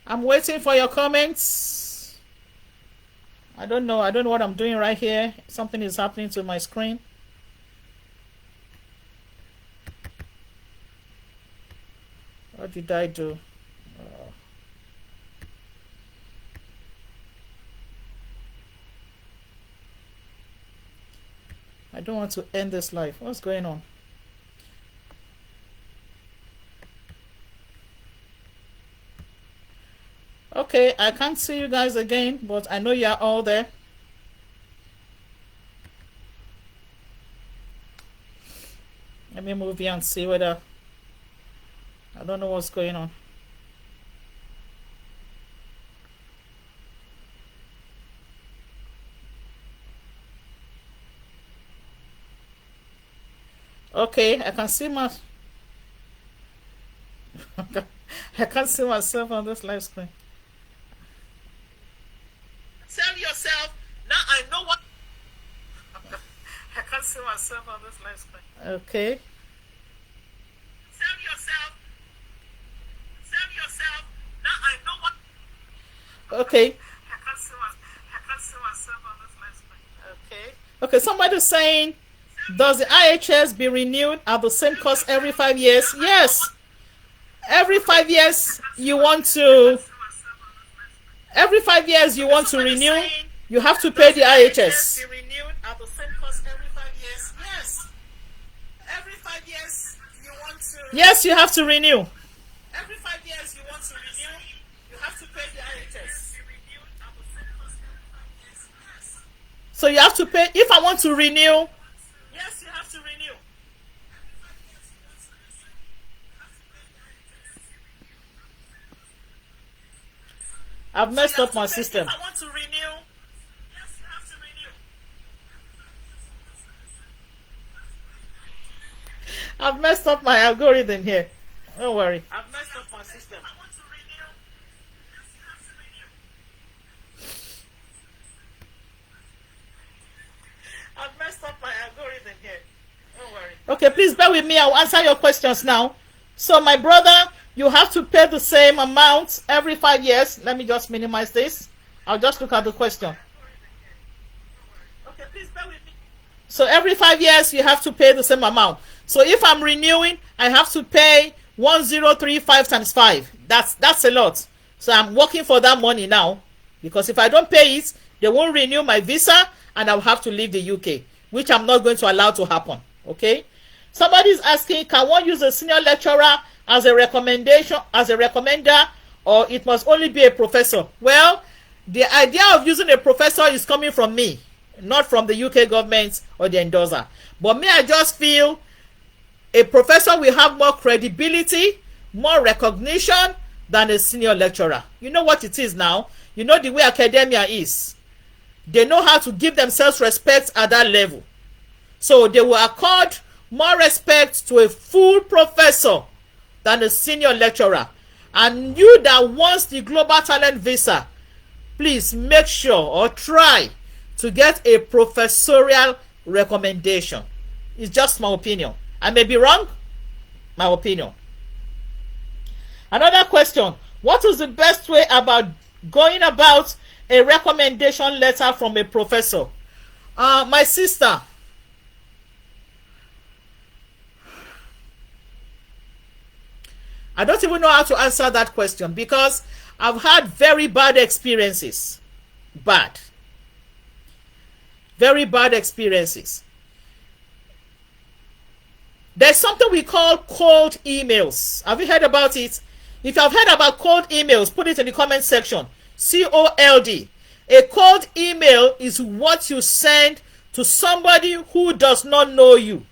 I'm waiting for your comments. I don't know what I'm doing right here. Something is happening to my screen. What did I do? I don't want to end this live. What's going on? Okay, I can't see you guys again, but I know you're all there. Let me move here and see whether... I don't know what's going on. Okay, I can see my... I can't see myself on this live screen. Tell yourself, now I know what... I can't see myself on this live screen. Okay. Tell yourself, now I know what... Okay. I can't see myself on this live screen. Okay. Okay, somebody's saying, does the IHS be renewed at the same cost every 5 years? Yes. Every 5 years you want to... Every 5 years you want to renew, you have to pay the IHS. Yes, you have to renew. Every 5 years you want to renew, you have to pay the IHS. So you have to pay. If I want to renew, yes, you have to renew. I've messed up my system. If I want to renew, yes, you have to renew. I've messed up my algorithm here. Don't worry. I've messed up my system. If I want to renew, yes, you have to renew. I've messed up my algorithm here. Don't worry. Okay, please bear with me. I'll answer your questions now. So, my brother, you have to pay the same amount every 5 years. Let me just minimize this. I'll just look at the question. Okay, please bear with me. So every 5 years you have to pay the same amount. So if I'm renewing, I have to pay 1035 times 5. That's a lot. So I'm working for that money now, because if I don't pay it, they won't renew my visa and I'll have to leave the UK, which I'm not going to allow to happen. Okay? Somebody's asking, can one use a senior lecturer as a recommendation, as a recommender, or it must only be a professor? Well, the idea of using a professor is coming from me, not from the UK government or the endorser. But me, I just feel a professor will have more credibility, more recognition than a senior lecturer. You know what it is now? You know the way academia is. They know how to give themselves respect at that level. So they will accord more respect to a full professor than a senior lecturer. And you that wants the Global Talent Visa, please make sure or try to get a professorial recommendation. It's just my opinion. I may be wrong. My opinion. Another question. What is the best way about going about a recommendation letter from a professor? My sister, I don't even know how to answer that question because I've had very bad experiences. Very bad experiences. There's something we call cold emails. Have you heard about it? If you have heard about cold emails, put it in the comment section. COLD. A cold email is what you send to somebody who does not know you.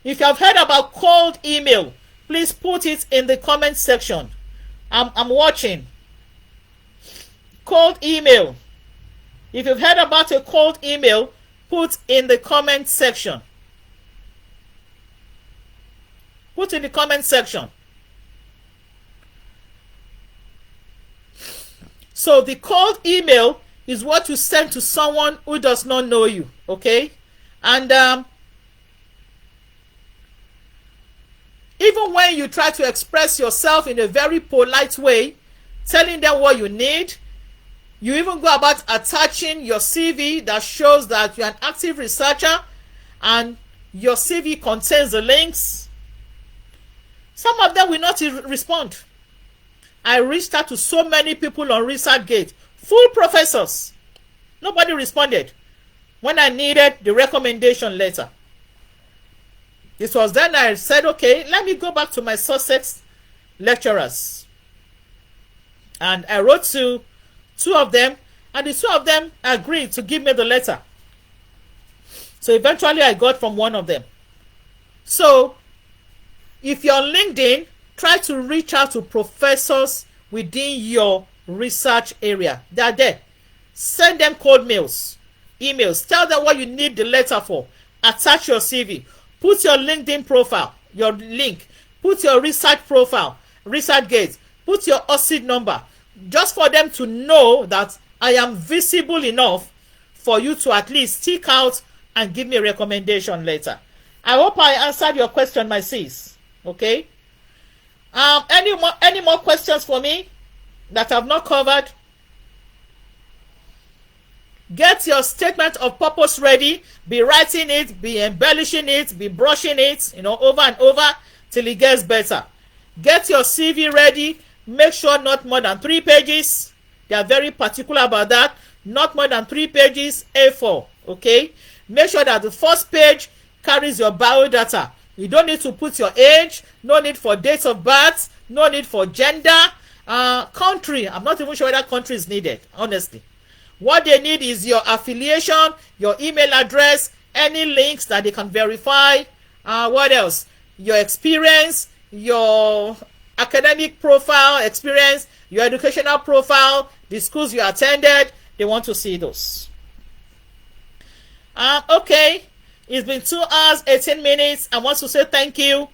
If you have heard about cold email, please put it in the comment section. I'm watching. Cold email. If you've heard about a cold email, put in the comment section. Put in the comment section. So the cold email is what you send to someone who does not know you, okay? And even when you try to express yourself in a very polite way, telling them what you need, you even go about attaching your CV that shows that you're an active researcher and your CV contains the links. Some of them will not respond. I reached out to so many people on ResearchGate, full professors. Nobody responded when I needed the recommendation letter. This was then I said, okay, let me go back to my Sussex lecturers. And I wrote to two of them, and the two of them agreed to give me the letter. So eventually I got from one of them. So if you're on LinkedIn, try to reach out to professors within your research area. They are there. Send them cold mails, emails. Tell them what you need the letter for. Attach your CV. Put your LinkedIn profile, your link. Put your research profile, ResearchGate. Put your OSID number. Just for them to know that I am visible enough for you to at least stick out and give me a recommendation letter. I hope I answered your question, my sis. Okay? Any more questions for me that I've not covered? Get your statement of purpose ready. Be writing it, be embellishing it, be brushing it, over and over till it gets better. Get your CV ready. Make sure not more than 3 pages. They are very particular about that. Not more than 3 pages, A4. Okay? Make sure that the first page carries your biodata. You don't need to put your age, no need for date of birth, no need for gender, country. I'm not even sure whether country is needed, honestly. What they need is your affiliation, your email address, any links that they can verify. What else? Your experience, your academic profile experience, your educational profile, the schools you attended. They want to see those. Okay. It's been 2 hours, 18 minutes. I want to say thank you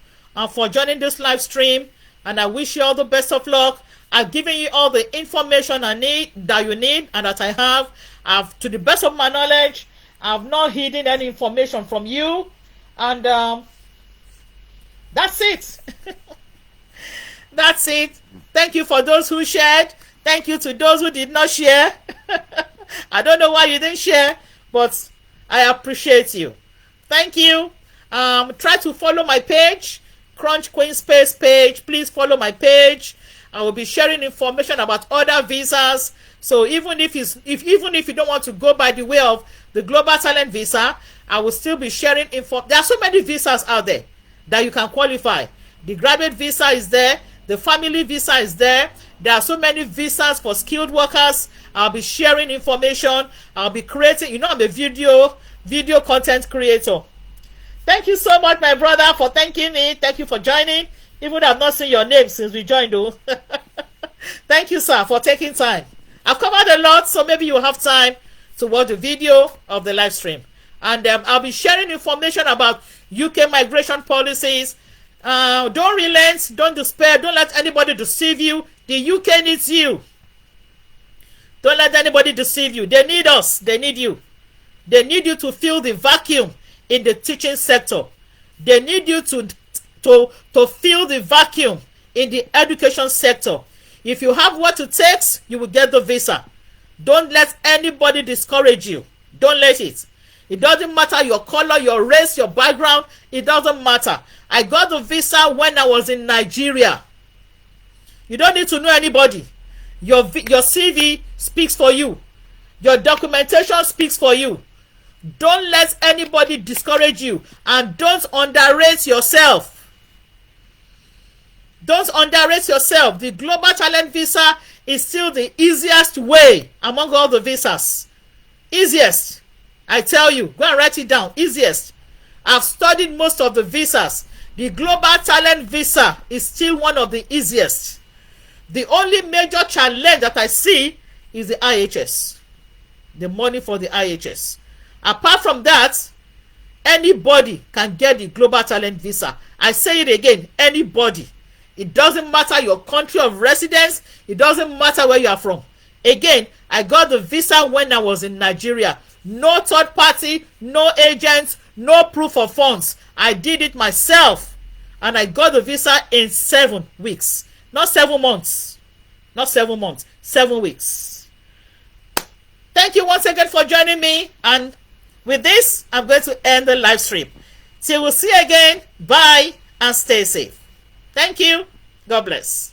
for joining this live stream, and I wish you all the best of luck. I've given you all the information that you need and that I have. To the best of my knowledge, I've not hidden any information from you, and that's it. That's it. Thank you for those who shared. Thank you to those who did not share. I don't know why you didn't share, but I appreciate you. Thank you. Try to follow my page, Crunch Queen Space page. Please follow my page. I will be sharing information about other visas. So even if you don't want to go by the way of the Global Talent Visa, I will still be sharing info. There are so many visas out there that you can qualify. The graduate visa is there. The family visa is there. There are so many visas for skilled workers. I'll be sharing information. I'll be creating. I'm a video content creator. Thank you so much, my brother, for thanking me. Thank you for joining. Even though I've not seen your name since we joined, though. Thank you, sir, for taking time. I've covered a lot, so maybe you'll have time to watch the video of the live stream. And I'll be sharing information about UK migration policies. Don't relent, don't despair, don't let anybody deceive you. The UK needs you. Don't let anybody deceive you. They need us. They need you. They need you to fill the vacuum in the teaching sector. They need you to fill the vacuum in the education sector. If you have what it takes, you will get the visa. Don't let anybody discourage you. Don't let it. It doesn't matter your color, your race, your background. It doesn't matter. I got the visa when I was in Nigeria. You don't need to know anybody. Your CV speaks for you. Your documentation speaks for you. Don't let anybody discourage you, and don't underrate yourself. Don't underrate yourself. The Global Talent Visa is still the easiest way among all the visas. Easiest. I tell you, go and write it down. Easiest. I've studied most of the visas. The Global Talent Visa is still one of the easiest. The only major challenge that I see is the IHS. The money for the IHS. Apart from that, anybody can get the Global Talent Visa. I say it again, anybody. It doesn't matter your country of residence. It doesn't matter where you are from. Again, I got the visa when I was in Nigeria. No third party, no agents, no proof of funds. I did it myself. And I got the visa in 7 weeks. Not 7 months. Not 7 months. 7 weeks. Thank you once again for joining me. And with this, I'm going to end the live stream. Till we'll see you again. Bye and stay safe. Thank you. God bless.